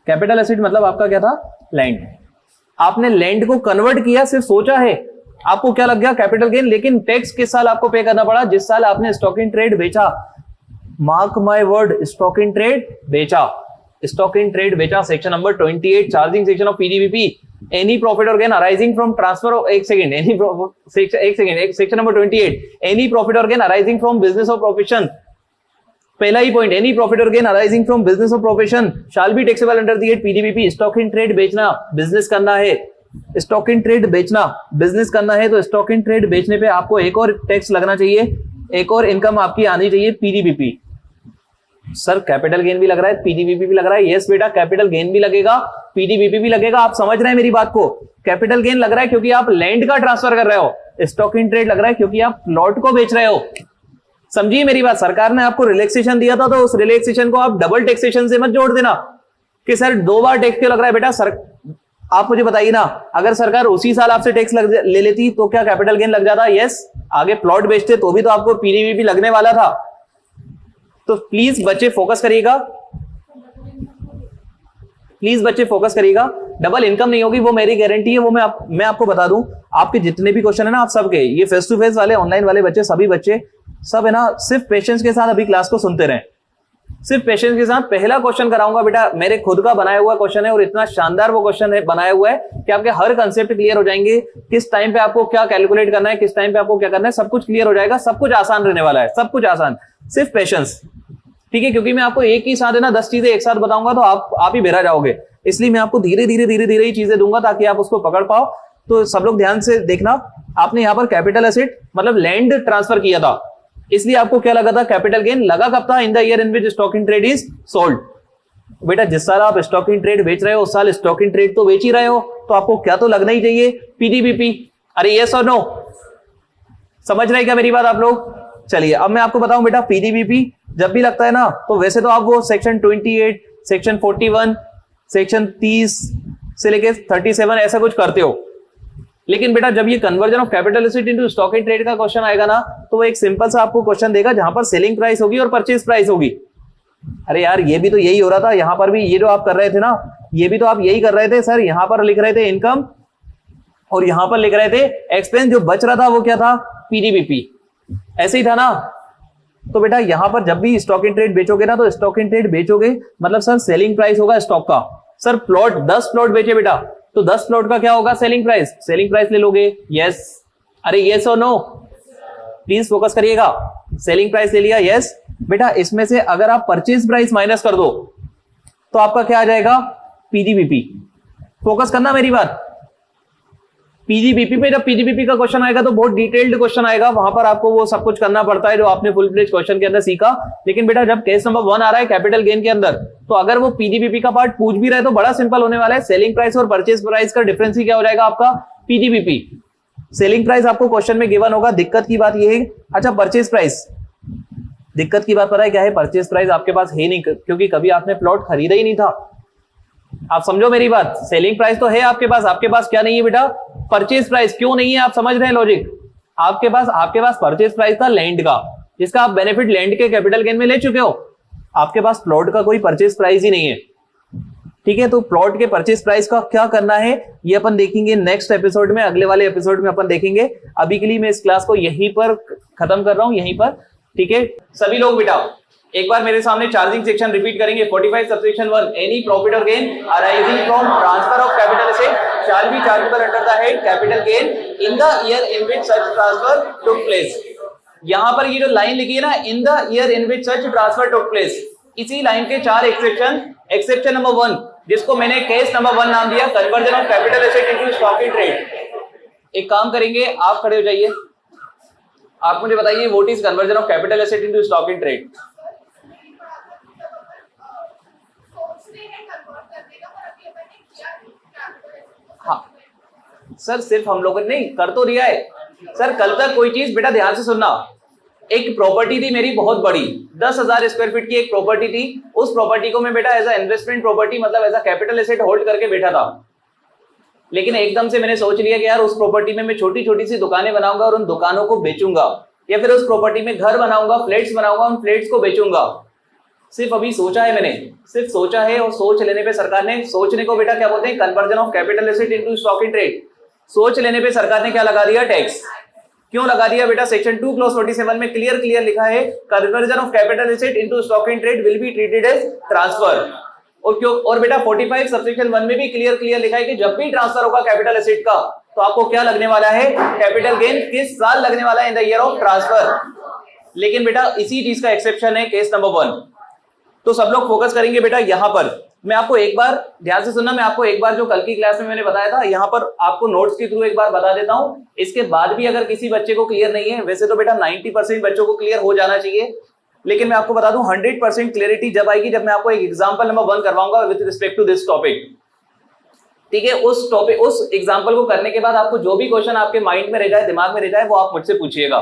कैपिटल एसिड मतलब आपका क्या था, लैंड। आपने लैंड को कन्वर्ट किया, सिर्फ सोचा है, आपको क्या लग गया, कैपिटल गेन। लेकिन टैक्स किस साल आपको पे करना पड़ा, जिस साल आपने स्टॉक इन ट्रेड बेचा। Mark my word, stock in trade बेचा, स्टॉक इन ट्रेड बेचा। Section number 28 charging section of PGBP, any profit or gain arising from transfer of, एक second, section number 28, any profit or gain arising from business or profession. पहला ही point, any profit or gain arising from business or profession shall be taxable under the act PGBP. Stock in trade बेचना, business करना है, stock in trade बेचना, business करना है, तो stock in trade बेचने पे आपको एक और टैक्स लगना चाहिए, एक और इनकम आपकी आनी चाहिए, पीडीबीपी। सर कैपिटल गेन भी लग रहा है, पीडीबीपी भी लग रहा है। यस बेटा, कैपिटल गेन भी लगेगा, पीडीबीपी भी लगेगा। आप समझ रहे हैं मेरी बात को? कैपिटल गेन लग रहा है क्योंकि आप लैंड का ट्रांसफर कर रहे हो, स्टॉक इन ट्रेड लग रहा है क्योंकि आप प्लॉट को बेच रहे हो। समझिए मेरी बात, सरकार ने आपको रिलैक्सेशन दिया था तो उस रिलैक्सेशन को आप डबल टैक्सेशन से मत जोड़ देना कि सर 2 बार टैक्स क्यों लग रहा है। बेटा सर, आप मुझे बताइए ना, अगर सरकार उसी साल आपसे टैक्स ले लेती तो क्या कैपिटल गेन लग जाता? यस। आगे प्लॉट बेचते तो भी तो आपको पीडीबीपी लगने वाला था। तो प्लीज बच्चे फोकस करिएगा, प्लीज बच्चे फोकस करिएगा। डबल इनकम नहीं होगी, वो मेरी गारंटी है। वो मैं आपको बता दूं, आपके जितने भी क्वेश्चन है ना, आप सबके, ये फेस टू फेस वाले, ऑनलाइन वाले बच्चे, सभी बच्चे सब है ना, सिर्फ पेशेंस के साथ अभी क्लास को सुनते रहें, सिर्फ पेशेंस के साथ। पहला क्वेश्चन कराऊंगा बेटा, मेरे खुद का बनाया हुआ क्वेश्चन है और इतना शानदार वो क्वेश्चन है, बनाया हुआ है कि आपके हर कंसेप्ट क्लियर हो जाएंगे। किस टाइम पे आपको क्या कैलकुलेट करना है, किस टाइम पे आपको क्या करना है, सब कुछ क्लियर हो जाएगा। सब कुछ आसान रहने वाला है, सब कुछ आसान, सिर्फ पेशेंस, ठीक है। क्योंकि मैं आपको एक ही साथ है ना 10 चीजें एक साथ बताऊंगा तो आप ही बेरा जाओगे, इसलिए मैं आपको धीरे धीरे ही चीजें दूंगा ताकि आप उसको पकड़ पाओ। तो सब लोग ध्यान से देखना, आपने यहाँ पर कैपिटल एसेट मतलब लैंड ट्रांसफर किया था, इसलिए आपको क्या लगा था, कैपिटल गेन लगा कब था, इन the year in which stock in trade is sold. बेटा जिस साल आप स्टॉक इन ट्रेड बेच रहे हो उस साल स्टॉक इन ट्रेड तो बेच ही रहे हो, तो आपको क्या तो लगना ही चाहिए, पीडीबीपी। अरे यस और नो, समझ रहे क्या मेरी बात आप लोग? चलिए अब मैं आपको बताऊं बेटा, पीडीबीपी जब भी लगता है ना, तो वैसे तो आप वो सेक्शन 28, सेक्शन 41, सेक्शन 30 से लेके 37 ऐसा कुछ करते हो, लेकिन बेटा जब ये conversion of capital asset into stock in trade का क्वेश्चन आएगा ना, तो वो एक सिंपल सा आपको क्वेश्चन देगा जहां पर सेलिंग प्राइस होगी और परचेज प्राइस होगी। अरे यार ये भी तो यही हो रहा था, यहां पर भी ये जो आप कर रहे थे ना, ये भी तो आप यही कर रहे थे सर। यहां पर लिख रहे थे इनकम और यहां पर लिख रहे थे एक्सपेंस, जो बच रहा था वो क्या था, पीडीबीपी। ऐसे ही था ना। तो बेटा यहां पर जब भी स्टॉक इन ट्रेड बेचोगे ना, तो स्टॉक इन ट्रेड बेचोगे मतलब सर सेलिंग प्राइस होगा स्टॉक का। सर प्लॉट 10 प्लॉट बेचे बेटा, तो 10 प्लॉट का क्या होगा, सेलिंग प्राइस। सेलिंग प्राइस ले लोगे, यस। अरे यस और नो, प्लीज फोकस करिएगा। सेलिंग प्राइस ले लिया, यस। बेटा इसमें से अगर आप परचेज प्राइस माइनस कर दो तो आपका क्या आ जाएगा, पीडीबीपी। फोकस करना मेरी बात। पीडीबीपी पे जब पीडीबीपी का क्वेश्चन आएगा तो बहुत डिटेल्ड क्वेश्चन आएगा, वहां पर आपको वो सब कुछ करना पड़ता है जो आपने फुल फ्लेज क्वेश्चन के अंदर सीखा। लेकिन बेटा जब केस नंबर 1 आ रहा है कैपिटल गेन के अंदर, तो अगर वो पीडीबीपी का पार्ट पूछ भी रहे तो बड़ा सिंपल होने वाला है। सेलिंग प्राइस और परचेज प्राइस का डिफरेंस ही क्या हो जाएगा आपका, पीडीबीपी। सेलिंग प्राइस आपको क्वेश्चन में गिवन होगा। दिक्कत की बात ये है, अच्छा परचेज प्राइस, दिक्कत की बात पता है क्या है, परचेज प्राइस आपके पास है नहीं, क्योंकि कभी आपने प्लॉट खरीदा ही नहीं था। आप समझो मेरी बात। सेलिंग प्राइस तो है आपके पास क्या नहीं है बेटा, परचेज प्राइस। क्यों नहीं है, आप समझ रहे हैं लॉजिक। आपके पास परचेज प्राइस था लैंड का, जिसका आप बेनिफिट लैंड के कैपिटल गेन में ले चुके हो। आपके पास प्लॉट का कोई परचेज प्राइस ही नहीं है, ठीक है। तो प्लॉट के परचेज प्राइस का क्या करना है ये अपन देखेंगे नेक्स्ट एपिसोड में, अगले वाले एपिसोड में अपन देखेंगे। अभी के लिए मैं इस क्लास को यहीं पर खत्म कर रहा हूं, यहीं पर, ठीक है। सभी लोग बेटा एक बार मेरे सामने चार्जिंग सेक्शन रिपीट करेंगे। 45 subsection 1, any profit or gain arising from transfer of capital asset shell be chargeable under the head capital gain in the year in which such transfer took place. यहां पर ये जो line लिखी है ना, इन the year in which such transfer took place, इसी line के 4 exception number 1, जिसको मैंने केस नंबर 1 नाम दिया, conversion of capital asset into stock in trade. एक काम करेंगे, आप खड़े हो जाइए, आप मुझे बताइए what is conversion of capital asset into stock in trade. हाँ सर, सिर्फ हम लोगों ने नहीं कर तो दिया है सर। कल तक कोई चीज बेटा ध्यान से सुनना, एक प्रॉपर्टी थी मेरी बहुत बड़ी, 10,000 स्क्वायर फीट की एक प्रॉपर्टी थी। उस प्रॉपर्टी को मैं बेटा एज अ इन्वेस्टमेंट प्रॉपर्टी मतलब as a capital asset hold करके बैठा था। लेकिन एकदम से मैंने सोच लिया कि यार उस प्रॉपर्टी में मैं छोटी छोटी सी दुकानें बनाऊंगा और उन दुकानों को बेचूंगा, या फिर उस प्रॉपर्टी में घर बनाऊंगा, फ्लैट्स बनाऊंगा, उन फ्लैट्स को बेचूंगा। सिर्फ अभी सोचा है मैंने, सिर्फ सोचा है, और सोच लेने पे सरकार ने, सोचने को बेटा क्या बोलते हैं, conversion of capital asset into stock in trade. सोच लेने पे सरकार ने क्या लगा दिया, टैक्स। क्यों लगा दिया बेटा, सेक्शन 2 क्लॉज 47 में क्लियर लिखा है, conversion of capital asset into stock in trade will be treated as transfer. और क्यों, और बेटा 45 सबसेक्शन 1 में भी क्लियर लिखा है कि जब भी ट्रांसफर होगा कैपिटल एसेट का, तो आपको क्या लगने वाला है, कैपिटल गेन किस साल लगने वाला है, in the year of transfer. लेकिन बेटा इसी चीज का एक्सेप्शन है केस नंबर 1। तो सब लोग फोकस करेंगे बेटा यहां पर। मैं आपको एक बार ध्यान से सुनना, मैं आपको एक बार जो कल की क्लास में मैंने बताया था, यहां पर आपको नोट्स के थ्रू एक बार बता देता हूं। इसके बाद भी अगर किसी बच्चे को क्लियर नहीं है, वैसे तो बेटा 90% बच्चों को क्लियर हो जाना चाहिए, लेकिन मैं आपको बता दूं 100% क्लियरिटी जब आएगी जब मैं आपको एक एग्जांपल नंबर 1 करवाऊंगा with respect to this topic, ठीक है। उस एग्जांपल को करने के बाद आपको जो भी क्वेश्चन आपके माइंड में रह जाए, दिमाग में रह जाए, वो आप मुझसे पूछिएगा,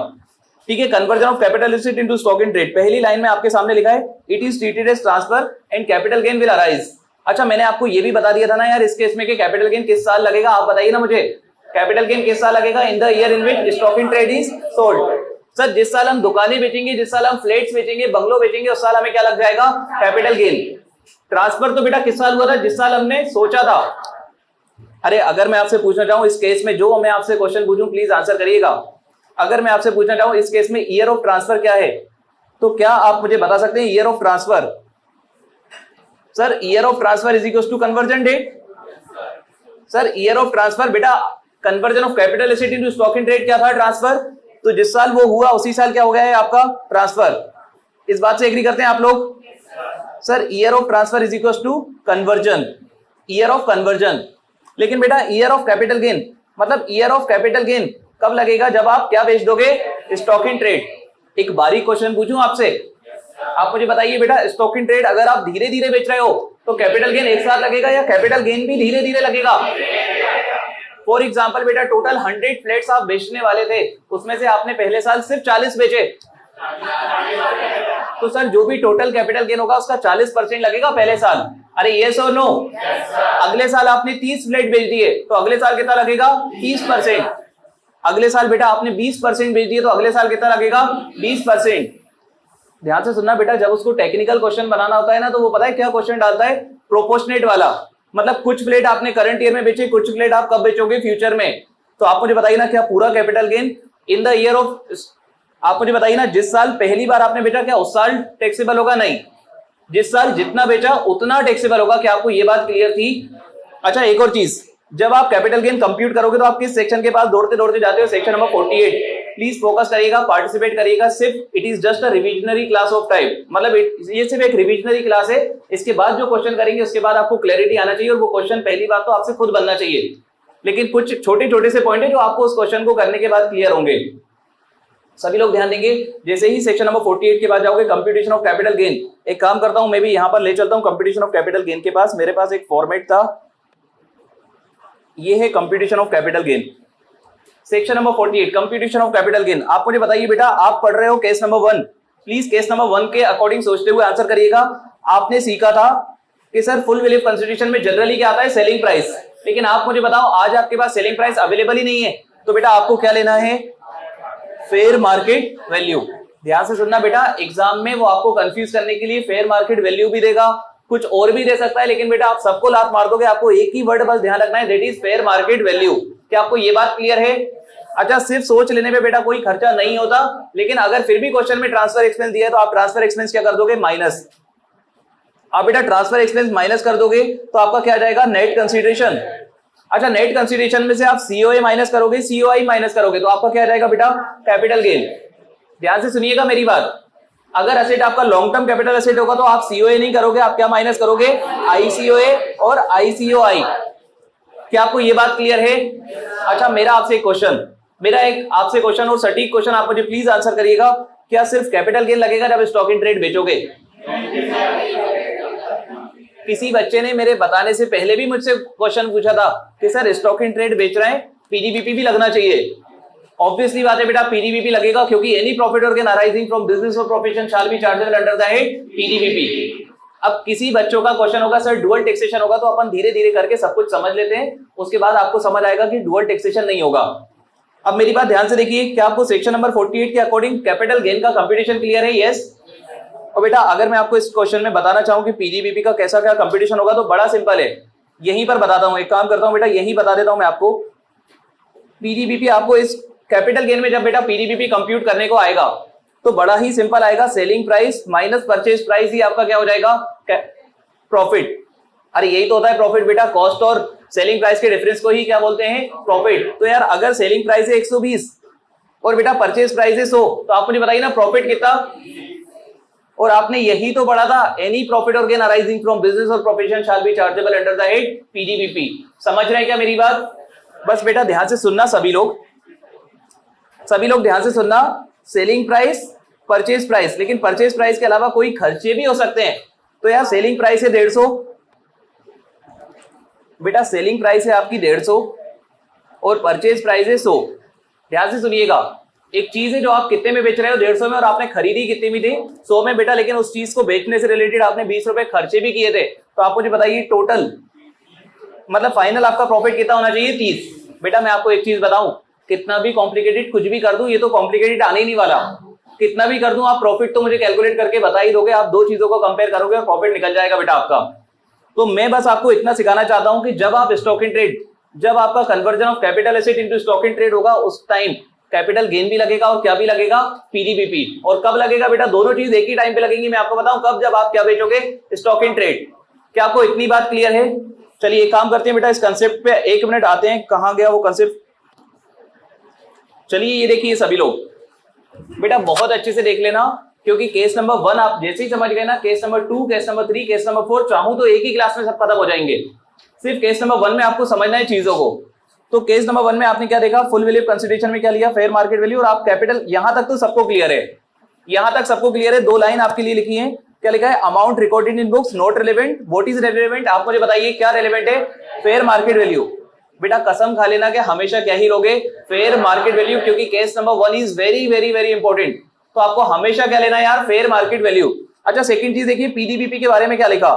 ठीक है। Conversion of capital asset into stock in trade, पहली लाइन में आपके सामने लिखा है, it is treated as transfer and capital gain will arise. अच्छा, मैंने आपको ये भी बता दिया था ना यार इस केस में कि कैपिटल गेन किस साल लगेगा, आप बताइए ना मुझे, कैपिटल गेन किस साल लगेगा, इन the year in which stock in trade is sold. Sir जिस साल हम दुकानें बेचेंगे, जिस साल हम फ्लैट्स बेचेंगे, बंगलो बेचेंगे, उस साल हमें क्या लग जाएगा, कैपिटल गेन। ट्रांसफर तो बेटा किस साल हुआ था, जिस साल हमने सोचा था। अरे अगर मैं आपसे पूछना चाहूं इस केस में, जो मैं आपसे क्वेश्चन पूछूं प्लीज आंसर करिएगा। अगर मैं आपसे पूछना चाहूं इस केस में ईयर ऑफ ट्रांसफर क्या है, तो क्या आप मुझे बता सकते हैं year of transfer. Sir year of transfer is equal to conversion date. Sir year of transfer बेटा conversion of capital asset into stock in trade क्या था, ट्रांसफर। तो जिस साल वो हुआ उसी साल क्या हो गया है आपका, ट्रांसफर। इस बात से एग्री करते हैं आप लोग। Sir year of transfer is equal to conversion, year of conversion. लेकिन बेटा ईयर ऑफ कैपिटल गेन मतलब ईयर ऑफ कैपिटल गेन कब लगेगा, जब आप क्या बेच दोगे, स्टॉक इन ट्रेड। एक बारीक क्वेश्चन पूछूं आपसे, आप मुझे बताइए बेटा स्टॉक इन ट्रेड अगर आप धीरे धीरे बेच रहे हो तो कैपिटल गेन एक साथ लगेगा या कैपिटल गेन भी धीरे धीरे लगेगा। फॉर एग्जांपल बेटा टोटल 100 फ्लैट्स आप बेचने वाले थे, उसमें से आपने पहले साल सिर्फ 40 बेचे, तो सर जो भी टोटल कैपिटल गेन होगा उसका 40% लगेगा पहले साल। अरे यस और नो? अगले साल आपने 30 फ्लैट बेच दिए तो अगले साल कितना लगेगा? 30%। अगले साल बेटा आपने 20% बेच दिए तो अगले साल कितना लगेगा? 20%। ध्यान से सुनना बेटा, जब उसको टेक्निकल क्वेश्चन बनाना होता है ना, तो वो पता है क्या क्वेश्चन डालता है? प्रोपोर्शनेट वाला। मतलब कुछ फ्लैट आपने करंट ईयर में बेचे, कुछ फ्लैट आप कब बेचोगे? फ्यूचर में। तो आप मुझे बताइए ना, क्या पूरा capital gain in the year of, आप मुझे बताइए ना, जिस साल पहली बार आपने बेचा क्या उस साल टैक्सेबल होगा? नहीं, जिस साल जितना बेचा उतना टैक्सेबल होगा। क्या आपको ये बात क्लियर थी? अच्छा, एक और चीज, जब आप कैपिटल गेन कंप्यूट करोगे तो आप किस सेक्शन के पास दौड़ते दौड़ते जाते हो? Section number 48। प्लीज फोकस करिएगा, पार्टिसिपेट करिएगा। सिर्फ it is just a revisionary class of type, मतलब ये सिर्फ एक रिविजनरी क्लास है। इसके बाद जो क्वेश्चन करेंगे उसके बाद आपको क्लैरिटी आना चाहिए, और वो क्वेश्चन पहली बात तो आपसे खुद बनना चाहिए। लेकिन कुछ छोटे छोटे से पॉइंट है जो आपको उस क्वेश्चन को करने के बाद क्लियर होंगे। सभी लोग ध्यान देंगे। जैसे ही सेक्शन नंबर 48 के बाद जाओगे, कंप्यूटेशन ऑफ कैपिटल गेन, एक काम करता हूं, मैं भी यहां पर ले चलता हूं कंप्यूटेशन ऑफ कैपिटल गेन के पास। मेरे पास एक फॉर्मेट था, ये है computation of capital gain, section number 48, computation of capital gain. आप मुझे बताइए बेटा, आप पढ़ रहे हो case number 1, please case number 1 के अकॉर्डिंग सोचते हुए आंसर करिएगा। आपने सीखा था कि सर फुल वैल्यू कंसिडरेशन में जनरली क्या आता है? Selling price. लेकिन आप मुझे बताओ, आज आपके पास सेलिंग प्राइस अवेलेबल ही नहीं है, तो बेटा आपको क्या लेना है? Fair market value. ध्यान से सुनना बेटा, एग्जाम में वो आपको कंफ्यूज करने के लिए फेयर मार्केट वैल्यू भी देगा, कुछ और भी दे सकता है, लेकिन बेटा आप सबको लात मार दोगे। आपको एक ही वर्ड बस ध्यान रखना है, that is fair market value. क्या आपको ये बात क्लियर है? अच्छा, सिर्फ सोच लेने में बेटा कोई खर्चा नहीं होता, लेकिन अगर फिर भी क्वेश्चन में ट्रांसफर एक्सपेंस दिया है तो आप ट्रांसफर एक्सपेंस क्या कर दोगे? माइनस। आप बेटा ट्रांसफर एक्सपेंस माइनस कर दोगे तो आपका क्या आ जाएगा? Net consideration. अच्छा, नेट कंसीडरेशन में से आप सीओए माइनस करोगे, सीओआई माइनस करोगे, तो आपका क्या आ जाएगा बेटा? Capital gain. ध्यान से सुनिएगा मेरी बात, अगर एसेट आपका लॉन्ग टर्म कैपिटल एसेट होगा तो आप सीओए नहीं करोगे, आप क्या माइनस करोगे? आईसीओए और आईसीओआई। क्या आपको ये बात क्लियर है? अच्छा, मेरा आपसे एक क्वेश्चन और सटीक क्वेश्चन, आप मुझे प्लीज आंसर करिएगा। क्या सिर्फ कैपिटल गेन लगेगा जब स्टॉक इन ट्रेड बेचोगे? किसी बच्चे ने मेरे बताने से पहले भी मुझसे क्वेश्चन पूछा था कि सर स्टॉक इन ट्रेड बेच रहे हैं, पीजीबीपी भी लगना चाहिए। ऑब्वियसली बात है बेटा, पीजीबीपी लगेगा, क्योंकि any profit or gain arising from business or profession shell be chargeable under the head PGBP. अब किसी बच्चों का क्वेश्चन होगा सर डुअल टैक्सेशन होगा, तो अपन धीरे धीरे करके सब कुछ समझ लेते हैं, उसके बाद आपको समझ आएगा कि डुअल टैक्सेशन नहीं होगा। अब मेरी बात ध्यान से देखिए, क्या आपको सेक्शन नंबर 48 के अकॉर्डिंग कैपिटल गेन का कंप्यूटेशन क्लियर है? यस। और बेटा अगर मैं आपको इस क्वेश्चन में बताना चाहूं कि पीजीबीपी का कैसा क्या कंप्यूटेशन होगा, तो बड़ा सिंपल है, यहीं पर बताता हूं। एक काम करता हूं बेटा, यही बता देता हूं मैं आपको। पीजीबीपी आपको इस कैपिटल गेन में जब बेटा पीजीबीपी कंप्यूट करने को आएगा तो बड़ा ही सिंपल आएगा, selling price minus purchase price ही आपका क्या हो जाएगा? प्रॉफिट। अरे यही तो होता है प्रॉफिट बेटा, कॉस्ट और सेलिंग प्राइस के डिफरेंस को ही क्या बोलते हैं? प्रॉफिट। तो यार अगर सेलिंग प्राइस है 120 और बेटा परचेज प्राइस है 100, तो आप मुझे बताइए ना प्रॉफिट कितना? और आपने यही तो पढ़ा था, any profit or gain arising from business or profession shell be chargeable under the head PGBP. समझ रहे हैं क्या मेरी बात? बस बेटा ध्यान से सुनना सभी लोग ध्यान से सुनना। सेलिंग प्राइस, परचेज प्राइस, लेकिन परचेज प्राइस के अलावा कोई खर्चे भी हो सकते हैं। तो यार सेलिंग प्राइस है 150, बेटा सेलिंग प्राइस है आपकी 150 और परचेज प्राइस है 100। ध्यान से सुनिएगा, एक चीज है जो आप कितने में बेच रहे हो? 150 में, और आपने खरीदी कितने में थी? 100 में बेटा, लेकिन उस चीज को बेचने से रिलेटेड आपने 20 रुपए खर्चे भी किए थे। तो आप मुझे बताइए टोटल मतलब फाइनल आपका प्रॉफिट कितना होना चाहिए? 30। बेटा मैं आपको एक चीज बताऊं, कितना भी कॉम्प्लिकेटेड कुछ भी कर दूं, ये तो कॉम्प्लिकेटेड आने ही नहीं वाला। कितना भी कर दूं, आप प्रॉफिट तो मुझे कैलकुलेट करके बता ही दोगे। आप दो चीजों को कंपेयर करोगे और प्रॉफिट निकल जाएगा बेटा आपका। तो मैं बस आपको इतना सिखाना चाहता हूं कि जब आप स्टॉक इन ट्रेड, जब आपका conversion of capital asset into stock in trade होगा, उस टाइम कैपिटल गेन भी लगेगा और क्या भी लगेगा? पीजीबीपी। और कब लगेगा बेटा? दोनों चीज एक ही टाइम पे लगेंगी। मैं आपको बताऊं कब, जब आप क्या बेचोगे? Stock in trade. क्या आपको इतनी बात क्लियर है? चलिए एक काम करते हैं बेटा, इस कंसेप्ट पे 1 मिनट आते हैं। कहां गया वो कंसेप्ट? चलिए ये देखिए सभी लोग बेटा, बहुत अच्छे से देख लेना, क्योंकि केस नंबर 1 आप जैसे ही समझ गए ना, case number 2, case number 3, case number 4 चाहूं तो एक ही क्लास में सब खत्म हो जाएंगे। सिर्फ केस नंबर 1 में आपको समझना है चीजों को। तो केस नंबर 1 में आपने क्या देखा? फुल वैल्यू कंसिडरेशन में क्या लिया? Fair market value. और आप कैपिटल, यहां तक तो सबको क्लियर है, यहां तक सबको क्लियर है। 2 लाइन आपके लिए लिखी है, क्या लिखा है? Amount recorded in books not relevant, what is relevant? आप मुझे बताइए क्या रिलेवेंट है? Fair market value. बेटा कसम खा लेना कि हमेशा क्या ही लोगे? फेयर मार्केट वैल्यू, क्योंकि case number 1 is very very very important. तो आपको हमेशा क्या लेना है यार? Fair market value. अच्छा सेकंड चीज देखिए, पीजीबीपी के बारे में क्या लिखा?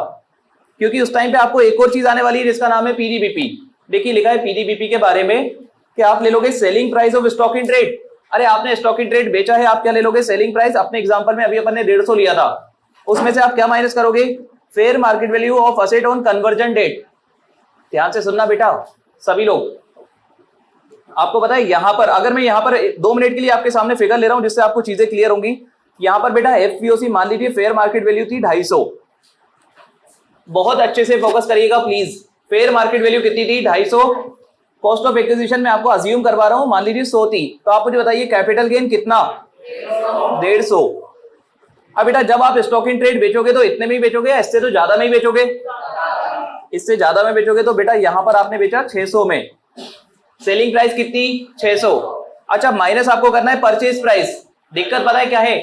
क्योंकि उस टाइम पे आपको एक और चीज आने वाली है जिसका नाम है पीडीबीपी। देखिए लिखा है पीडीबीपी के बारे में कि आप ले लोगे selling price of stock in trade. अरे आपने स्टॉक इन ट्रेड बेचा है, आप क्या ले लोगे? Selling price. अपने एग्जांपल में अभी अपन ने 150 लिया था, उसमें से आप क्या माइनस करोगे? Fair market value of asset on conversion date. ध्यान से सुनना बेटा सभी लोग, आपको पता है यहां पर अगर मैं यहां पर 2 मिनट के लिए आपके सामने फिगर ले रहा हूं जिससे आपको चीजें क्लियर होंगी। यहां पर बेटा एफपीओसी मान लीजिए फेयर मार्केट वैल्यू थी 250। बहुत अच्छे से फोकस करिएगा प्लीज। फेयर मार्केट वैल्यू कितनी थी? 250। कॉस्ट ऑफ एक्विजिशन में आपको अज्यूम करवा रहा हूं, मान लीजिए 100 थी, तो आप मुझे बताइए कैपिटल गेन कितना? 150। अब बेटा जब आप स्टॉक इन ट्रेड बेचोगे तो इतने में ही बेचोगे या इससे तो ज्यादा में ही बेचोगे? इससे ज्यादा में बेचोगे। तो बेटा यहां पर आपने बेचा 600 में, सेलिंग प्राइस कितनी? 600। अच्छा माइनस आपको करना है परचेज प्राइस। दिक्कत पता है क्या है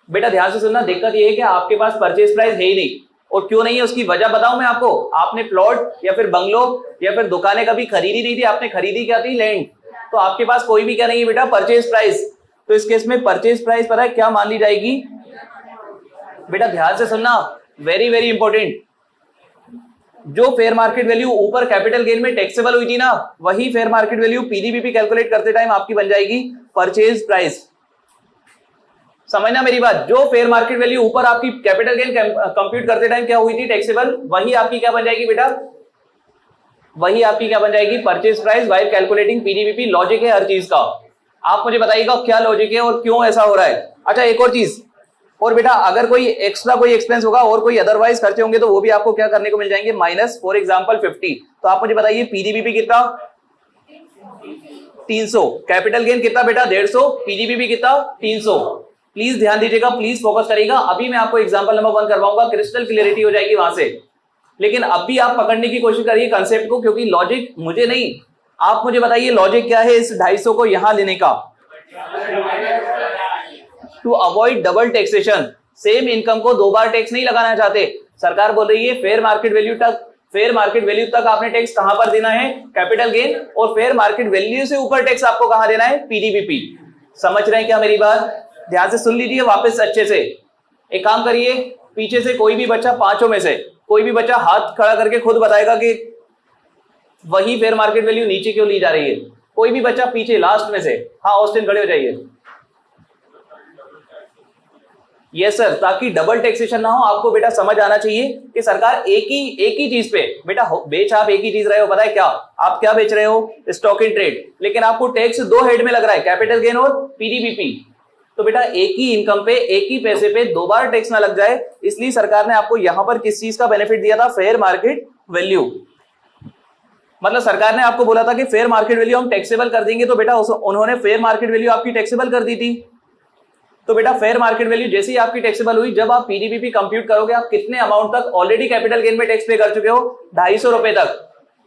बेटा? ध्यान से सुनना, दिक्कत ये है कि आपके पास परचेज प्राइस है ही नहीं। और क्यों नहीं है उसकी वजह बताऊं मैं आपको। आपने प्लॉट या फिर बंगलो या फिर दुकानें कभी खरीदी नहीं थी, आपने खरीदी क्या थी? लैंड। तो आपके पास कोई भी क्या नहीं है बेटा? Purchase price. तो इस केस में परचेज प्राइस पता है क्या मान ली जाएगी? बेटा ध्यान से सुनना, वेरी वेरी इंपॉर्टेंट। जो फेयर मार्केट वैल्यू ऊपर कैपिटल गेन में टैक्सेबल हुई थी ना, वही फेयर मार्केट वैल्यू पीडीबीपी कैलकुलेट करते टाइम आपकी बन जाएगी परचेज प्राइस। समझना मेरी बात। जो फेयर मार्केट वैल्यू ऊपर आपकी कैपिटल गेन कंप्यूट करते टाइम क्या हुई थी? टैक्सेबल, वही आपकी क्या बन जाएगी बेटा? वही आपकी क्या बन जाएगी? Purchase price while calculating PGBP. Logic है हर चीज का। आप मुझे बताइएगा क्या लॉजिक है और क्यों ऐसा हो रहा है। अच्छा एक और चीज और बेटा, अगर कोई एक्स्ट्रा कोई एक्सपेंस होगा और कोई अदरवाइज खर्चे होंगे तो वो भी आपको क्या करने को मिल जाएंगे? माइनस। For example 50। तो आप मुझे बताइए पीडीबीपी कितना? 300। कैपिटल गेन कितना बेटा? 150। पीडीबीपी कितना? 300। प्लीज ध्यान दीजिएगा, प्लीज फोकस करिएगा। अभी मैं आपको एग्जांपल नंबर 1 करवाऊंगा, क्रिस्टल क्लियरिटी हो जाएगी वहां से। लेकिन अब भी आप पकड़ने की कोशिश करिए कंसेप्ट को, क्योंकि लॉजिक मुझे नहीं, आप मुझे बताइए लॉजिक क्या है इस 250 को यहां लेने का? To avoid double taxation. Same income को 2 बार टैक्स नहीं लगाना चाहते। सरकार बोल रही है फेयर मार्केट वैल्यू तक आपने टैक्स कहां पर देना है? Capital gain. और फेयर मार्केट वैल्यू से ऊपर टैक्स आपको कहां देना है? पीडीबीपी। समझ रहे हैं क्या मेरी बात? ध्यान से सुन लीजिए वापस अच्छे से। एक काम करिए, पीछे से कोई भी बच्चा, 5 में से कोई भी बच्चा हाथ खड़ा करके खुद बताएगा कि वही फेयर मार्केट वैल्यू नीचे क्यों ली जा रही है। कोई भी बच्चा पीछे लास्ट में से। हाँ ऑस्टिन खड़े हो जाइए। यस सर, ताकि डबल टैक्सेशन ना हो। आपको बेटा समझ आना चाहिए कि सरकार एक ही चीज पे बेटा बेच आप एक ही चीज रहे हो। पता है क्या आप क्या बेच रहे हो? Stock in trade. लेकिन आपको टैक्स 2 हेड में लग रहा है, कैपिटल गेन और पीडीबीपी। तो बेटा एक ही इनकम पे, एक ही पैसे पे 2 बार टैक्स ना लग जाए, इसलिए सरकार ने आपको यहां पर किस चीज का बेनिफिट दिया था? Fair market value. मतलब सरकार ने आपको बोला था कि फेयर मार्केट वैल्यू हम टैक्सेबल कर देंगे, तो बेटा उन्होंने फेयर मार्केट वैल्यू आपकी टैक्सेबल कर दी थी। तो बेटा फेयर मार्केट वैल्यू जैसे ही आपकी टैक्सेबल हुई, जब आप पीडीबीपी कंप्यूट करोगे आप कितने अमाउंट तक ऑलरेडी कैपिटल गेन में टैक्स पे कर चुके हो? 250 रुपए तक।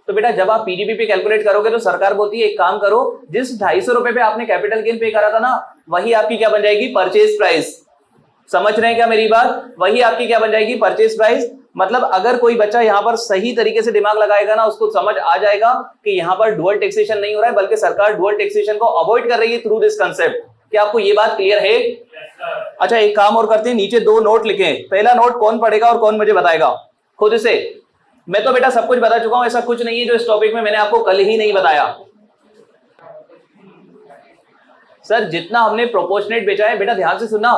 तो बेटा जब आप पीडीबीपी कैलकुलेट करोगे तो सरकार बोलती है एक काम करो, जिस 250 रुपए पे आपने कैपिटल गेन पे करा था ना, वही आपकी क्या बन जाएगी? Purchase price. समझ रहे हैं क्या मेरी बात? वही आपकी क्या बन जाएगी? Purchase price. मतलब अगर कोई बच्चा यहाँ पर सही तरीके से दिमाग लगाएगा ना, उसको समझ आ जाएगा कि यहाँ पर डुअल टैक्सेशन नहीं हो रहा है, बल्कि सरकार डुअल टैक्सेशन को अवॉइड कर रही है थ्रू दिस कंसेप्ट। क्या आपको ये बात क्लियर है? अच्छा एक काम और करते हैं, नीचे 2 नोट लिखे। पहला नोट कौन पढ़ेगा और कौन मुझे बताएगा खुद से? मैं तो बेटा सब कुछ बता चुका हूं, ऐसा कुछ नहीं है जो इस टॉपिक में मैंने आपको कल ही नहीं बताया। सर जितना हमने प्रोपोर्शनेट बेचा है, बेटा ध्यान से सुनना,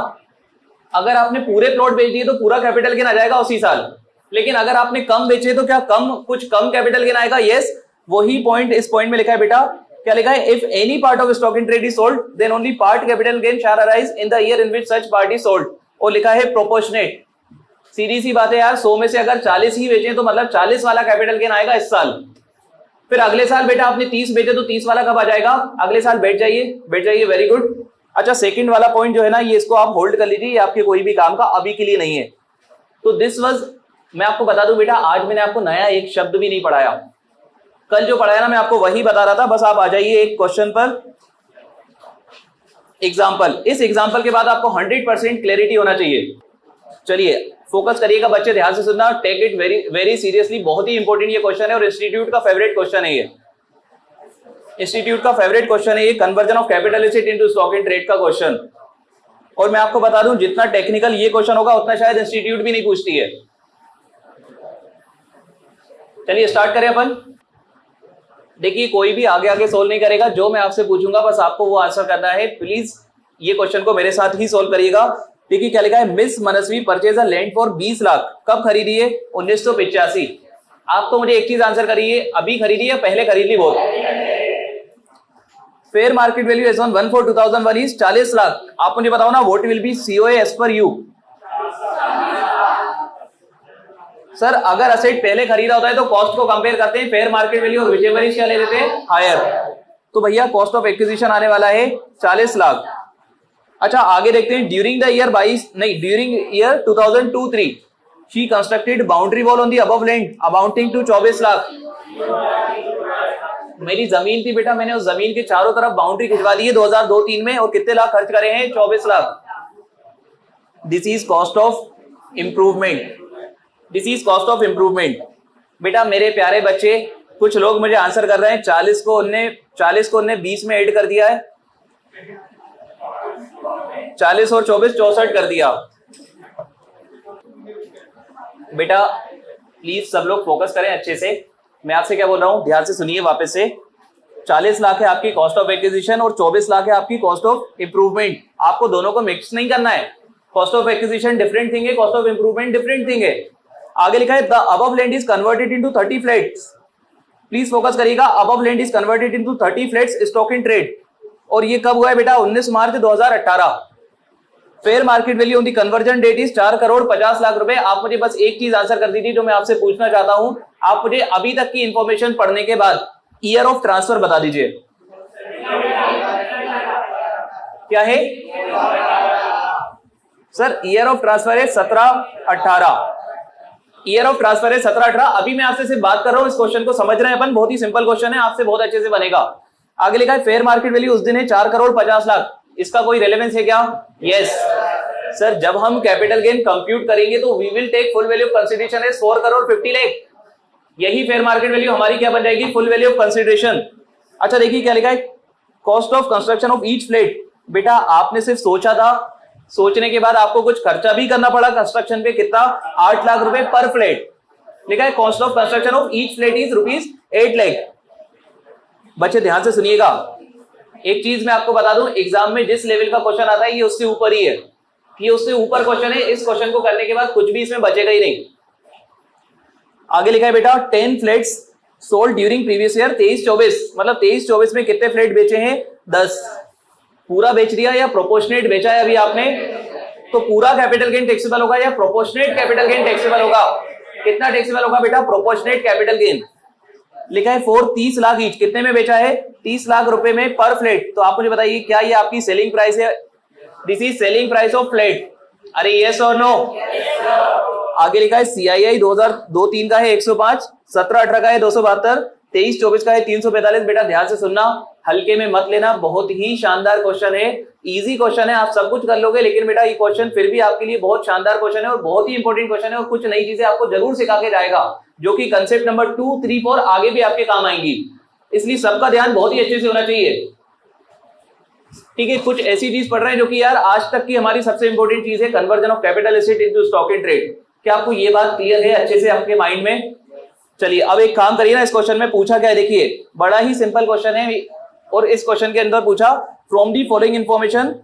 अगर आपने पूरे प्लॉट बेच दिए तो पूरा कैपिटल गेन आ जाएगा उसी साल। लेकिन अगर आपने कम बेचे तो क्या कुछ कम कैपिटल गेन आएगा? यस, वही पॉइंट इस पॉइंट में लिखा है बेटा। क्या लिखा है? If any part of stock in trade is sold then only part capital gain shall arise in the year in which such part is sold. और लिखा है प्रोपोर्शनेट। सीधी सी बात है यार, 100 में से अगर 40 ही बेचे तो मतलब 40 वाला कैपिटल गेन आएगा इस साल। फिर अगले साल बेटा आपने 30 बेचे तो 30 वाला कब आ जाएगा? अगले साल। बैठ जाइए, वेरी गुड। अच्छा सेकंड वाला पॉइंट जो है ना, ये इसको आप होल्ड कर लीजिए, ये आपके कोई भी काम का अभी के लिए नहीं है। तो दिस वाज, मैं आपको बता दूं बेटा, आज मैंने आपको नया एक शब्द भी नहीं पढ़ाया। कल जो पढ़ाया ना मैं आपको वही बता रहा था। बस आप आ जाइए एक क्वेश्चन पर, एग्जाम्पल। इस एग्जाम्पल के बाद आपको 100% क्लैरिटी होना चाहिए। चलिए फोकस करिएगा बच्चे, ध्यान से सुनना, take it very very seriously. बहुत ही इंपॉर्टेंट ये क्वेश्चन है और इंस्टीट्यूट का फेवरेट क्वेश्चन है ये। इंस्टीट्यूट का फेवरेट क्वेश्चन है ये, conversion of capital asset into stock in trade का क्वेश्चन। और मैं आपको बता दूं, जितना टेक्निकल ये क्वेश्चन होगा उतना शायद इंस्टीट्यूट भी नहीं पूछती है। चलिए स्टार्ट करें अपन। देखिए कोई भी आगे आगे सोल्व नहीं करेगा, जो मैं आपसे पूछूंगा बस आपको वो आंसर करना है। प्लीज ये क्वेश्चन को मेरे साथ ही सोल्व करिएगा। देखिए क्या लिखा है, miss Manasvi purchase a land for 20 lakh, कब खरीदी है? 1985। आप तो मुझे एक चीज आंसर करिए, अभी खरीदी या पहले खरीद ली? वो fair market value as on 1/4/2001 is 40 lakh. आप मुझे बताओ ना, what will be COA as per you? Sir अगर असेट पहले खरीदा होता है तो कॉस्ट को कंपेयर करते हैं, फेयर मार्केट वैल्यू और विचेवर इज क्या ले लेते हैं? हायर। तो भैया कॉस्ट ऑफ एक्विजिशन आने वाला है 40 लाख। अच्छा आगे देखते हैं, during the year 2002-03 she constructed boundary wall on the above land amounting to 24 lakh. मेरी जमीन थी बेटा, मैंने उस जमीन के चारों तरफ बाउंड्री खिंचवा दी है 2002-03 में, और कितने लाख खर्च करे हैं? 24 lakh. This is cost of improvement. This is cost of improvement. बेटा मेरे प्यारे बच्चे, कुछ लोग मुझे आंसर कर रहे हैं 40 को उनने 20 में ऐड कर दिया है, 40 और 24 64 कर दिया। बेटा प्लीज सब लोग फोकस करें अच्छे से, मैं आपसे क्या बोल रहा हूं ध्यान से सुनिए वापस से। 40 लाख है आपकी कॉस्ट ऑफ एक्विजिशन और 24 लाख है आपकी कॉस्ट ऑफ इंप्रूवमेंट। आपको दोनों को मिक्स नहीं करना है। Cost of acquisition different thing है, cost of improvement different thing है। आगे लिखा है the above land is converted into 30 flats. Please focus करिएगा, above land is converted into 30 flats stock in trade. और ये कब हुआ है बेटा? 19 March 2018। Fair market value on the conversion date is 4,50,00,000 रुपए। आप मुझे बस एक चीज आंसर कर दीजिए जो मैं आपसे पूछना चाहता हूं। आप मुझे अभी तक की इंफॉर्मेशन पढ़ने के बाद ईयर ऑफ ट्रांसफर बता दीजिए। क्या है सर? ईयर ऑफ ट्रांसफर है 17-18। ईयर ऑफ ट्रांसफर है 17-18। अभी मैं आपसे सिर्फ बात कर रहा हूं, इस क्वेश्चन को समझ रहे हैं अपन, बहुत ही सिंपल क्वेश्चन है, आपसे बहुत अच्छे से बनेगा। आगे लिखा है फेयर मार्केट वैल्यू उस दिन है 4,50,00,000। इसका कोई रेलेवेंस है क्या? यस सर, जब हम कैपिटल गेन कंप्यूट करेंगे तो we will take full value of consideration as 4,50,00,000। यही फेयर मार्केट वैल्यू हमारी क्या बन जाएगी? Full value of consideration. अच्छा देखिए क्या लिखा है, cost of construction of each flat. बेटा आपने सिर्फ सोचा था, सोचने के बाद आपको कुछ खर्चा भी करना पड़ा कंस्ट्रक्शन पे। कितना? 8 लाख रुपए पर फ्लैट। लिखा है cost of construction of each flat is ₹8 lakh. बच्चे ध्यान से सुनिएगा, एक चीज मैं आपको बता दूं, एग्जाम में जिस लेवल का क्वेश्चन आता है ये उससे ऊपर ही है, ये उससे ऊपर क्वेश्चन है। इस क्वेश्चन को करने के बाद कुछ भी इसमें बचेगा ही नहीं। आगे लिखा है बेटा 10 flats sold during previous year 23-24, मतलब 23-24 में कितने फ्लैट बेचे हैं? 10। पूरा बेच दिया या प्रोपोर्शनेट बेचा है अभी आपने? तो पूरा कैपिटल गेन टैक्सेबल होगा या प्रोपोर्शनेट कैपिटल गेन टैक्सेबल होगा? कितना टैक्सेबल होगा बेटा? Proportionate capital gain. लिखा है 30 लाख ईच। कितने में बेचा है? 30 लाख रुपए में पर फ्लैट। तो आप मुझे बताइए क्या ये आपकी सेलिंग प्राइस है? This is selling price of flat. अरे यस और नो? आगे लिखा है CII 2002-03 का है 105, 17-18 का है 272, 23-24 का है 345। बेटा ध्यान से सुनना, हल्के में मत लेना, बहुत ही शानदार क्वेश्चन है, इजी क्वेश्चन है, आप सब कुछ कर लोगे। लेकिन बेटा ये क्वेश्चन फिर भी आपके लिए बहुत शानदार क्वेश्चन है और बहुत ही इंपॉर्टेंट क्वेश्चन है, और कुछ नई चीजें आपको जरूर सिखा के जाएगा जो कि कंसेप्ट नंबर 2, 3, 4 आगे भी आपके काम आएंगी। इसलिए सबका ध्यान बहुत ही अच्छे से होना चाहिए। ठीक है, कुछ ऐसी चीज पढ़ रहे हैं जो कि यार आज तक की हमारी सबसे इंपॉर्टेंट चीज है, conversion of capital asset into stock in trade. क्या आपको ये बात क्लियर है अच्छे से आपके माइंड में? चलिए अब एक काम करिए ना, इस क्वेश्चन में पूछा क्या है देखिए, बड़ा ही सिंपल क्वेश्चन है, और इस क्वेश्चन के अंदर पूछा from the following information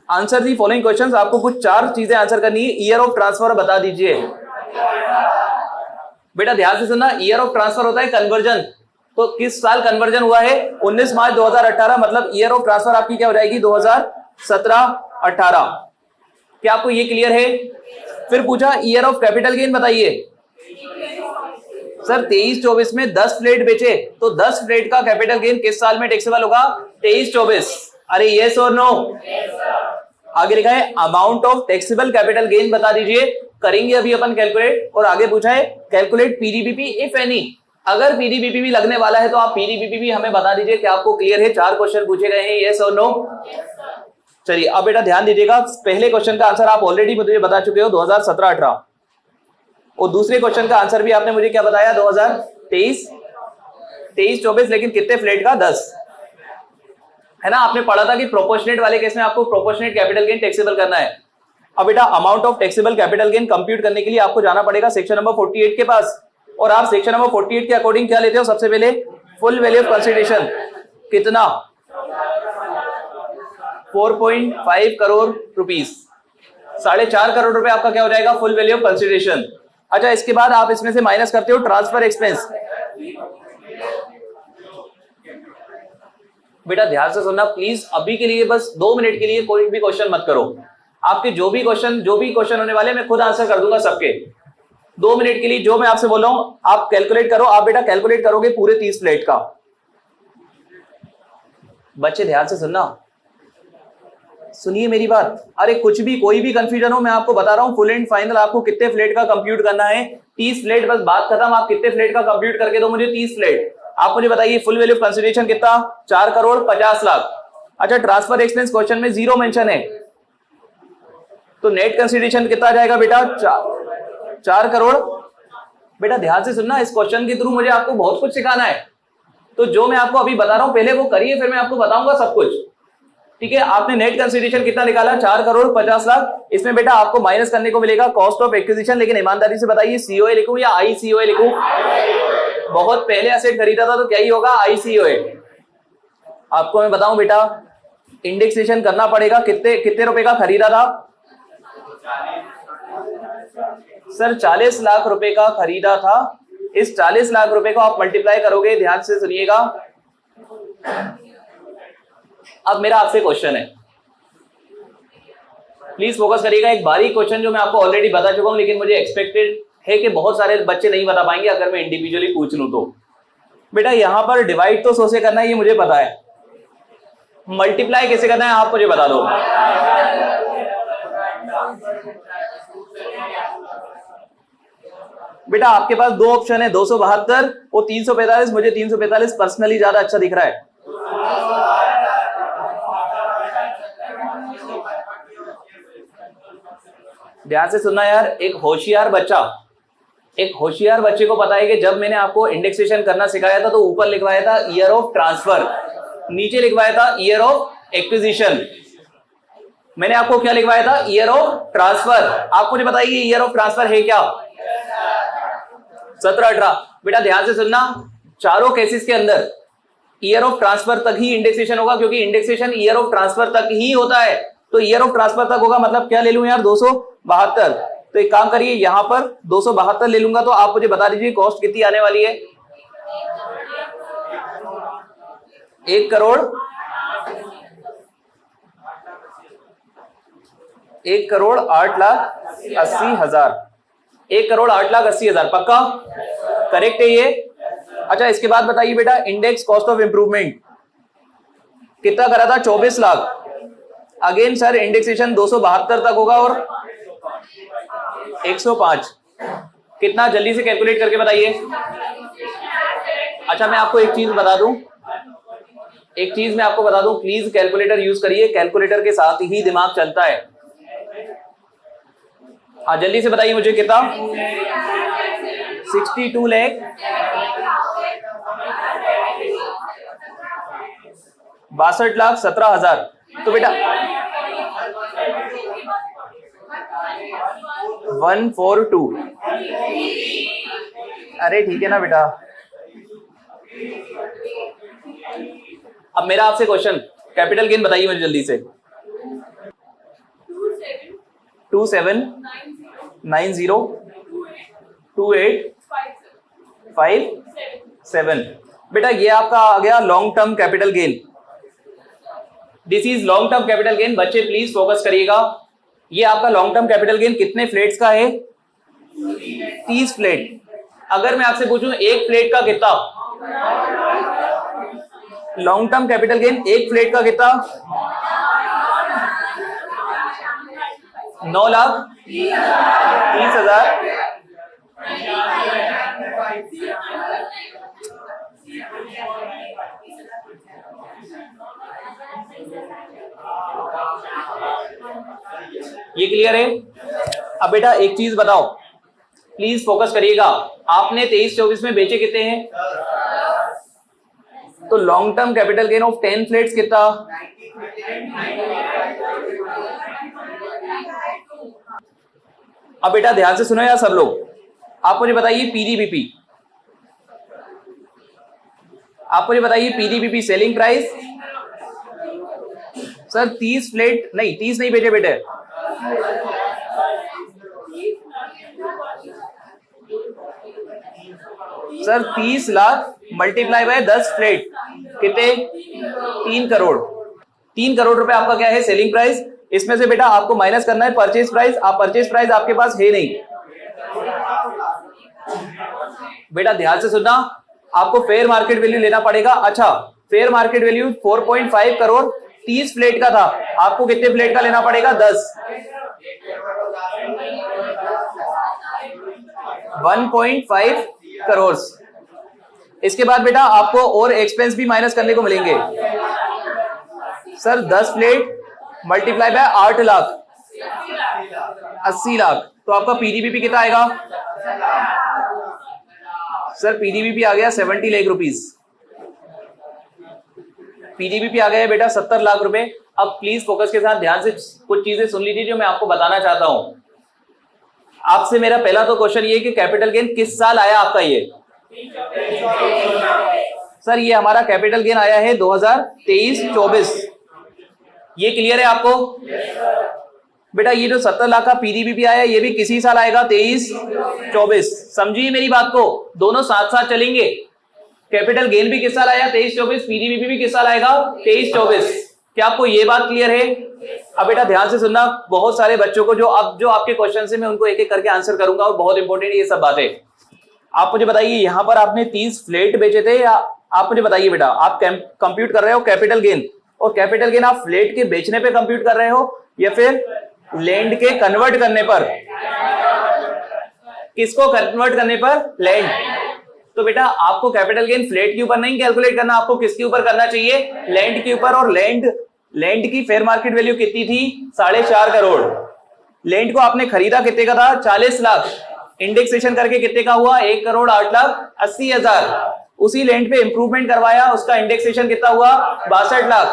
answer the following questions. आपको कुछ 4 चीजें आंसर करनी है। ईयर ऑफ ट्रांसफर बता दीजिए। बेटा ध्यान से सुनना, ईयर ऑफ ट्रांसफर होता है कन्वर्जन। तो किस साल कन्वर्जन हुआ है? 19 मार्च 2018, मतलब ईयर ऑफ ट्रांसफर आपकी क्या हो जाएगी? 2017-18। क्या आपको ये क्लियर है? फिर पूछा ईयर ऑफ कैपिटल गेन बताइए। सर 23-24 में 10 फ्लैट बेचे, तो 10 फ्लैट का कैपिटल गेन किस साल में टैक्सेबल होगा? 23-24। अरे यस और नो? आगे लिखा है amount of taxable capital gain बता दीजिए। करेंगे अभी अपन कैलकुलेट, और आगे पूछा है कैलकुलेट PDBP इफ एनी। अगर PDBP भी लगने वाला है तो आप PDBP भी हमें बता दीजिए। क्या आपको क्लियर है? 4 क्वेश्चन पूछे गए हैं, यस और नो? चलिए अब बेटा ध्यान दीजिएगा, पहले क्वेश्चन का आंसर आप ऑलरेडी मुझे बता चुके हो 2017-18, और दूसरे क्वेश्चन का आंसर भी आपने मुझे क्या बताया? 2023-24, लेकिन कितने फ्लैट का? 10, है ना? आपने पढ़ा था कि प्रोपोर्शनेट वाले केस में आपको प्रोपोर्शनेट कैपिटल गेन टैक्सेबल करना है। अब बेटा amount of taxable capital gain compute करने के लिए आपको जाना पड़ेगा सेक्शन नंबर 48 के पास। और आप सेक्शन नंबर 48 के अकॉर्डिंग क्या लेते हो? सबसे पहले फुल वैल्यू ऑफ कंसिडरेशन कितना? 4.5 करोड़ रुपीस, 4.5 करोड़ रुपए आपका क्या हो जाएगा? Full value of consideration. अच्छा, इसके बाद आप इसमें से माइनस करते हो ट्रांसफर एक्सपेंस। बेटा ध्यान से सुनना प्लीज, अभी के लिए बस 2 मिनट के लिए कोई भी क्वेश्चन मत करो। आपके जो भी क्वेश्चन होने वाले मैं खुद आंसर कर दूंगा सबके। 2 मिनट के लिए जो मैं आपसे बोल रहा हूं आप कैलकुलेट करो। आप बेटा कैलकुलेट करोगे पूरे 30 प्लेट का। बच्चे ध्यान से सुनना, सुनिए मेरी बात। अरे कुछ भी कोई भी कंफ्यूजन हो, मैं आपको बता रहा हूं फुल एंड फाइनल आपको कितने फ्लेट का कंप्यूट करना है। 30 फ्लेट, बस बात खत्म। आप कितने फ्लेट का कंप्यूट करके दो मुझे? 30 फ्लेट। आप मुझे बताइए फुल वैल्यू ऑफ कंसिडरेशन कितना? 4 करोड़ 50 लाख। अच्छा, ट्रांसफर एक्सपेंस क्वेश्चन में 0 मेंशन है, तो नेट कंसिडरेशन कितना जाएगा बेटा? 4 करोड़। बेटा ध्यान से सुनना, इस क्वेश्चन के थ्रू मुझे आपको बहुत कुछ सिखाना है, तो जो मैं आपको अभी बता रहा हूं पहले वो करिए, फिर मैं आपको बताऊंगा सब कुछ। ठीक है, आपने नेट कंसिडरेशन कितना निकाला? 4 करोड़ 50 लाख। इसमें बेटा आपको माइनस करने को मिलेगा कॉस्ट ऑफ एक्विजिशन, लेकिन ईमानदारी से बताइए सीओए लिखूं या आईसीओए लिखूं? बहुत पहले एसेट खरीदा था तो क्या ही होगा? आईसीओए। आपको मैं बताऊं बेटा, इंडेक्सेशन करना पड़ेगा। कितने रुपए का खरीदा था सर? 40 लाख रुपए का खरीदा था। इस 40 लाख रुपए को आप मल्टीप्लाई करोगे, ध्यान से सुनिएगा। अब मेरा आपसे क्वेश्चन है, प्लीज फोकस करिएगा। एक बारीक क्वेश्चन जो मैं आपको ऑलरेडी बता चुका हूं, लेकिन मुझे एक्सपेक्टेड है कि बहुत सारे बच्चे नहीं बता पाएंगे अगर मैं इंडिविजुअली पूछ लूं तो। बेटा यहां पर डिवाइड तो 100 से करना है, ये मुझे पता है। मल्टीप्लाई कैसे करना है आप मुझे बता दो। बेटा आपके पास 2 ऑप्शन है, 272 और 345। मुझे 345 पर्सनली ज्यादा अच्छा दिख रहा है। ध्यान से सुनना यार, एक होशियार बच्चे को पता है कि जब मैंने आपको इंडेक्सेशन करना सिखाया था तो ऊपर लिखवाया था ईयर ऑफ ट्रांसफर, नीचे लिखवाया था ईयर ऑफ एक्विजिशन। मैंने आपको क्या लिखवाया था? Year of transfer. आप मुझे बताइए ईयर ऑफ ट्रांसफर है क्या? 17-18। बेटा ध्यान से सुनना, चारों केसेस के अंदर ईयर ऑफ ट्रांसफर तक ही इंडेक्सेशन होगा, क्योंकि इंडेक्सेशन ईयर ऑफ ट्रांसफर तक ही होता है। तो ईयर ऑफ ट्रांसफर तक होगा, मतलब क्या ले लूं यार? 272। तो एक काम करिए, यहां पर 272 ले लूंगा, तो आप मुझे बता दीजिए कॉस्ट कितनी आने वाली है? 1 करोड़ 8,80,000। 1 करोड़ 8,80,000 पक्का करेक्ट है ये? अच्छा, इसके बाद बताइए बेटा, इंडेक्स कॉस्ट ऑफ इंप्रूवमेंट कितना करा था? 24 लाख। अगेन सर इंडेक्सेशन 272 तक होगा और 105। कितना? जल्दी से कैलकुलेट करके बताइए। अच्छा, मैं आपको एक चीज बता दूं, प्लीज कैलकुलेटर यूज करिए, कैलकुलेटर के साथ ही दिमाग चलता है। हाँ जल्दी से बताइए मुझे कितना? 62 लाख 62,17,000। तो बेटा 142। अरे ठीक है ना बेटा। अब मेरा आपसे क्वेश्चन, कैपिटल गेन बताइए मुझे जल्दी से। 27902857। बेटा ये आपका आ गया long term capital gain. This is long term capital gain. बच्चे प्लीज फोकस करिएगा, ये आपका लॉन्ग टर्म कैपिटल गेन कितने फ्लेट्स का है? 30 फ्लेट। अगर मैं आपसे पूछूं एक फ्लेट का कितना? लॉन्ग टर्म कैपिटल गेन एक फ्लेट का कितना? 9,30,000। ये क्लियर है? अब बेटा एक चीज बताओ, प्लीज फोकस करिएगा। आपने 23-24 में बेचे कितने हैं? तो long term capital gain of 10 flats कितना? अब बेटा ध्यान से सुनो यार सब लोग, आप मुझे बताइए पीडीबीपी आप मुझे बताइए पीडीपीपी सेलिंग प्राइस। सर 30 फ्लेट नहीं, 30 नहीं बेचे बेटे, sir 30 lakh multiply by 10 flat कितने, 3 करोड़। 3 करोड़ रुपए आपका क्या है सेलिंग प्राइस। इसमें से बेटा आपको माइनस करना है परचेज प्राइस। आप परचेज प्राइस आपके पास है नहीं बेटा, ध्यान से सुनना, आपको फेयर मार्केट वैल्यू लेना पड़ेगा। अच्छा, fair market value 4.5 crore 30 flat का था, आपको कितने फ्लेट का लेना पड़ेगा, 10। 1.5 करोड़। इसके बाद बेटा आपको और एक्सपेंस भी माइनस करने को मिलेंगे। Sir 10 flat multiply by 8 lakh 80 lakh, तो आपका पीडीपीपी कितना आएगा। सर पीडीपीपी आ गया 70 लाख रुपीस, पीडीपीपी आ गया है बेटा 70 लाख रुपए। अब प्लीज फोकस के साथ ध्यान से कुछ चीजें सुन लीजिए जो मैं आपको बताना चाहता हूं। आपसे मेरा पहला तो क्वेश्चन ये कि कैपिटल गेन किस साल आया आपका ये। सर ये हमारा कैपिटल गेन आया है 2023-24, ये क्लियर है आपको। बेटा ये जो 70 लाख का पीडीपीपी आया ये भी किसी साल आएगा, 23-24। समझिए मेरी बात को, दोनों साथ साथ चलेंगे। कैपिटल गेन भी किस साल आया, 23-24, पीडीपीपी भी किस साल आएगा, 23-24। क्या आपको ये बात क्लियर है। अब बेटा ध्यान से सुनना, बहुत सारे बच्चों को जो आपके क्वेश्चन से मैं उनको एक एक करके आंसर करूंगा और बहुत इंपॉर्टेंट ये सब बातें। आप मुझे बताइए यहां पर आपने 30 फ्लेट बेचे थे, या आप मुझे बताइए बेटा आप कंप्यूट कर रहे हो कैपिटल गेन, और कैपिटल गेन आप फ्लेट के बेचने पे कंप्यूट कर रहे हो या फिर लैंड के कन्वर्ट करने पर। किसको कन्वर्ट करने पर, लैंड। तो बेटा आपको कैपिटल गेन फ्लेट के ऊपर नहीं कैलकुलेट करना, आपको किसके ऊपर करना चाहिए, लैंड के ऊपर। और लैंड की फेयर मार्केट वैल्यू कितनी थी, 4.5 करोड़। लैंड को आपने खरीदा कितने का था, 40 लाख। इंडेक्सेशन करके कितने का हुआ, 1,08,80,000। उसी लैंड पे इंप्रूवमेंट करवाया, उसका इंडेक्सेशन कितना हुआ, 62 लाख।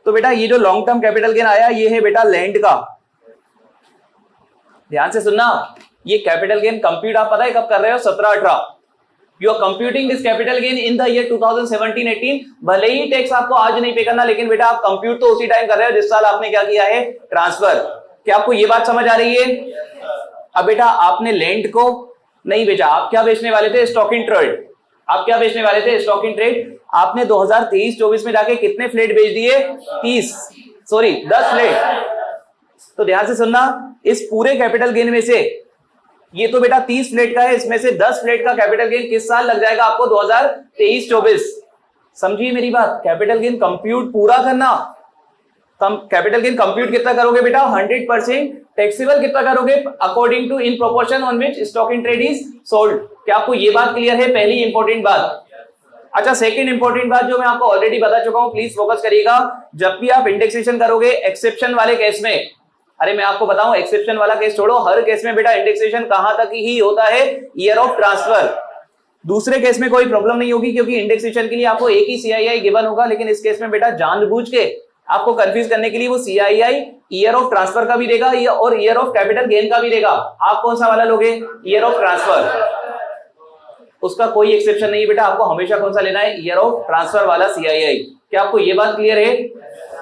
तो बेटा ये जो लॉन्ग टर्म कैपिटल गेन आया ये है बेटा लैंड का। ध्यान से सुनना, ये कैपिटल गेन कंप्यूट आप पता है कब कर रहे हो, 17-18। You are computing this capital gain in the year 2017-18। भले ही टैक्स आपको आज नहीं पे करना, लेकिन बेटा आप कंप्यूट तो उसी टाइम कर रहे हो जिस साल आपने क्या किया है, ट्रांसफर। क्या आपको ये बात समझ आ रही है। अब बेटा आपने लैंड को नहीं बेचा, आप क्या बेचने वाले थे, स्टॉक इन ट्रेड। आप क्या बेचने वाले थे, स्टॉक इन ट्रेड। आपने 2023-24 में जाके कितने फ्लेट बेच दिए, 10 फ्लेट। तो ध्यान से सुनना, इस पूरे कैपिटल गेन में से ये तो बेटा 30 फ्लेट का है, इसमें से 10 फ्लेट का कैपिटल गेन किस साल लग जाएगा आपको, 2023-24। समझिए मेरी बात, कैपिटल गेन कंप्यूट पूरा करना। कैपिटल गेन कंप्यूट कितना करोगे बेटा, 100%। टैक्सेबल कितना करोगे, according to in proportion on which stock in trade is sold. क्या आपको ये बात क्लियर है, पहली इंपॉर्टेंट बात। अच्छा, सेकंड इंपॉर्टेंट बात जो मैं आपको ऑलरेडी बता चुका हूं, प्लीज फोकस करिएगा। जब भी आप इंडेक्सेशन करोगे एक्सेप्शन वाले केस में, अरे मैं आपको बताऊं एक्सेप्शन वाला केस छोड़ो, हर केस में बेटा इंडेक्सेशन कहां तक ही होता है, ईयर ऑफ ट्रांसफर। दूसरे केस में कोई प्रॉब्लम नहीं होगी क्योंकि इंडेक्सेशन के लिए आपको एक ही सीआईआई गिवन होगा, लेकिन इस केस में बेटा जानबूझ के आपको कंफ्यूज करने के लिए वो सीआईआई ईयर ऑफ ट्रांसफर का भी देगा और ईयर ऑफ कैपिटल गेन का भी देगा। आप कौन सा वाला लोगे, ईयर ऑफ ट्रांसफर। उसका कोई एक्सेप्शन नहीं है बेटा, आपको हमेशा कौन सा लेना है, ईयर ऑफ ट्रांसफर वाला सीआईआई। क्या आपको ये बात क्लियर है।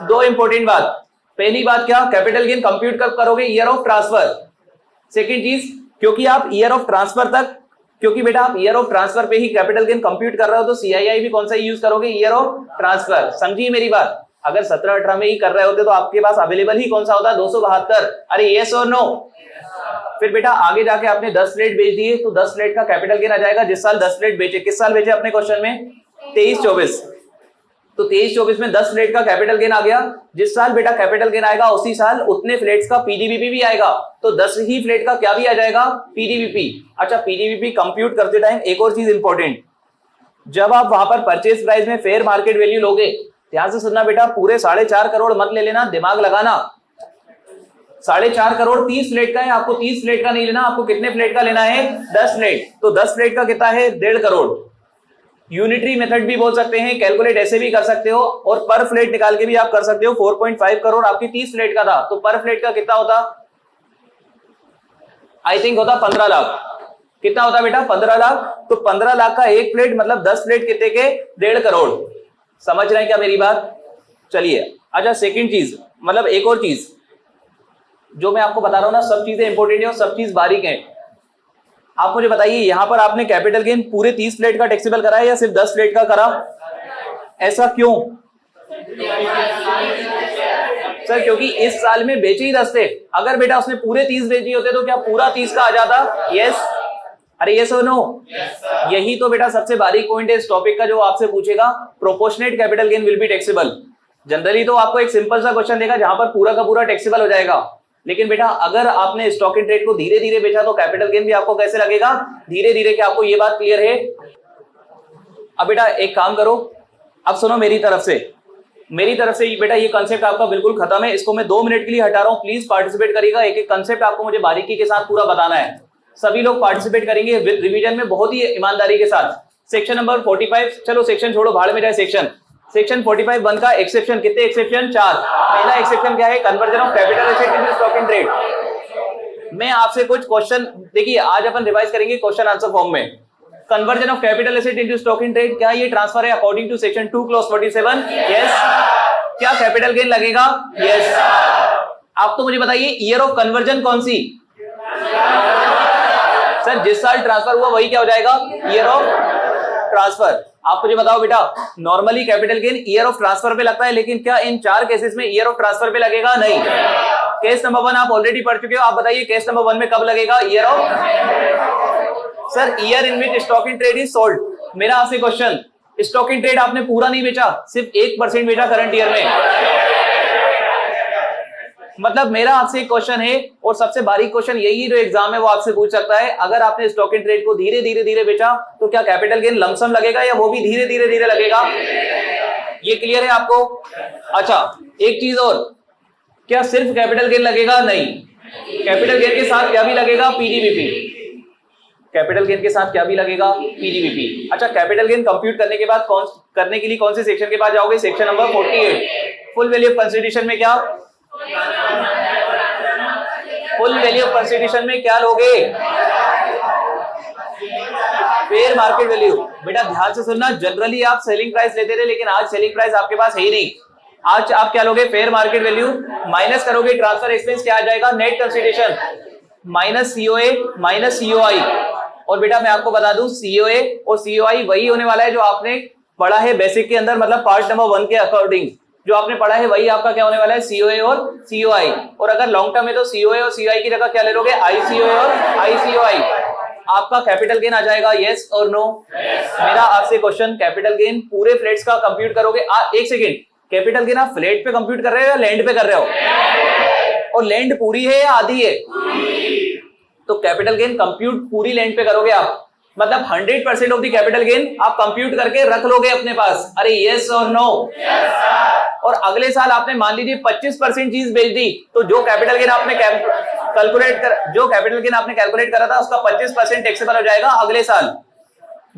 दो इंपॉर्टेंट बात, पहली बात क्या, कैपिटल गेन कंप्यूट कब करोगे, ईयर ऑफ ट्रांसफर। सेकंड चीज, क्योंकि आप ईयर ऑफ ट्रांसफर तक, क्योंकि बेटा आप ईयर ऑफ ट्रांसफर पे ही कैपिटल गेन कंप्यूट कर रहे हो, तो सीआईआई भी कौन सा यूज करोगे, ईयर ऑफ ट्रांसफर। समझिए मेरी बात, अगर 17-18 में ही कर रहे होते तो आपके पास अवेलेबल ही कौन सा होता, 272। अरे यस और नो। फिर बेटा आगे जाके आपने 10 फ्लेट बेच दिए तो 10 फ्लेट का कैपिटल गेन आ जाएगा जिस साल 10 फ्लेट बेचे। किस साल बेचे अपने क्वेश्चन में, 23-24। तो 23-24 में 10 फ्लेट का कैपिटल गेन आ गया। जिस साल बेटा कैपिटल गेन आएगा उसी साल उतने फ्लेट्स का पीडीवीपी भी आएगा, तो 10 ही फ्लेट का क्या भी आ जाएगा, पीडीवीपी। अच्छा, पीडीवीपी कंप्यूट करते टाइम एक और चीज इंपॉर्टेंट, जब आप वहां पर परचेज प्राइस में फेयर मार्केट वैल्यू लोगे, ध्यान से सुनना बेटा, पूरे 4.5 करोड़ मत ले लेना, दिमाग लगाना। 4.5 करोड़ 30 फ्लेट का है, आपको 30 फ्लेट का नहीं लेना, आपको कितने फ्लेट का लेना है, 10 फ्लेट। तो 10 फ्लेट का कितना है, 1.5 करोड़। यूनिटरी मेथड भी बोल सकते हैं, कैलकुलेट ऐसे भी कर सकते हो, और पर फ्लेट निकाल के भी आप कर सकते हो। 4.5 करोड़ आपकी 30 फ्लेट का था, तो पर फ्लेट का कितना होता, आई थिंक होता 15 लाख। कितना होता है बेटा 15 लाख। तो 15 लाख का एक प्लेट मतलब 10 प्लेट कितने के 1.5 करोड़। समझ रहे हैं क्या मेरी बात? चलिए अच्छा सेकंड चीज मतलब एक और चीज जो मैं आपको बता रहा हूं ना, सब चीजें इंपॉर्टेंट है और सब चीज बारीक है। आप मुझे बताइए यहां पर आपने कैपिटल गेन पूरे 30 प्लेट का टैक्सेबल करा है या सिर्फ 10 प्लेट का करा? ऐसा क्यों सर? क्योंकि इस साल में बेचे ही 10 थे। अगर बेटा उसने पूरे 30 बेचे होते तो क्या पूरा 30 का आ जाता? यस। अरे यस और नो? यही तो बेटा सबसे बारीक पॉइंट है इस टॉपिक का जो आपसे पूछेगा, proportionate capital gain will be taxable. Generally तो आपको एक सिंपल सा क्वेश्चन देगा जहां पर पूरा का पूरा टैक्सेबल हो जाएगा, लेकिन बेटा अगर आपने स्टॉक इन ट्रेड को धीरे धीरे बेचा तो कैपिटल गेन भी आपको कैसे लगेगा? धीरे धीरे। क्या आपको ये बात क्लियर है? अब बेटा एक काम करो, अब सुनो मेरी तरफ से बेटा ये कंसेप्ट आपका बिल्कुल खत्म है, इसको मैं 2 मिनट के लिए हटा रहा हूं। प्लीज पार्टिसिपेट करिएगा, एक एक कंसेप्ट आपको मुझे बारीकी के साथ पूरा बताना है। सभी लोग पार्टिसिपेट करेंगे रिवीजन में बहुत ही ईमानदारी के साथ। सेक्शन नंबर 45, चलो सेक्शन छोड़ो, भाड़ में जाए सेक्शन 45 1 का एक्सेप्शन। कितने एक्सेप्शन? 4। पहला एक्सेप्शन क्या है? Conversion of capital asset into stock in trade. मैं आपसे कुछ क्वेश्चन देखिए आज अपन रिवाइज करेंगे क्वेश्चन आंसर फॉर्म में। Conversion of capital asset into stock in trade, क्या ये ट्रांसफर है according to section 2 clause 47? Yes. क्या कैपिटल गेन लगेगा? यस। आप तो मुझे बताइए ईयर ऑफ कन्वर्जन कौन सी? सर जिस साल ट्रांसफर हुआ वही क्या हो जाएगा? Year of transfer. आप मुझे बताओ बेटा normally capital gain year of transfer पे लगता है, लेकिन क्या इन 4 केसेस में ईयर ऑफ ट्रांसफर पे लगेगा? नहीं। केस नंबर 1 आप ऑलरेडी पढ़ चुके हो, आप बताइए केस नंबर 1 में कब लगेगा year of? Sir year in which stock in trade is sold. मेरा आपसे क्वेश्चन, स्टॉक इन ट्रेड आपने पूरा नहीं बेचा, सिर्फ 1% बेचा करंट ईयर में। मतलब मेरा आपसे एक क्वेश्चन है और सबसे बारीक क्वेश्चन यही है जो एग्जाम में वो आपसे पूछ सकता है, अगर आपने स्टॉक इन ट्रेड को धीरे धीरे बेचा तो क्या कैपिटल गेन लमसम लगेगा या वो भी धीरे धीरे लगेगा? ये क्लियर है आपको? अच्छा एक चीज और, क्या सिर्फ कैपिटल गेन लगेगा? नहीं, कैपिटल गेन के साथ क्या भी लगेगा? पीडीवीपी। कैपिटल गेन के साथ क्या भी लगेगा? पीडीवीपी। अच्छा कैपिटल गेन कंप्यूट करने के बाद करने के लिए कौन से सेक्शन के बाद जाओगे? Section number 48। Full value of consideration में क्या? फुल वैल्यू ऑफ कंसिडरेशन में क्या लोगे? Fair market value. बेटा ध्यान से सुनना, जनरली आप सेलिंग प्राइस लेते थे लेकिन आज सेलिंग प्राइस आपके पास है ही नहीं। आज आप क्या लोगे? फेयर मार्केट वैल्यू माइनस करोगे ट्रांसफर एक्सपेंस, क्या आ जाएगा? Net consideration minus COA minus COI. और बेटा मैं आपको बता दूं सीओए और सीओआई वही होने वाला है जो आपने पढ़ा है बेसिक के अंदर, मतलब पार्ट नंबर 1 के अकॉर्डिंग जो आपने पढ़ा है वही आपका क्या होने वाला है? सीओए और सीओआई। और अगर लॉन्ग टर्म है तो सीओए और सीओआई की जगह क्या ले लोगे? आईसीओए और आईसीओआई। आपका कैपिटल गेन आ जाएगा यस और नो? मेरा आपसे क्वेश्चन, कैपिटल गेन पूरे फ्लैट्स का कंप्यूट करोगे? एक सेकेंड, कैपिटल गेन आप फ्लैट पे कंप्यूट कर रहे हो या लैंड पे कर रहे हो? और लैंड पूरी है या आधी है? तो कैपिटल गेन कंप्यूट पूरी लैंड पे करोगे आप, मतलब 100% ऑफ द कैपिटल गेन आप कंप्यूट करके रख लोगे अपने पास। अरे यस और नो? और अगले साल आपने मान लीजिए 25% चीज बेच दी तो जो कैपिटल गेन आपने कैलकुलेट करा था उसका 25% टैक्सेबल हो जाएगा अगले साल।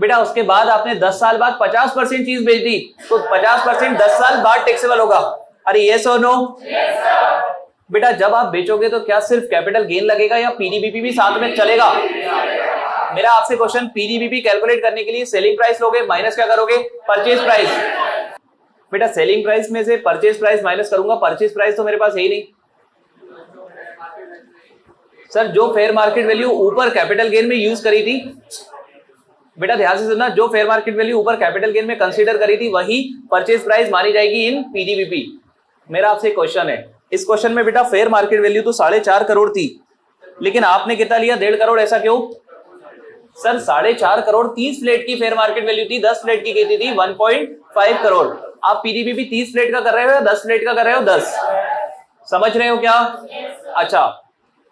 बेटा उसके बाद आपने 10 साल बाद 50% चीज बेच दी तो 50% 10 साल बाद टैक्सेबल होगा। अरे यस और नो? बेटा जब आप बेचोगे तो क्या सिर्फ कैपिटल गेन लगेगा या पीडीबीपी भी साथ में चलेगा? मेरा आपसे क्वेश्चन, पीडीबीपी कैलकुलेट करने के लिए सेलिंग प्राइस लोगे माइनस क्या करोगे? Purchase price. बेटा सेलिंग प्राइस में से परचेज प्राइस माइनस करूंगा, परचेज प्राइस तो मेरे पास है ही नहीं। सर जो फेयर मार्केट वैल्यू ऊपर कैपिटल गेन में यूज करी थी, बेटा ध्यान से सुनना, जो फेयर मार्केट वैल्यू ऊपर कैपिटल गेन में कंसीडर करी थी वही परचेज प्राइस मानी जाएगी इन पीडीबीपी। मेरा आपसे क्वेश्चन है, इस क्वेश्चन में बेटा फेयर मार्केट वैल्यू तो 4.5 करोड़ थी लेकिन आपने कितना लिया? 1.5 करोड़। ऐसा क्यों? सर 4.5 करोड़ 30 फ्लैट की फेयर मार्केट वैल्यू थी, 10 फ्लैट की कहती थी 1.5 करोड़। आप पीडीबीपी 30 फ्लैट का कर रहे हो या 10 फ्लैट का कर रहे हो? 10। समझ रहे हो क्या? अच्छा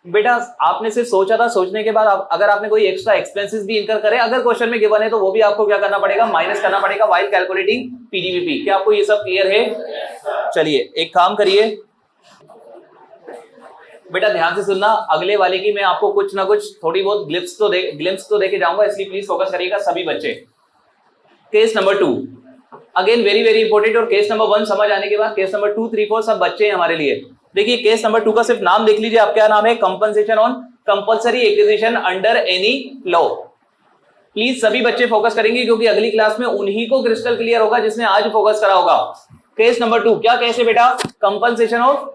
बेटा आपने सिर्फ सोचा था, सोचने के बाद अगर आपने कोई एक्स्ट्रा एक्सपेंसेस भी इनकर करे, अगर क्वेश्चन में गिवन है तो वो भी आपको क्या करना पड़ेगा? माइनस करना पड़ेगा व्हाइल कैलकुलेटिंग पीडीबीपी। क्या आपको ये सब क्लियर है? चलिए एक काम करिए बेटा, ध्यान से सुनना, अगले वाले की मैं आपको कुछ ना कुछ थोड़ी बहुत ग्लिम्स तो देके जाऊंगा, इसलिए प्लीज फोकस करिएगा सभी बच्चे। Case number 2 again very very important, और केस नंबर 1 समझ आने के बाद केस नंबर 2, 3, 4 सब बच्चे हैं हमारे लिए। देखिए केस नंबर 2 का सिर्फ नाम देख लीजिए, आप क्या नाम है, compensation on compulsory acquisition under any law. Please सभी बच्चे फोकस करेंगे क्योंकि अगली क्लास में उन्हीं को क्रिस्टल क्लियर होगा जिसने आज फोकस करा होगा। केस नंबर 2 क्या कैसे बेटा, कंपनसेशन ऑफ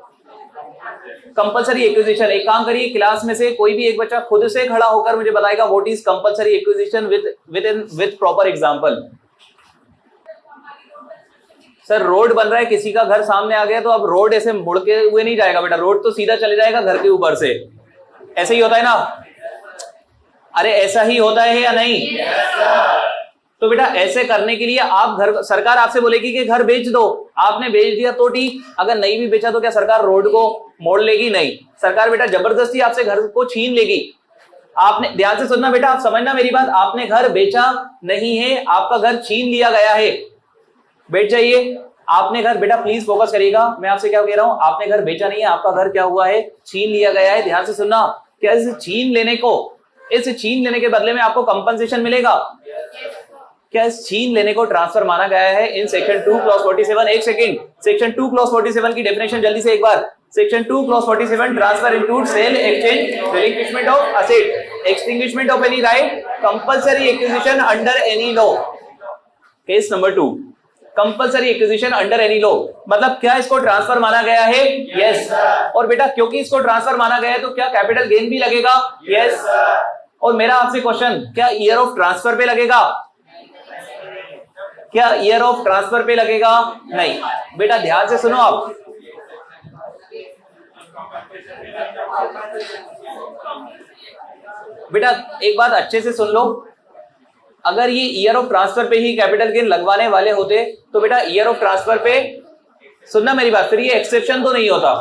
कंपल्सरी एक्विजिशन। एक काम करिए, क्लास में से कोई भी एक बच्चा खुद से खड़ा होकर मुझे बताएगा what is compulsory acquisition with proper example. Sir road बन रहा है, किसी का घर सामने आ गया तो अब रोड ऐसे मुड़ के हुए नहीं जाएगा बेटा, रोड तो सीधा चले जाएगा घर के ऊपर से, ऐसे ही होता है ना? अरे ऐसा ही होता है या नहीं? तो बेटा ऐसे करने के लिए आप घर, सरकार आपसे बोलेगी कि घर बेच दो, आपने बेच दिया तो ठीक, अगर नहीं भी बेचा तो क्या सरकार रोड को मोड़ लेगी? नहीं, सरकार बेटा जबरदस्ती आपसे घर को छीन लेगी। आपने ध्यान से सुनना बेटा, आप समझना मेरी बात, आपने घर बेचा नहीं है, आपका घर छीन लिया गया है। बैठ जाइए, आपने घर, बेटा प्लीज फोकस करिएगा, मैं आपसे क्या कह रहा हूं, आपने घर बेचा नहीं है, आपका घर क्या हुआ है, छीन लिया गया है। ध्यान से सुनना, क्या इस छीन लेने के बदले में आपको कंपनसेशन मिलेगा? क्या इस छीन लेने को ट्रांसफर माना गया है इन सेक्शन 2 क्लॉज 47? एक सेकंड, सेक्शन 2 क्लॉज 47 की डेफिनेशन जल्दी से एक बार। Section 2 clause 47, transfer include sale, exchange, relinquishment of asset, extinguishment of any right, compulsory acquisition under any law. Case number 2, compulsory acquisition under any law, मतलब क्या इसको transfer माना गया है? यस। और बेटा क्योंकि इसको ट्रांसफर माना गया है तो क्या कैपिटल गेन भी लगेगा? यस। और मेरा आपसे क्वेश्चन, क्या ईयर ऑफ ट्रांसफर पे लगेगा? क्या ईयर ऑफ ट्रांसफर पे लगेगा? नहीं। बेटा ध्यान से सुनो आप, बेटा एक बात अच्छे से सुन लो, अगर ये ईयर ऑफ ट्रांसफर पे ही कैपिटल गेन लगवाने वाले होते तो बेटा ईयर ऑफ ट्रांसफर पे, सुनना मेरी बात, फिर ये एक्सेप्शन तो नहीं होता,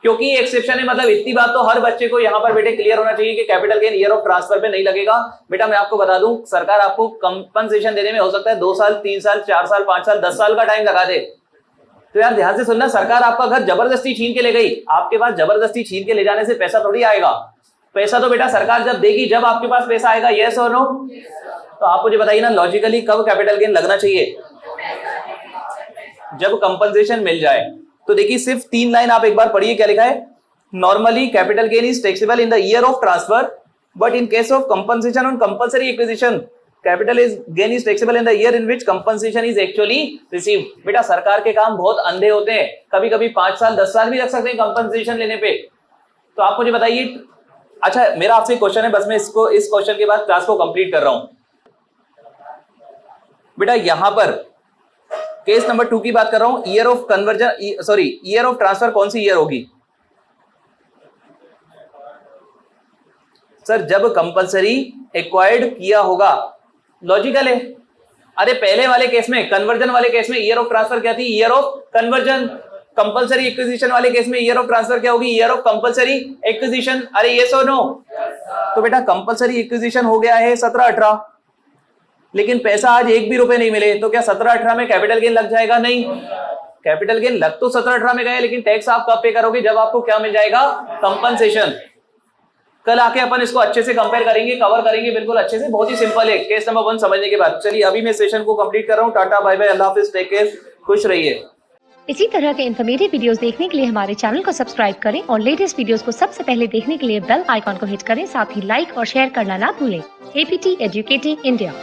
क्योंकि ये एक्सेप्शन है, मतलब इतनी बात तो हर बच्चे को यहां पर बेटे क्लियर होना चाहिए कि capital gain year of transfer पे नहीं लगेगा। बेटा मैं आपको बता दूं, सरकार आपको कंपनसेशन देने में हो सकता है 2 साल, 3 साल, 4 साल, 5 साल, 10 साल का टाइम लगा दे। तो यार ध्यान से सुनना, सरकार आपका घर जबरदस्ती छीन के ले गई, आपके पास जबरदस्ती छीन के ले जाने से पैसा थोड़ी आएगा। पैसा तो बेटा सरकार जब देगी जब आपके पास पैसा आएगा। यस और नो? तो आप मुझे बताइए ना, लॉजिकली कब कैपिटल गेन लगना चाहिए? जब कंपनसेशन मिल जाए। तो देखिए सिर्फ 3 लाइन आप एक बार पढ़िए, क्या लिखा है, normally capital gain is taxable in the year of transfer, but in case of compensation on compulsory acquisition capital gain is taxable in the year in which compensation is actually receive. बेटा सरकार के काम बहुत अंधे होते हैं, कभी कभी 5 साल 10 साल भी लग सकते हैं कंपनसेशन लेने पे। तो आप मुझे बताइए, अच्छा मेरा आपसे क्वेश्चन है, बस मैं इस क्वेश्चन के बाद क्लास को कंप्लीट कर रहा हूं। बेटा यहां पर केस नंबर 2 की बात कर रहा हूं, year of conversion, sorry year of transfer कौन सी ईयर होगी? सर जब कंपल्सरी एक्वायर्ड किया होगा, लॉजिकल है। अरे पहले वाले केस में, कन्वर्जन वाले केस में ईयर ऑफ ट्रांसफर क्या थी? Year of conversion. Compulsory acquisition वाले केस में ईयर ऑफ ट्रांसफर क्या होगी? Year of compulsory acquisition. अरे यस और नो? तो बेटा कंपल्सरी एक्विजिशन हो गया है 17-18, लेकिन पैसा आज 1 भी रुपए नहीं मिले, तो क्या 17-18 में कैपिटल गेन लग जाएगा? नहीं, कैपिटल गेन लग तो 17-18 में गया, लेकिन टैक्स आप कब पे करोगे? जब आपको क्या मिल जाएगा? कंपनसेशन। कल आके अपन इसको अच्छे से कंपेयर करेंगे, कवर करेंगे बिल्कुल अच्छे से, बहुत ही सिंपल है केस नंबर 1 समझने के बाद। चलिए अभी मैं सेशन को कंप्लीट कर रहा हूँ। टाटा बाय बाय, अल्लाह हाफिज, टेक केयर, खुश रहिए। इसी तरह के इन्फॉर्मेटिव वीडियोस देखने के लिए हमारे चैनल को सब्सक्राइब करें और लेटेस्ट वीडियोस को सबसे पहले देखने के लिए बेल आइकॉन को हिट करें। साथ ही लाइक और शेयर करना ना भूलें। APT educating India.